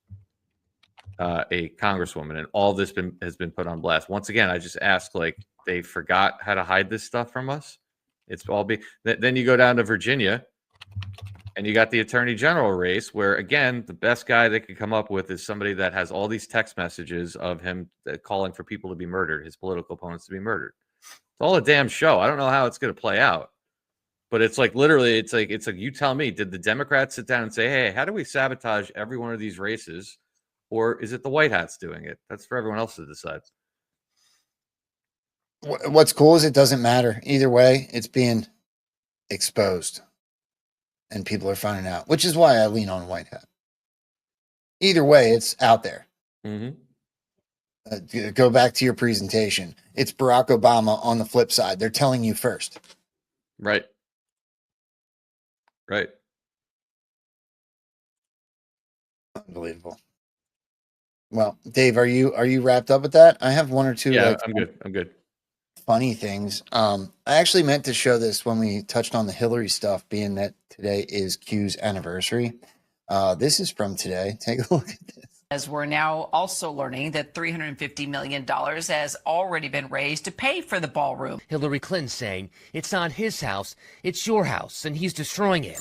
a congresswoman. And all this has been put on blast. Once again, I just ask, like, they forgot how to hide this stuff from us. It's all then you go down to Virginia, And you got the attorney general race where, again, the best guy they could come up with is somebody that has all these text messages of him calling for people to be murdered, his political opponents to be murdered. It's all a damn show. I don't know how it's going to play out. But it's like literally, it's like you tell me, did the Democrats sit down and say, hey, how do we sabotage every one of these races? Or is it the White Hats doing it? That's for everyone else to decide. What's cool is it doesn't matter. Either way, it's being exposed. And people are finding out, which is why I lean on White Hat. Either way, it's out there. Mm-hmm. Go back to your presentation. It's Barack Obama on the flip side. They're telling you first. Right. Right. Unbelievable. Well, Dave, are you wrapped up with that? I have one or two. Yeah, I'm good. I'm good. Funny things. I actually meant to show this when we touched on the Hillary stuff, being that today is Q's anniversary. This is from today. Take a look at this. As we're now also learning that $350 million has already been raised to pay for the ballroom. Hillary Clinton saying it's not his house, it's your house, and he's destroying it.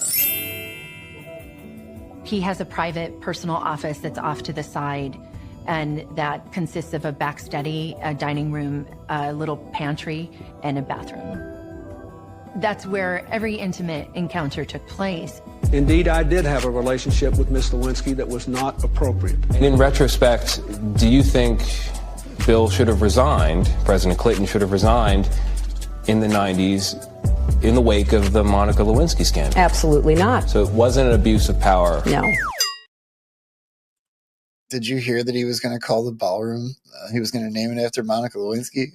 He has a private personal office that's off to the side, and that consists of a back study, a dining room, a little pantry, and a bathroom. That's where every intimate encounter took place. Indeed, I did have a relationship with Ms. Lewinsky that was not appropriate. In retrospect, do you think Bill should have resigned, President Clinton should have resigned in the 90s in the wake of the Monica Lewinsky scandal? Absolutely not. So it wasn't an abuse of power? No. Did you hear that he was going to call the ballroom? He was going to name it after Monica Lewinsky?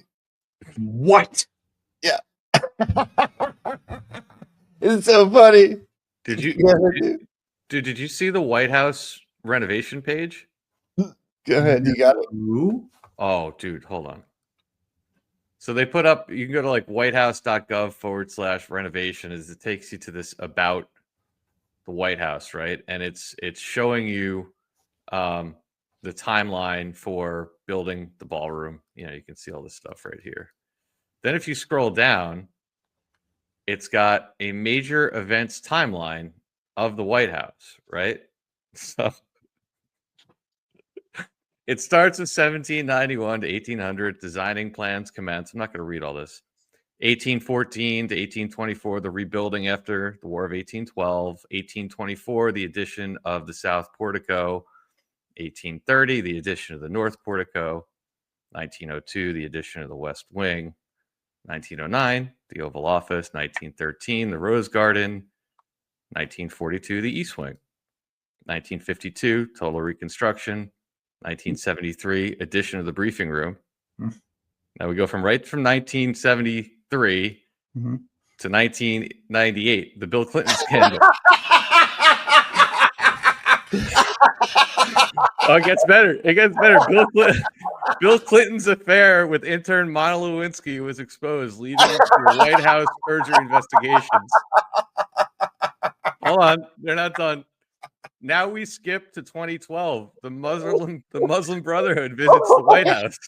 What? Yeah. It's so funny. Did you Yeah, did you see the White House renovation page? Go ahead, you got it. Oh, dude, hold on. So they put up, you can go to like whitehouse.gov/renovation as it takes you to this about the White House, right? And it's showing you the timeline for building the ballroom. You know, you can see all this stuff right here. Then if you scroll down, it's got a major events timeline of the White House, right? So it starts in 1791 to 1800, designing plans commence. I'm not going to read all this. 1814 to 1824, the rebuilding after the War of 1812. 1824, the addition of the South Portico. 1830, the addition of the North Portico. 1902, the addition of the West Wing. 1909, the Oval Office. 1913, the Rose Garden. 1942, the East Wing. 1952, total reconstruction. 1973, addition of the briefing room. Now we go from 1973 to 1998, the Bill Clinton scandal. Oh, it gets better. It gets better. Bill Clinton's affair with intern Monica Lewinsky was exposed, leading to White House perjury investigations. Hold on, they're not done. Now we skip to 2012. The Muslim Brotherhood visits the White House.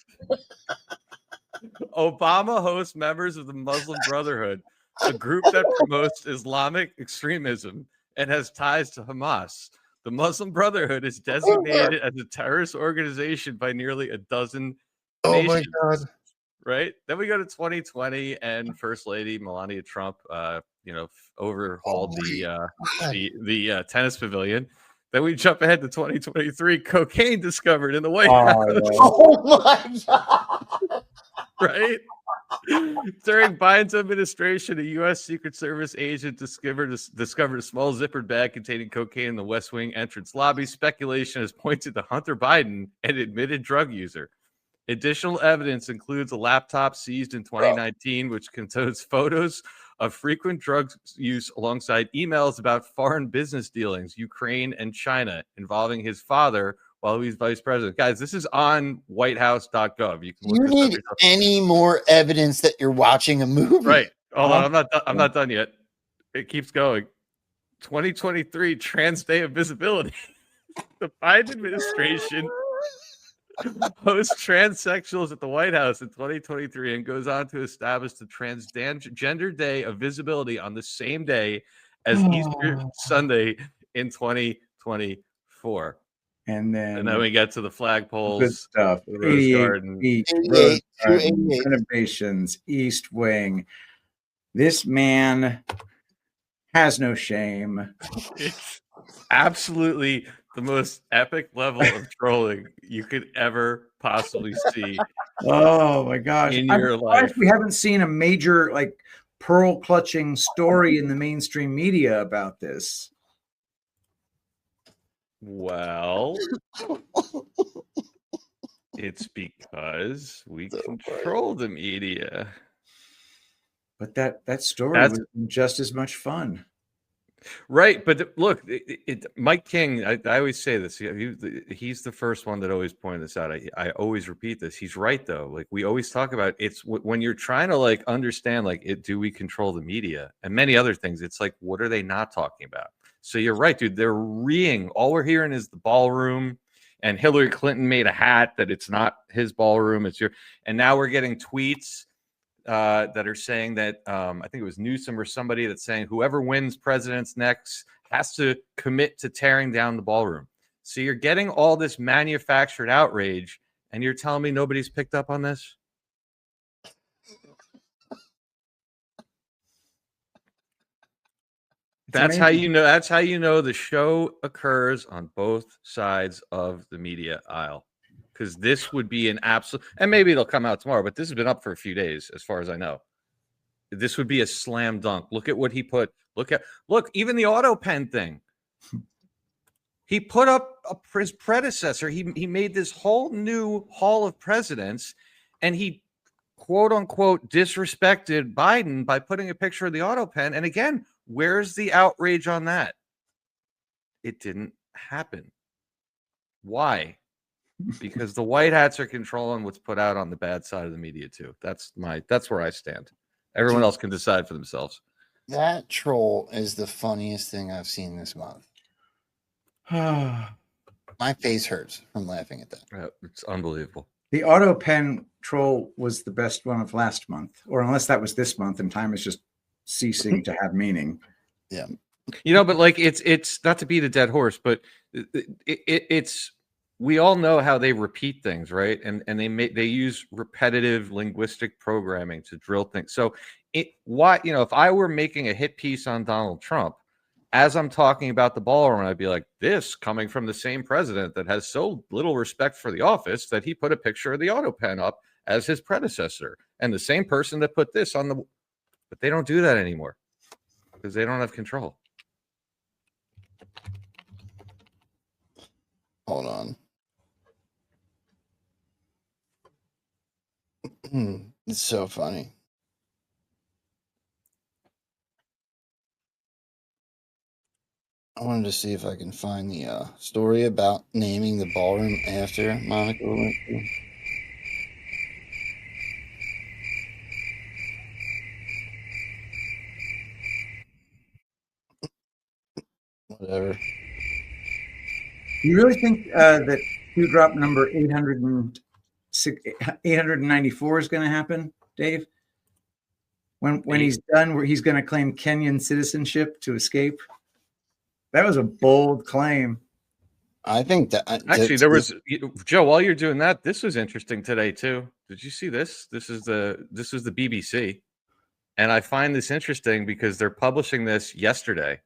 Obama hosts members of the Muslim Brotherhood, a group that promotes Islamic extremism and has ties to Hamas. The Muslim Brotherhood is designated as a terrorist organization by nearly a dozen nations. My God. Right? Then we go to 2020, and First Lady Melania Trump, overhauled the tennis pavilion. Then we jump ahead to 2023. Cocaine discovered in the White House. Oh my God! Right? During Biden's administration, a U.S. Secret Service agent discovered a small zippered bag containing cocaine in the West Wing entrance lobby. Speculation has pointed to Hunter Biden, an admitted drug user. Additional evidence includes a laptop seized in 2019, which contains photos of frequent drug use alongside emails about foreign business dealings, Ukraine and China, involving his father while he was vice president. Guys, this is on whitehouse.gov. You can look You this need up any more evidence that you're watching a movie? Right. Hold on, I'm not done yet. It keeps going. 2023 Trans Day of Visibility. The Biden administration hosts transsexuals at the White House in 2023 and goes on to establish the Transgender Day of Visibility on the same day as Easter Sunday in 2024. And then we get to the flagpoles, good stuff. the Rose 88 Garden. feet, 88, Rose Garden, 288. renovations, East Wing. This man has no shame. It's absolutely the most epic level of trolling you could ever possibly see. Oh my gosh. In I'm your surprised life. we haven't seen a major like pearl clutching story in the mainstream media about this. Well, it's because we control the media. But that story was just as much fun. Right, but look, Mike King. I always say this. He's the first one that always pointed this out. I always repeat this. He's right though. Like we always talk about, it's when you're trying to like understand, like do we control the media and many other things. It's like, what are they not talking about? So you're right, dude. They're reeing. All we're hearing is the ballroom, and Hillary Clinton made a hat that it's not his ballroom. It's your. And now we're getting tweets that are saying that I think it was Newsom or somebody that's saying whoever wins president's next has to commit to tearing down the ballroom. So you're getting all this manufactured outrage, and you're telling me nobody's picked up on this? That's how you know. That's how you know the show occurs on both sides of the media aisle. Because this would be an absolute, and maybe it'll come out tomorrow, but this has been up for a few days, as far as I know. This would be a slam dunk. Look at what he put. Look, even the auto pen thing. He put up his predecessor. He made this whole new hall of presidents, and he quote unquote disrespected Biden by putting a picture of the auto pen. And again, where's the outrage on that? It didn't happen. Why? Because the white hats are controlling what's put out on the bad side of the media too. That's where I stand. Everyone else can decide for themselves. That troll is the funniest thing I've seen this month. My face hurts from laughing at that. It's unbelievable. The auto pen troll was the best one of last month, or unless that was this month and time is just ceasing to have meaning. Yeah. But like it's not to beat a dead horse, but it's we all know how they repeat things, right? And they use repetitive linguistic programming to drill things. So if I were making a hit piece on Donald Trump, as I'm talking about the ballroom, I'd be like, this coming from the same president that has so little respect for the office that he put a picture of the auto pen up as his predecessor, and the same person that put this on the. But they don't do that anymore because they don't have control. Hold on. It's so funny. I wanted to see if I can find the story about naming the ballroom after Monica Lewinsky. Whatever. You really think that Q-drop number 894 is going to happen, Dave? When he's done, where he's going to claim Kenyan citizenship to escape? That was a bold claim. I think that actually there was Joe. While you're doing that, this was interesting today too. Did you see this? This is the BBC, and I find this interesting because they're publishing this yesterday.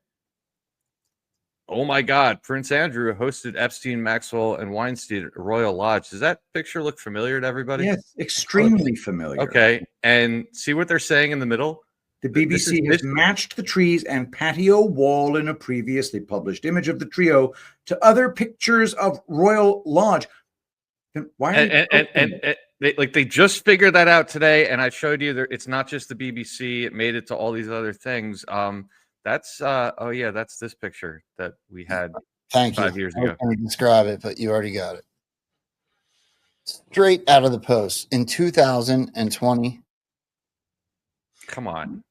Oh my God! Prince Andrew hosted Epstein, Maxwell, and Weinstein at Royal Lodge. Does that picture look familiar to everybody? Yes, extremely familiar. Okay, and see what they're saying in the middle. The BBC has matched the trees and patio wall in a previously published image of the trio to other pictures of Royal Lodge. Why? They just figured that out today, and I showed you that it's not just the BBC. It made it to all these other things. That's that's this picture that we had. Thank 5 you. years I was ago. going to describe it, but you already got it. Straight out of the Post in 2020. Come on.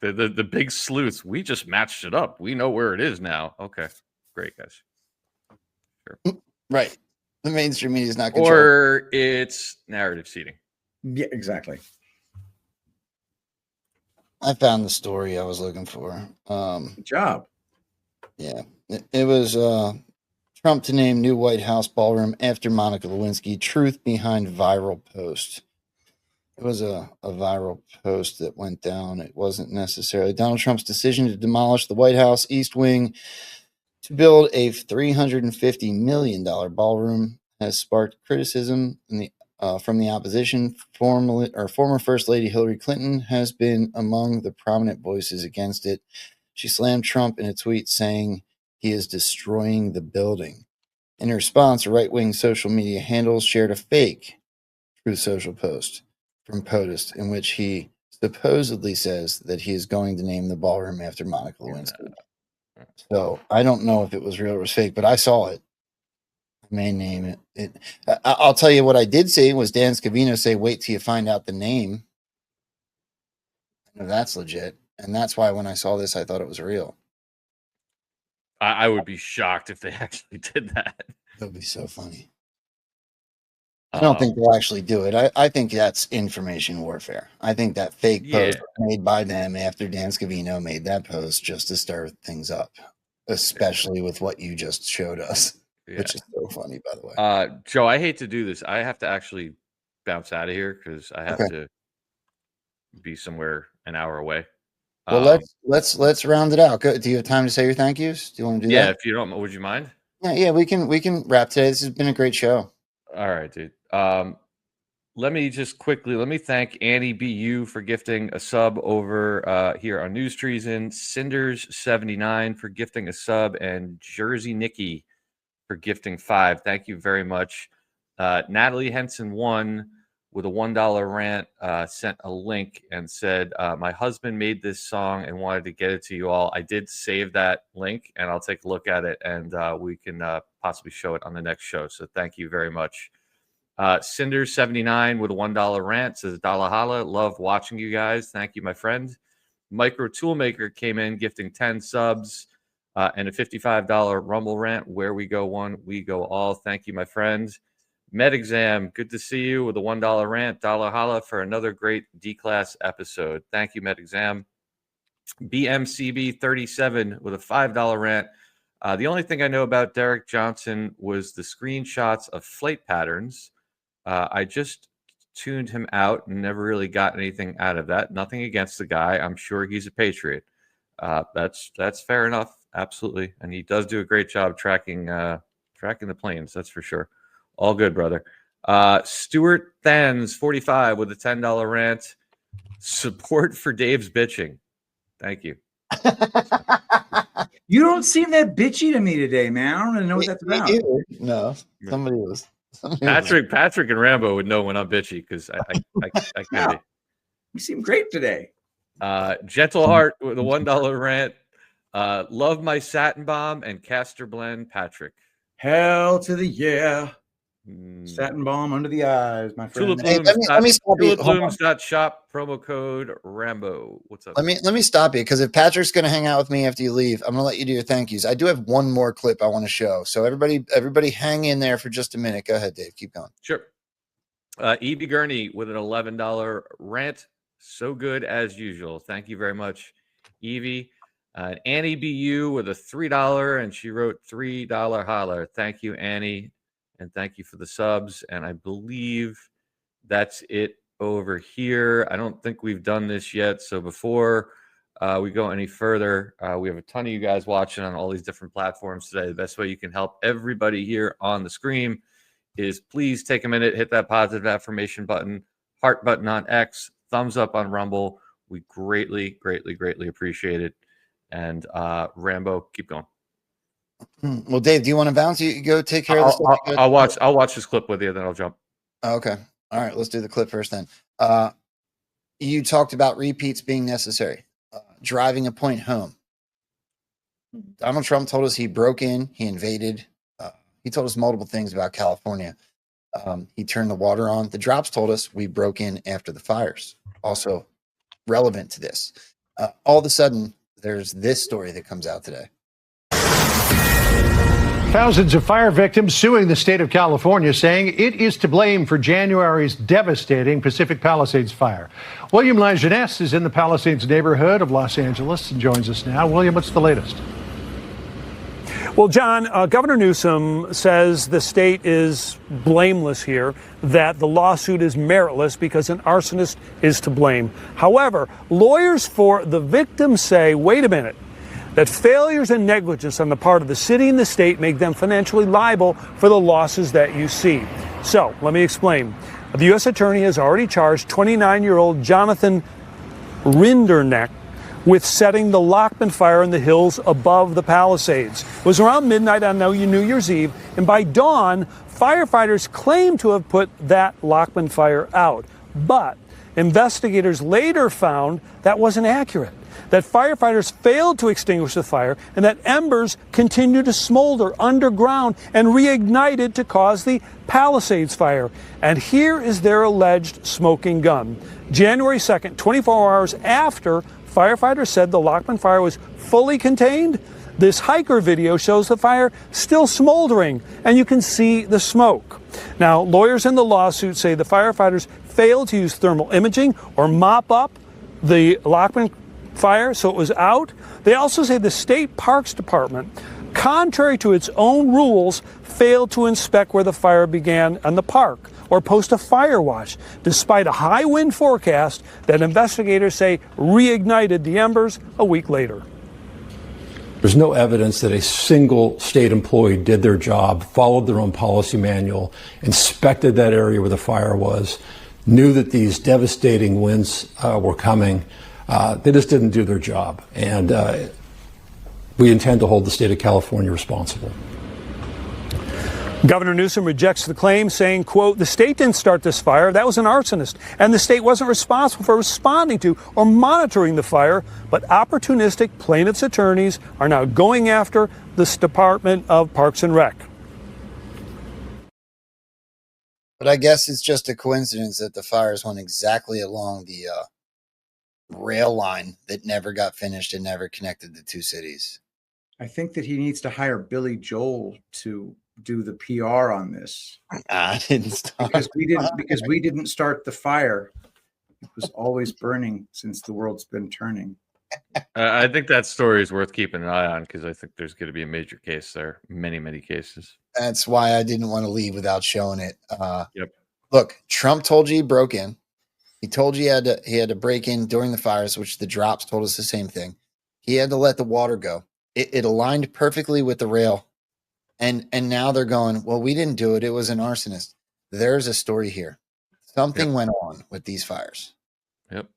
The big sleuths, we just matched it up. We know where it is now. Okay, great, guys. Sure. Right. The mainstream media is not controlled. Or it's narrative seeding. Yeah, exactly. I found the story I was looking for. Good job. Yeah, it was Trump to name new White House ballroom after Monica Lewinsky. Truth behind viral post. It was a viral post that went down. It wasn't necessarily Donald Trump's decision to demolish the White House East Wing to build a $350 million ballroom has sparked criticism from the opposition. Former First Lady Hillary Clinton has been among the prominent voices against it. She slammed Trump in a tweet saying he is destroying the building. In response, right-wing social media handles shared a fake Truth Social post from POTUS in which he supposedly says that he is going to name the ballroom after Monica Lewinsky. So I don't know if it was real or was fake, but I saw it. I may name it. I'll tell you what I did see was Dan Scavino say, "Wait till you find out the name." I know that's legit, and that's why when I saw this, I thought it was real. I would be shocked if they actually did that. That would be so funny. I don't think they'll actually do it. I think that's information warfare. I think that fake post made by them after Dan Scavino made that post just to stir things up, especially with what you just showed us, which is so funny, by the way. Joe, I hate to do this. I have to actually bounce out of here because I have to be somewhere an hour away. Well, let's round it out. Do you have time to say your thank yous? Do you want to do that? Yeah, if you don't, would you mind? Yeah, we can wrap today. This has been a great show. All right, dude. Let me thank Annie BU for gifting a sub over here on NewsTreason, Cinders79 for gifting a sub, and Jersey Nikki for gifting 5. Thank you very much. Natalie Henson 1 with a $1 rant sent a link and said, my husband made this song and wanted to get it to you all. I did save that link and I'll take a look at it and we can possibly show it on the next show. So thank you very much. Cinders79 with a $1 rant says, Dala Hala, love watching you guys. Thank you, my friend. Micro Toolmaker came in gifting 10 subs and a $55 Rumble rant. Where we go one, we go all. Thank you, my friend. MedExam, good to see you with a $1 rant. Dala Hala for another great D-Class episode. Thank you, MedExam. BMCB37 with a $5 rant. The only thing I know about Derek Johnson was the screenshots of flight patterns. I just tuned him out and never really got anything out of that. Nothing against the guy. I'm sure he's a patriot. That's fair enough. Absolutely. And he does do a great job tracking the planes. That's for sure. All good, brother. Stuart Thans, 45 with a $10 rant. Support for Dave's bitching. Thank you. You don't seem that bitchy to me today, man. I don't even know what that's about. No, somebody was. Patrick and Rambo would know when I'm bitchy because I can be. You seem great today. Gentle Heart with a $1 rant. Love my satin bomb and castor blend, Patrick. Hell to the yeah. Satin bomb under the eyes, my friend. Tulipblooms.shop, promo code Rambo. What's up? Let me stop you because if Patrick's going to hang out with me after you leave, I'm going to let you do your thank yous. I do have one more clip I want to show. So everybody hang in there for just a minute. Go ahead, Dave. Keep going. Sure. Evie Gurney with an $11 rant. So good as usual. Thank you very much, Evie. Annie BU with a $3 and she wrote $3 holler. Thank you, Annie. And thank you for the subs. And I believe that's it over here. I don't think we've done this yet. So before we go any further, we have a ton of you guys watching on all these different platforms today. The best way you can help everybody here on the screen is please take a minute, hit that positive affirmation button, heart button on X, thumbs up on Rumble. We greatly, greatly, greatly appreciate it. And Rambo, keep going. Well, Dave, do you want to bounce? You go take care of this stuff. I'll watch this clip with you, then I'll jump. Okay. All right. Let's do the clip first then. You talked about repeats being necessary. Driving a point home. Donald Trump told us he broke in, he invaded. He told us multiple things about California. He turned the water on. The drops told us we broke in after the fires. Also relevant to this. All of a sudden, there's this story that comes out today. Thousands of fire victims suing the state of California, saying it is to blame for January's devastating Pacific Palisades fire. William Langeness is in the Palisades neighborhood of Los Angeles and joins us now. William, what's the latest? Well, John, Governor Newsom says the state is blameless here, that the lawsuit is meritless because an arsonist is to blame. However, lawyers for the victims say, wait a minute, that failures and negligence on the part of the city and the state make them financially liable for the losses that you see. So let me explain. The U.S. Attorney has already charged 29-year-old Jonathan Rinderneck with setting the Lockman fire in the hills above the Palisades. It was around midnight on New Year's Eve, and by dawn, firefighters claimed to have put that Lockman fire out. But investigators later found that wasn't accurate, that firefighters failed to extinguish the fire and that embers continued to smolder underground and reignited to cause the Palisades fire. And here is their alleged smoking gun. January 2nd, 24 hours after firefighters said the Lockman fire was fully contained, this hiker video shows the fire still smoldering, and you can see the smoke. Now, lawyers in the lawsuit say the firefighters failed to use thermal imaging or mop up the Lockman fire so it was out. They also say the state parks department, contrary to its own rules, failed to inspect where the fire began in the park or post a fire watch, despite a high wind forecast that investigators say reignited the embers a week later. There's no evidence that a single state employee did their job, followed their own policy manual, inspected that area where the fire was, knew that these devastating winds were coming. They just didn't do their job. And we intend to hold the state of California responsible. Governor Newsom rejects the claim, saying, quote, the state didn't start this fire. That was an arsonist. And the state wasn't responsible for responding to or monitoring the fire. But opportunistic plaintiffs' attorneys are now going after this Department of Parks and Rec. But I guess it's just a coincidence that the fires went exactly along the rail line that never got finished and never connected the two cities. I think that he needs to hire Billy Joel to do the PR on this. I didn't start because we didn't start the fire. It was always burning since the world's been turning. I think that story is worth keeping an eye on because I think there's going to be a major case there. Many cases. That's why I didn't want to leave without showing it. Yep. Look, Trump told you he broke in. He told you he had to break in during the fires, which the drops told us the same thing. He had to let the water go. It aligned perfectly with the rail. And now they're going, well, we didn't do it. It was an arsonist. There's a story here. Something went on with these fires. Yep.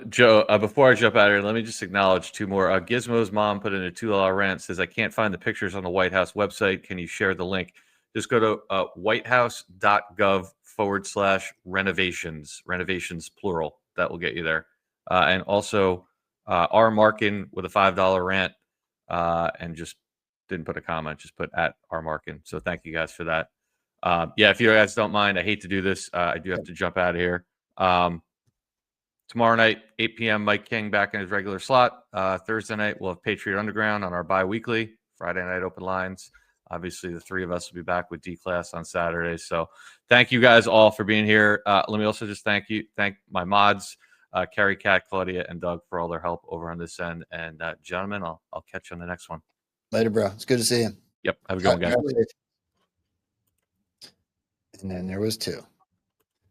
Joe, before I jump out of here, let me just acknowledge two more. Gizmo's mom put in a $2 rant, says, I can't find the pictures on the White House website. Can you share the link? Just go to whitehouse.gov/renovations, renovations plural. That will get you there. And also R. Markin with a $5 rant and just didn't put a comment, just put at R. Markin. So thank you guys for that. Yeah, if you guys don't mind, I hate to do this. I do have to jump out of here. Tomorrow night, 8 p.m., Mike King back in his regular slot. Thursday night, we'll have Patriot Underground on our bi-weekly. Friday night, open lines. Obviously, the three of us will be back with D-Class on Saturday. So thank you guys all for being here. Let me also just thank my mods, Carrie, Kat, Claudia, and Doug for all their help over on this end. And gentlemen, I'll catch you on the next one. Later, bro. It's good to see you. Yep. Have a good one, guys. And then there was two.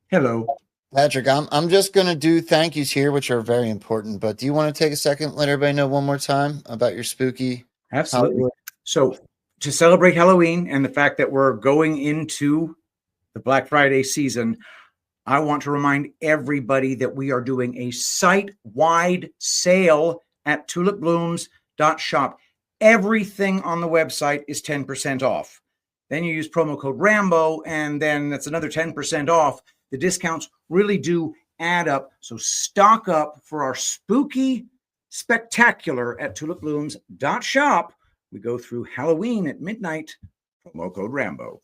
Hello. Patrick, I'm just going to do thank yous here, which are very important. But do you want to take a second, let everybody know one more time about your spooky? Absolutely. Hollywood? So to celebrate Halloween and the fact that we're going into the Black Friday season, I want to remind everybody that we are doing a site-wide sale at tulipblooms.shop. Everything on the website is 10% off. Then you use promo code Rambo, and then that's another 10% off. The discounts really do add up. So stock up for our spooky spectacular at tulipblooms.shop. We go through Halloween at midnight. Promo code Rambo.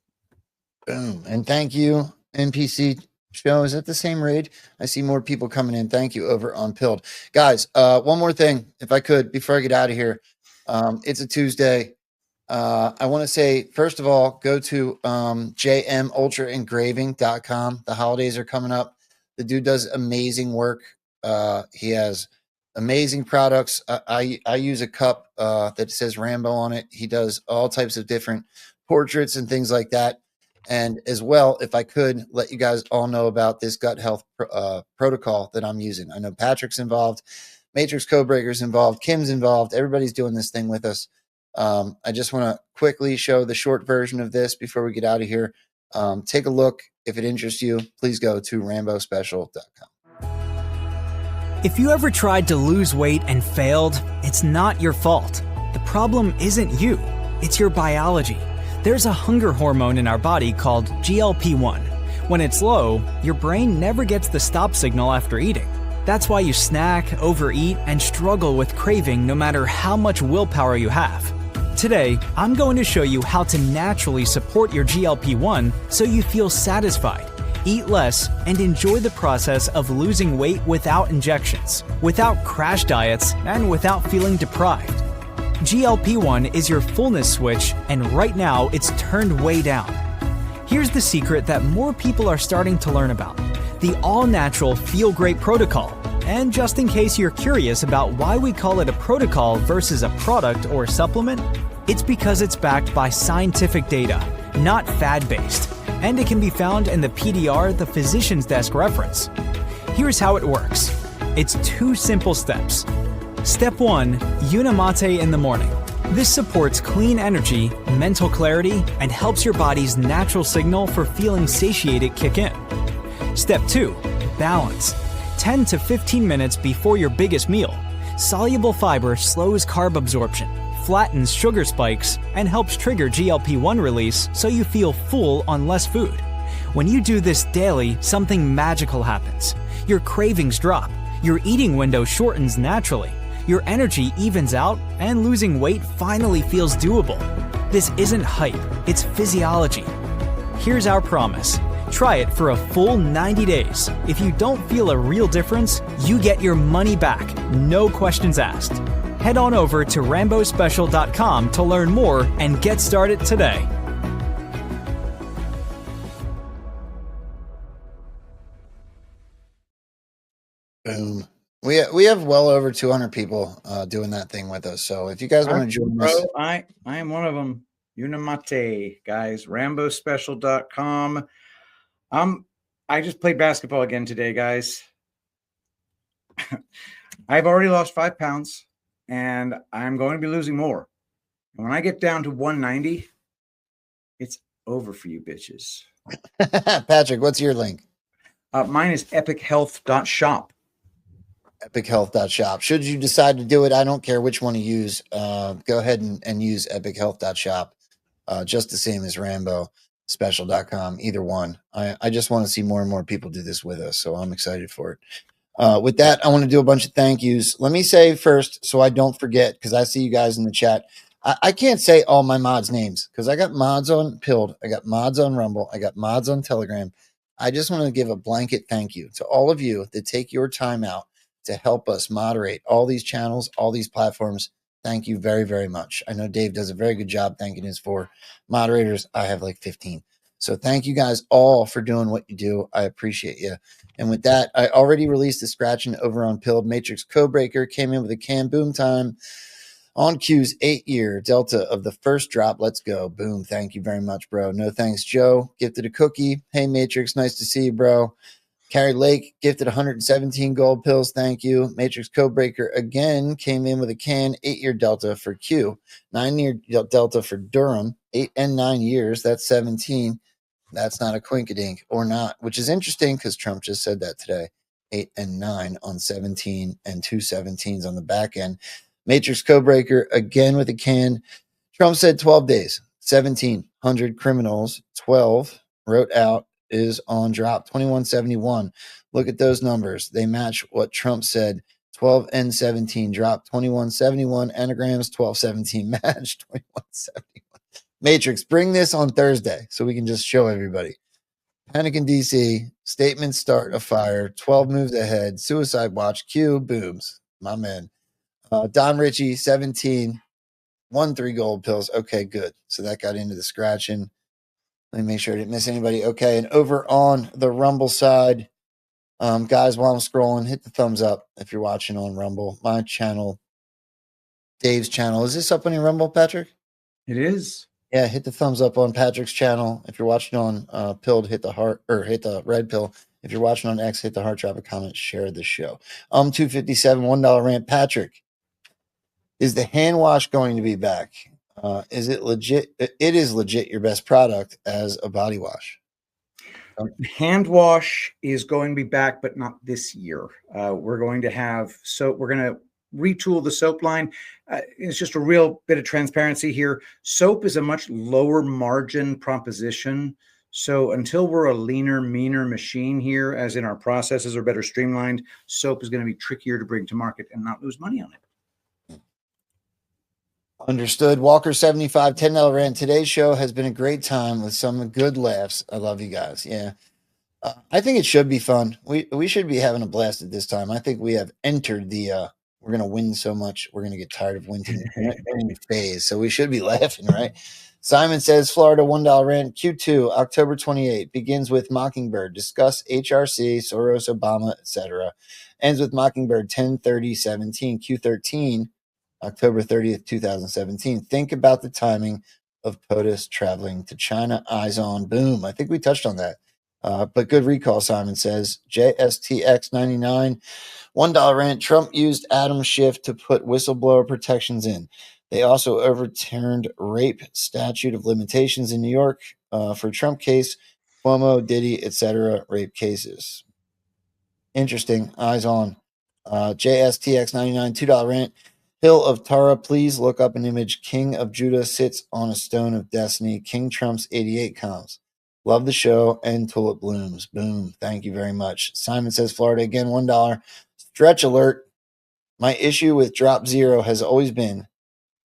Boom. And thank you, NPC show. Is it the same raid? I see more people coming in. Thank you over on Pilled. Guys, one more thing, if I could, before I get out of here. It's a Tuesday. I want to say, first of all, go to jmultraengraving.com. The holidays are coming up. The dude does amazing work. He has amazing products. I use a cup that says Rambo on it. He does all types of different portraits and things like that. And as well, if I could let you guys all know about this gut health protocol that I'm using. I know Patrick's involved, Matrix Codebreaker's involved, Kim's involved. Everybody's doing this thing with us. I just want to quickly show the short version of this before we get out of here. Take a look. If it interests you, please go to rambospecial.com. If you ever tried to lose weight and failed, it's not your fault. The problem isn't you, it's your biology. There's a hunger hormone in our body called GLP-1. When it's low, your brain never gets the stop signal after eating. That's why you snack, overeat, and struggle with craving no matter how much willpower you have. Today, I'm going to show you how to naturally support your GLP-1 so you feel satisfied, eat less, and enjoy the process of losing weight without injections, without crash diets, and without feeling deprived. GLP-1 is your fullness switch, and right now it's turned way down. Here's the secret that more people are starting to learn about: the all-natural Feel Great protocol. And just in case you're curious about why we call it a protocol versus a product or supplement, it's because it's backed by scientific data, not fad-based, and it can be found in the PDR, the Physician's Desk reference. Here's how it works. It's 2 simple steps. Step 1, Unimate in the morning. This supports clean energy, mental clarity, and helps your body's natural signal for feeling satiated kick in. Step 2, balance. 10 to 15 minutes before your biggest meal. Soluble fiber slows carb absorption, flattens sugar spikes, and helps trigger GLP-1 release so you feel full on less food. When you do this daily, something magical happens. Your cravings drop, your eating window shortens naturally, your energy evens out, and losing weight finally feels doable. This isn't hype, it's physiology. Here's our promise. Try it for a full 90 days. If you don't feel a real difference, you get your money back, no questions asked. Head on over to rambospecial.com to learn more and get started today. Boom. We have well over 200 people doing that thing with us. So if you guys want to join us, I am one of them. Unimate, guys. Rambospecial.com. I just played basketball again today, guys. I've already lost 5 pounds, and I'm going to be losing more. And when I get down to 190, it's over for you bitches. Patrick, what's your link? Mine is epichealth.shop. Epichealth.shop. Should you decide to do it, I don't care which one you use. Go ahead and use epichealth.shop. Just the same as rambospecial.com, either one. I just want to see more and more people do this with us, so I'm excited for it. With that, I want to do a bunch of thank yous. Let me say first, so I don't forget, because I see you guys in the chat. I can't say all my mods' names because I got mods on Pilled, I got mods on Rumble, I got mods on Telegram. I just want to give a blanket thank you to all of you that take your time out to help us moderate all these channels, all these platforms. Thank you very, very much. I know Dave does a very good job thanking his 4 moderators. I have like 15. So thank you guys all for doing what you do. I appreciate you. And with that, I already released a scratching over on Pilled. Matrix Codebreaker came in with a can boom time on Q's 8-year Delta of the first drop. Let's go. Boom. Thank you very much, bro. No thanks, Joe. Gifted a cookie. Hey, Matrix. Nice to see you, bro. Carrie Lake gifted 117 gold pills. Thank you. Matrix Codebreaker again came in with a can. 8-year Delta for Q. 9-year Delta for Durham. 8 and 9 years. That's 17. That's not a quinkadink or not, which is interesting because Trump just said that today. 8 and 9 on 17 and 2 17s on the back end. Matrix Codebreaker again with a can. Trump said 12 days. 1,700 criminals. 12 wrote out is on drop. 2171. Look at those numbers. They match what Trump said. 12 and 17 drop. 2171 anagrams. 1217 match. 2171. Matrix, bring this on Thursday so we can just show everybody. Panic in DC. Statements start a fire. 12 moves ahead. Suicide watch. Q booms. My man. Don Ritchie, 17. 3 gold pills. Okay, good. So that got into the scratching. Let me make sure I didn't miss anybody. Okay, and over on the Rumble side, guys, while I'm scrolling, hit the thumbs up if you're watching on Rumble. My channel, Dave's channel. Is this up on your Rumble, Patrick? It is. Yeah, hit the thumbs up on Patrick's channel. If you're watching on Pilled, hit the heart or hit the red pill. If you're watching on X, hit the heart, drop a comment, share the show. 257, $1 rant. Patrick, is the hand wash going to be back? Is it legit? It is legit your best product as a body wash. Hand wash is going to be back, but not this year. We're going to have soap. We're going to retool the soap line. It's just a real bit of transparency here. Soap is a much lower margin proposition. So until we're a leaner, meaner machine here, as in our processes are better streamlined, soap is going to be trickier to bring to market and not lose money on it. Understood. Walker 75, $10 rant. Today's show has been a great time with some good laughs. I love you guys. Yeah. I think it should be fun. We should be having a blast at this time. I think we have entered the we're going to win so much. We're going to get tired of winning phase. So we should be laughing, right? Simon says, Florida $1 rant. Q2, October 28, begins with Mockingbird. Discuss HRC, Soros, Obama, etc. Ends with Mockingbird 10/30/17. Q13, October 30th, 2017. Think about the timing of POTUS traveling to China. Eyes on. Boom. I think we touched on that. But good recall, Simon says. JSTX99, $1 rant. Trump used Adam Schiff to put whistleblower protections in. They also overturned rape statute of limitations in New York for Trump case, Cuomo, Diddy, etc. rape cases. Interesting. Eyes on. JSTX99, $2 rant. Hill of Tara, please look up an image. King of Judah sits on a stone of destiny. King Trump's 88 comms. Love the show and tulip blooms. Boom. Thank you very much. Simon says, Florida again, $1. Stretch alert. My issue with Drop Zero has always been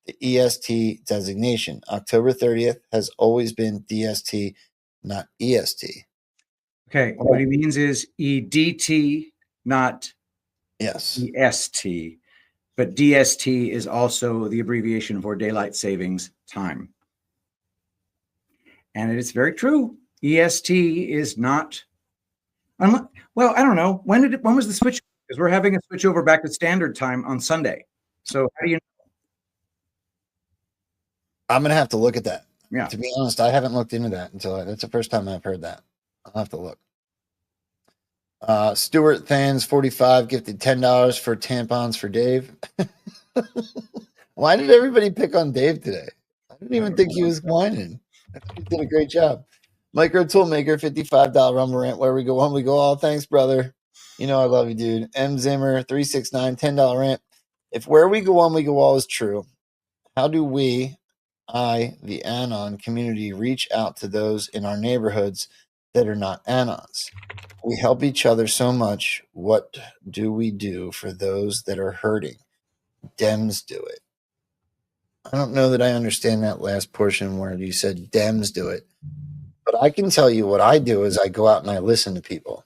the EST designation. October 30th has always been DST, not EST. Okay. What he means is EDT, not yes. EST. But DST is also the abbreviation for daylight savings time. And it is very true. EST is not, well, I don't know. When was the switch? Because we're having a switch over back to standard time on Sunday. So how do you know? I'm going to have to look at that. Yeah. To be honest, I haven't looked into that that's the first time I've heard that. I'll have to look. Stuart Fans 45 gifted $10 for tampons for Dave. Why did everybody pick on Dave today? I didn't even think he was whining. I think he did a great job. Micro Toolmaker, $55 Rumble rant. Where we go on, we go all. Thanks, brother. You know I love you, dude. M Zimmer, 369, $10 rant. If where we go on, we go all is true, how do we, the Anon community, reach out to those in our neighborhoods that are not Anons? We help each other so much. What do we do for those that are hurting? Dems do it. I don't know that I understand that last portion where you said Dems do it. But I can tell you what I do is I go out and I listen to people.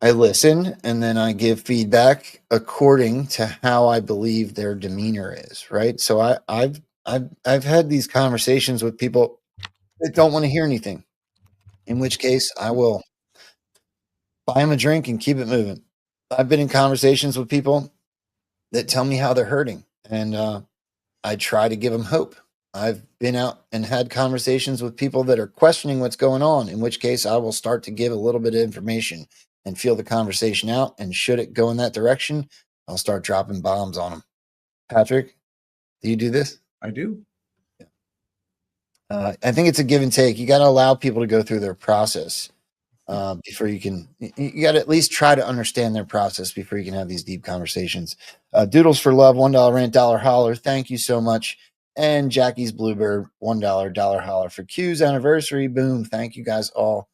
I listen and then I give feedback according to how I believe their demeanor is, right? So I've had these conversations with people that don't want to hear anything, in which case I will buy them a drink and keep it moving. I've been in conversations with people that tell me how they're hurting, and I try to give them hope. I've been out and had conversations with people that are questioning what's going on, in which case I will start to give a little bit of information and feel the conversation out. And should it go in that direction, I'll start dropping bombs on them. Patrick, do you do this? I do. I think it's a give and take. You got to allow people to go through their process before you got to at least try to understand their process before you can have these deep conversations. Doodles for Love, $1 rant, $1 holler. Thank you so much. And Jackie's Bluebird, $1 holler for Q's anniversary. Boom. Thank you guys all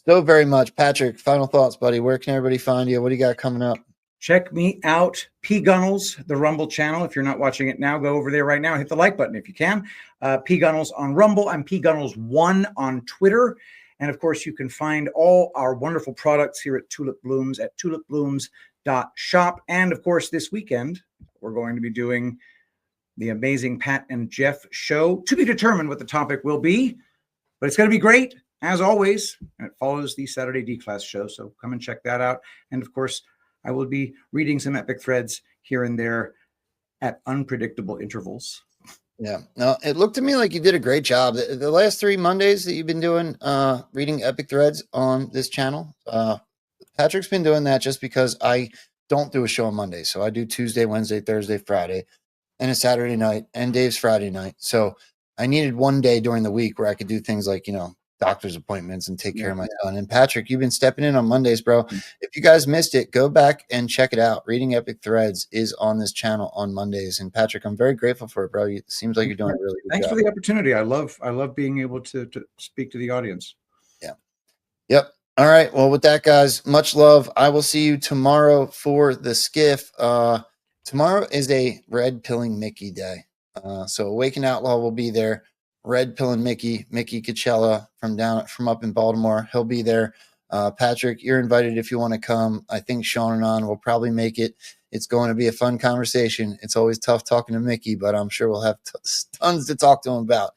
so very much. Patrick, final thoughts, buddy. Where can everybody find you? What do you got coming up? Check me out, P Gunnels, the Rumble channel. If you're not watching it now, go over there right now. Hit the like button if you can. P Gunnels on Rumble. I'm P Gunnels1 on Twitter. And of course, you can find all our wonderful products here at Tulip Blooms at tulipblooms.shop. And of course, this weekend, we're going to be doing the amazing Pat and Jeff show. To be determined what the topic will be, but it's going to be great, as always. And it follows the Saturday D-Class show, so come and check that out. And of course, I will be reading some epic threads here and there at unpredictable intervals. Yeah, no, it looked to me like you did a great job. The last 3 Mondays that you've been doing, reading epic threads on this channel, Patrick's been doing that just because I don't do a show on Monday. So I do Tuesday, Wednesday, Thursday, Friday, and a Saturday night, and Dave's Friday night. So I needed one day during the week where I could do things like, doctor's appointments and take care of my son. And Patrick, you've been stepping in on Mondays, bro. If you guys missed it, go back and check it out. Reading Epic Threads is on this channel on Mondays. And Patrick, I'm very grateful for it, bro. It seems like you're doing a really good Thanks job. for the opportunity. I love being able to speak to the audience. Yeah. Yep. All right. Well, with that, guys, much love. I will see you tomorrow for the skiff. Tomorrow is a red pilling Mickey day. So Awaken Outlaw will be there. Red Pill and Mickey Coachella from up in Baltimore. He'll be there. Patrick, you're invited if you want to come. I think Sean and An will probably make it. It's going to be a fun conversation. It's always tough talking to Mickey, but I'm sure we'll have tons to talk to him about.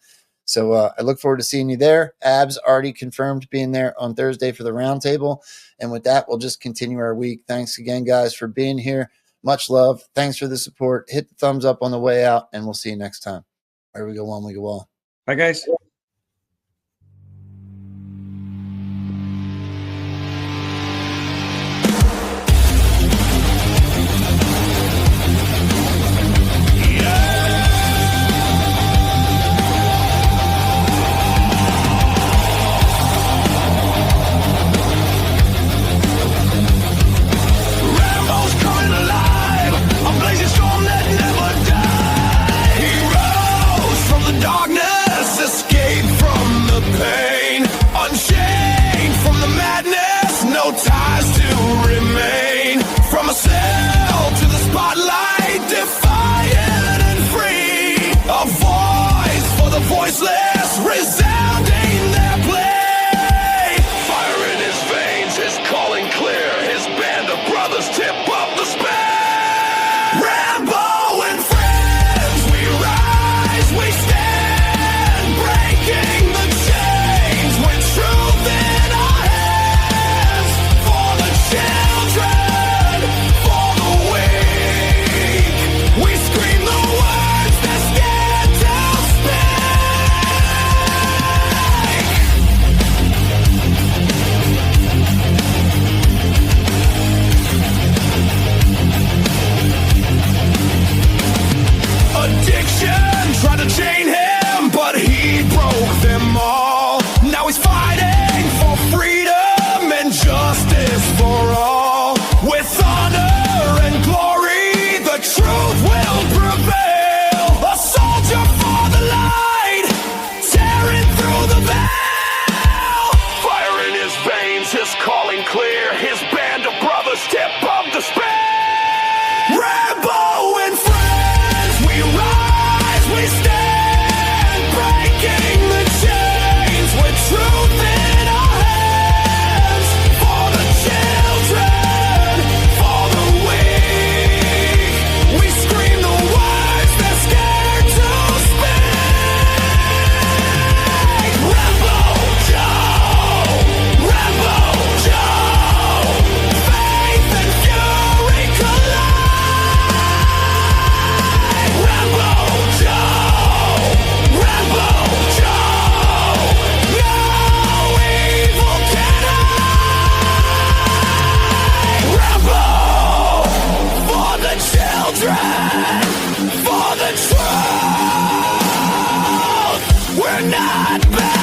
So I look forward to seeing you there. Abs already confirmed being there on Thursday for the roundtable. And with that, we'll just continue our week. Thanks again, guys, for being here. Much love. Thanks for the support. Hit the thumbs up on the way out, and we'll see you next time. Where we go one, we go all. Bye, guys. For the truth, we're not bad.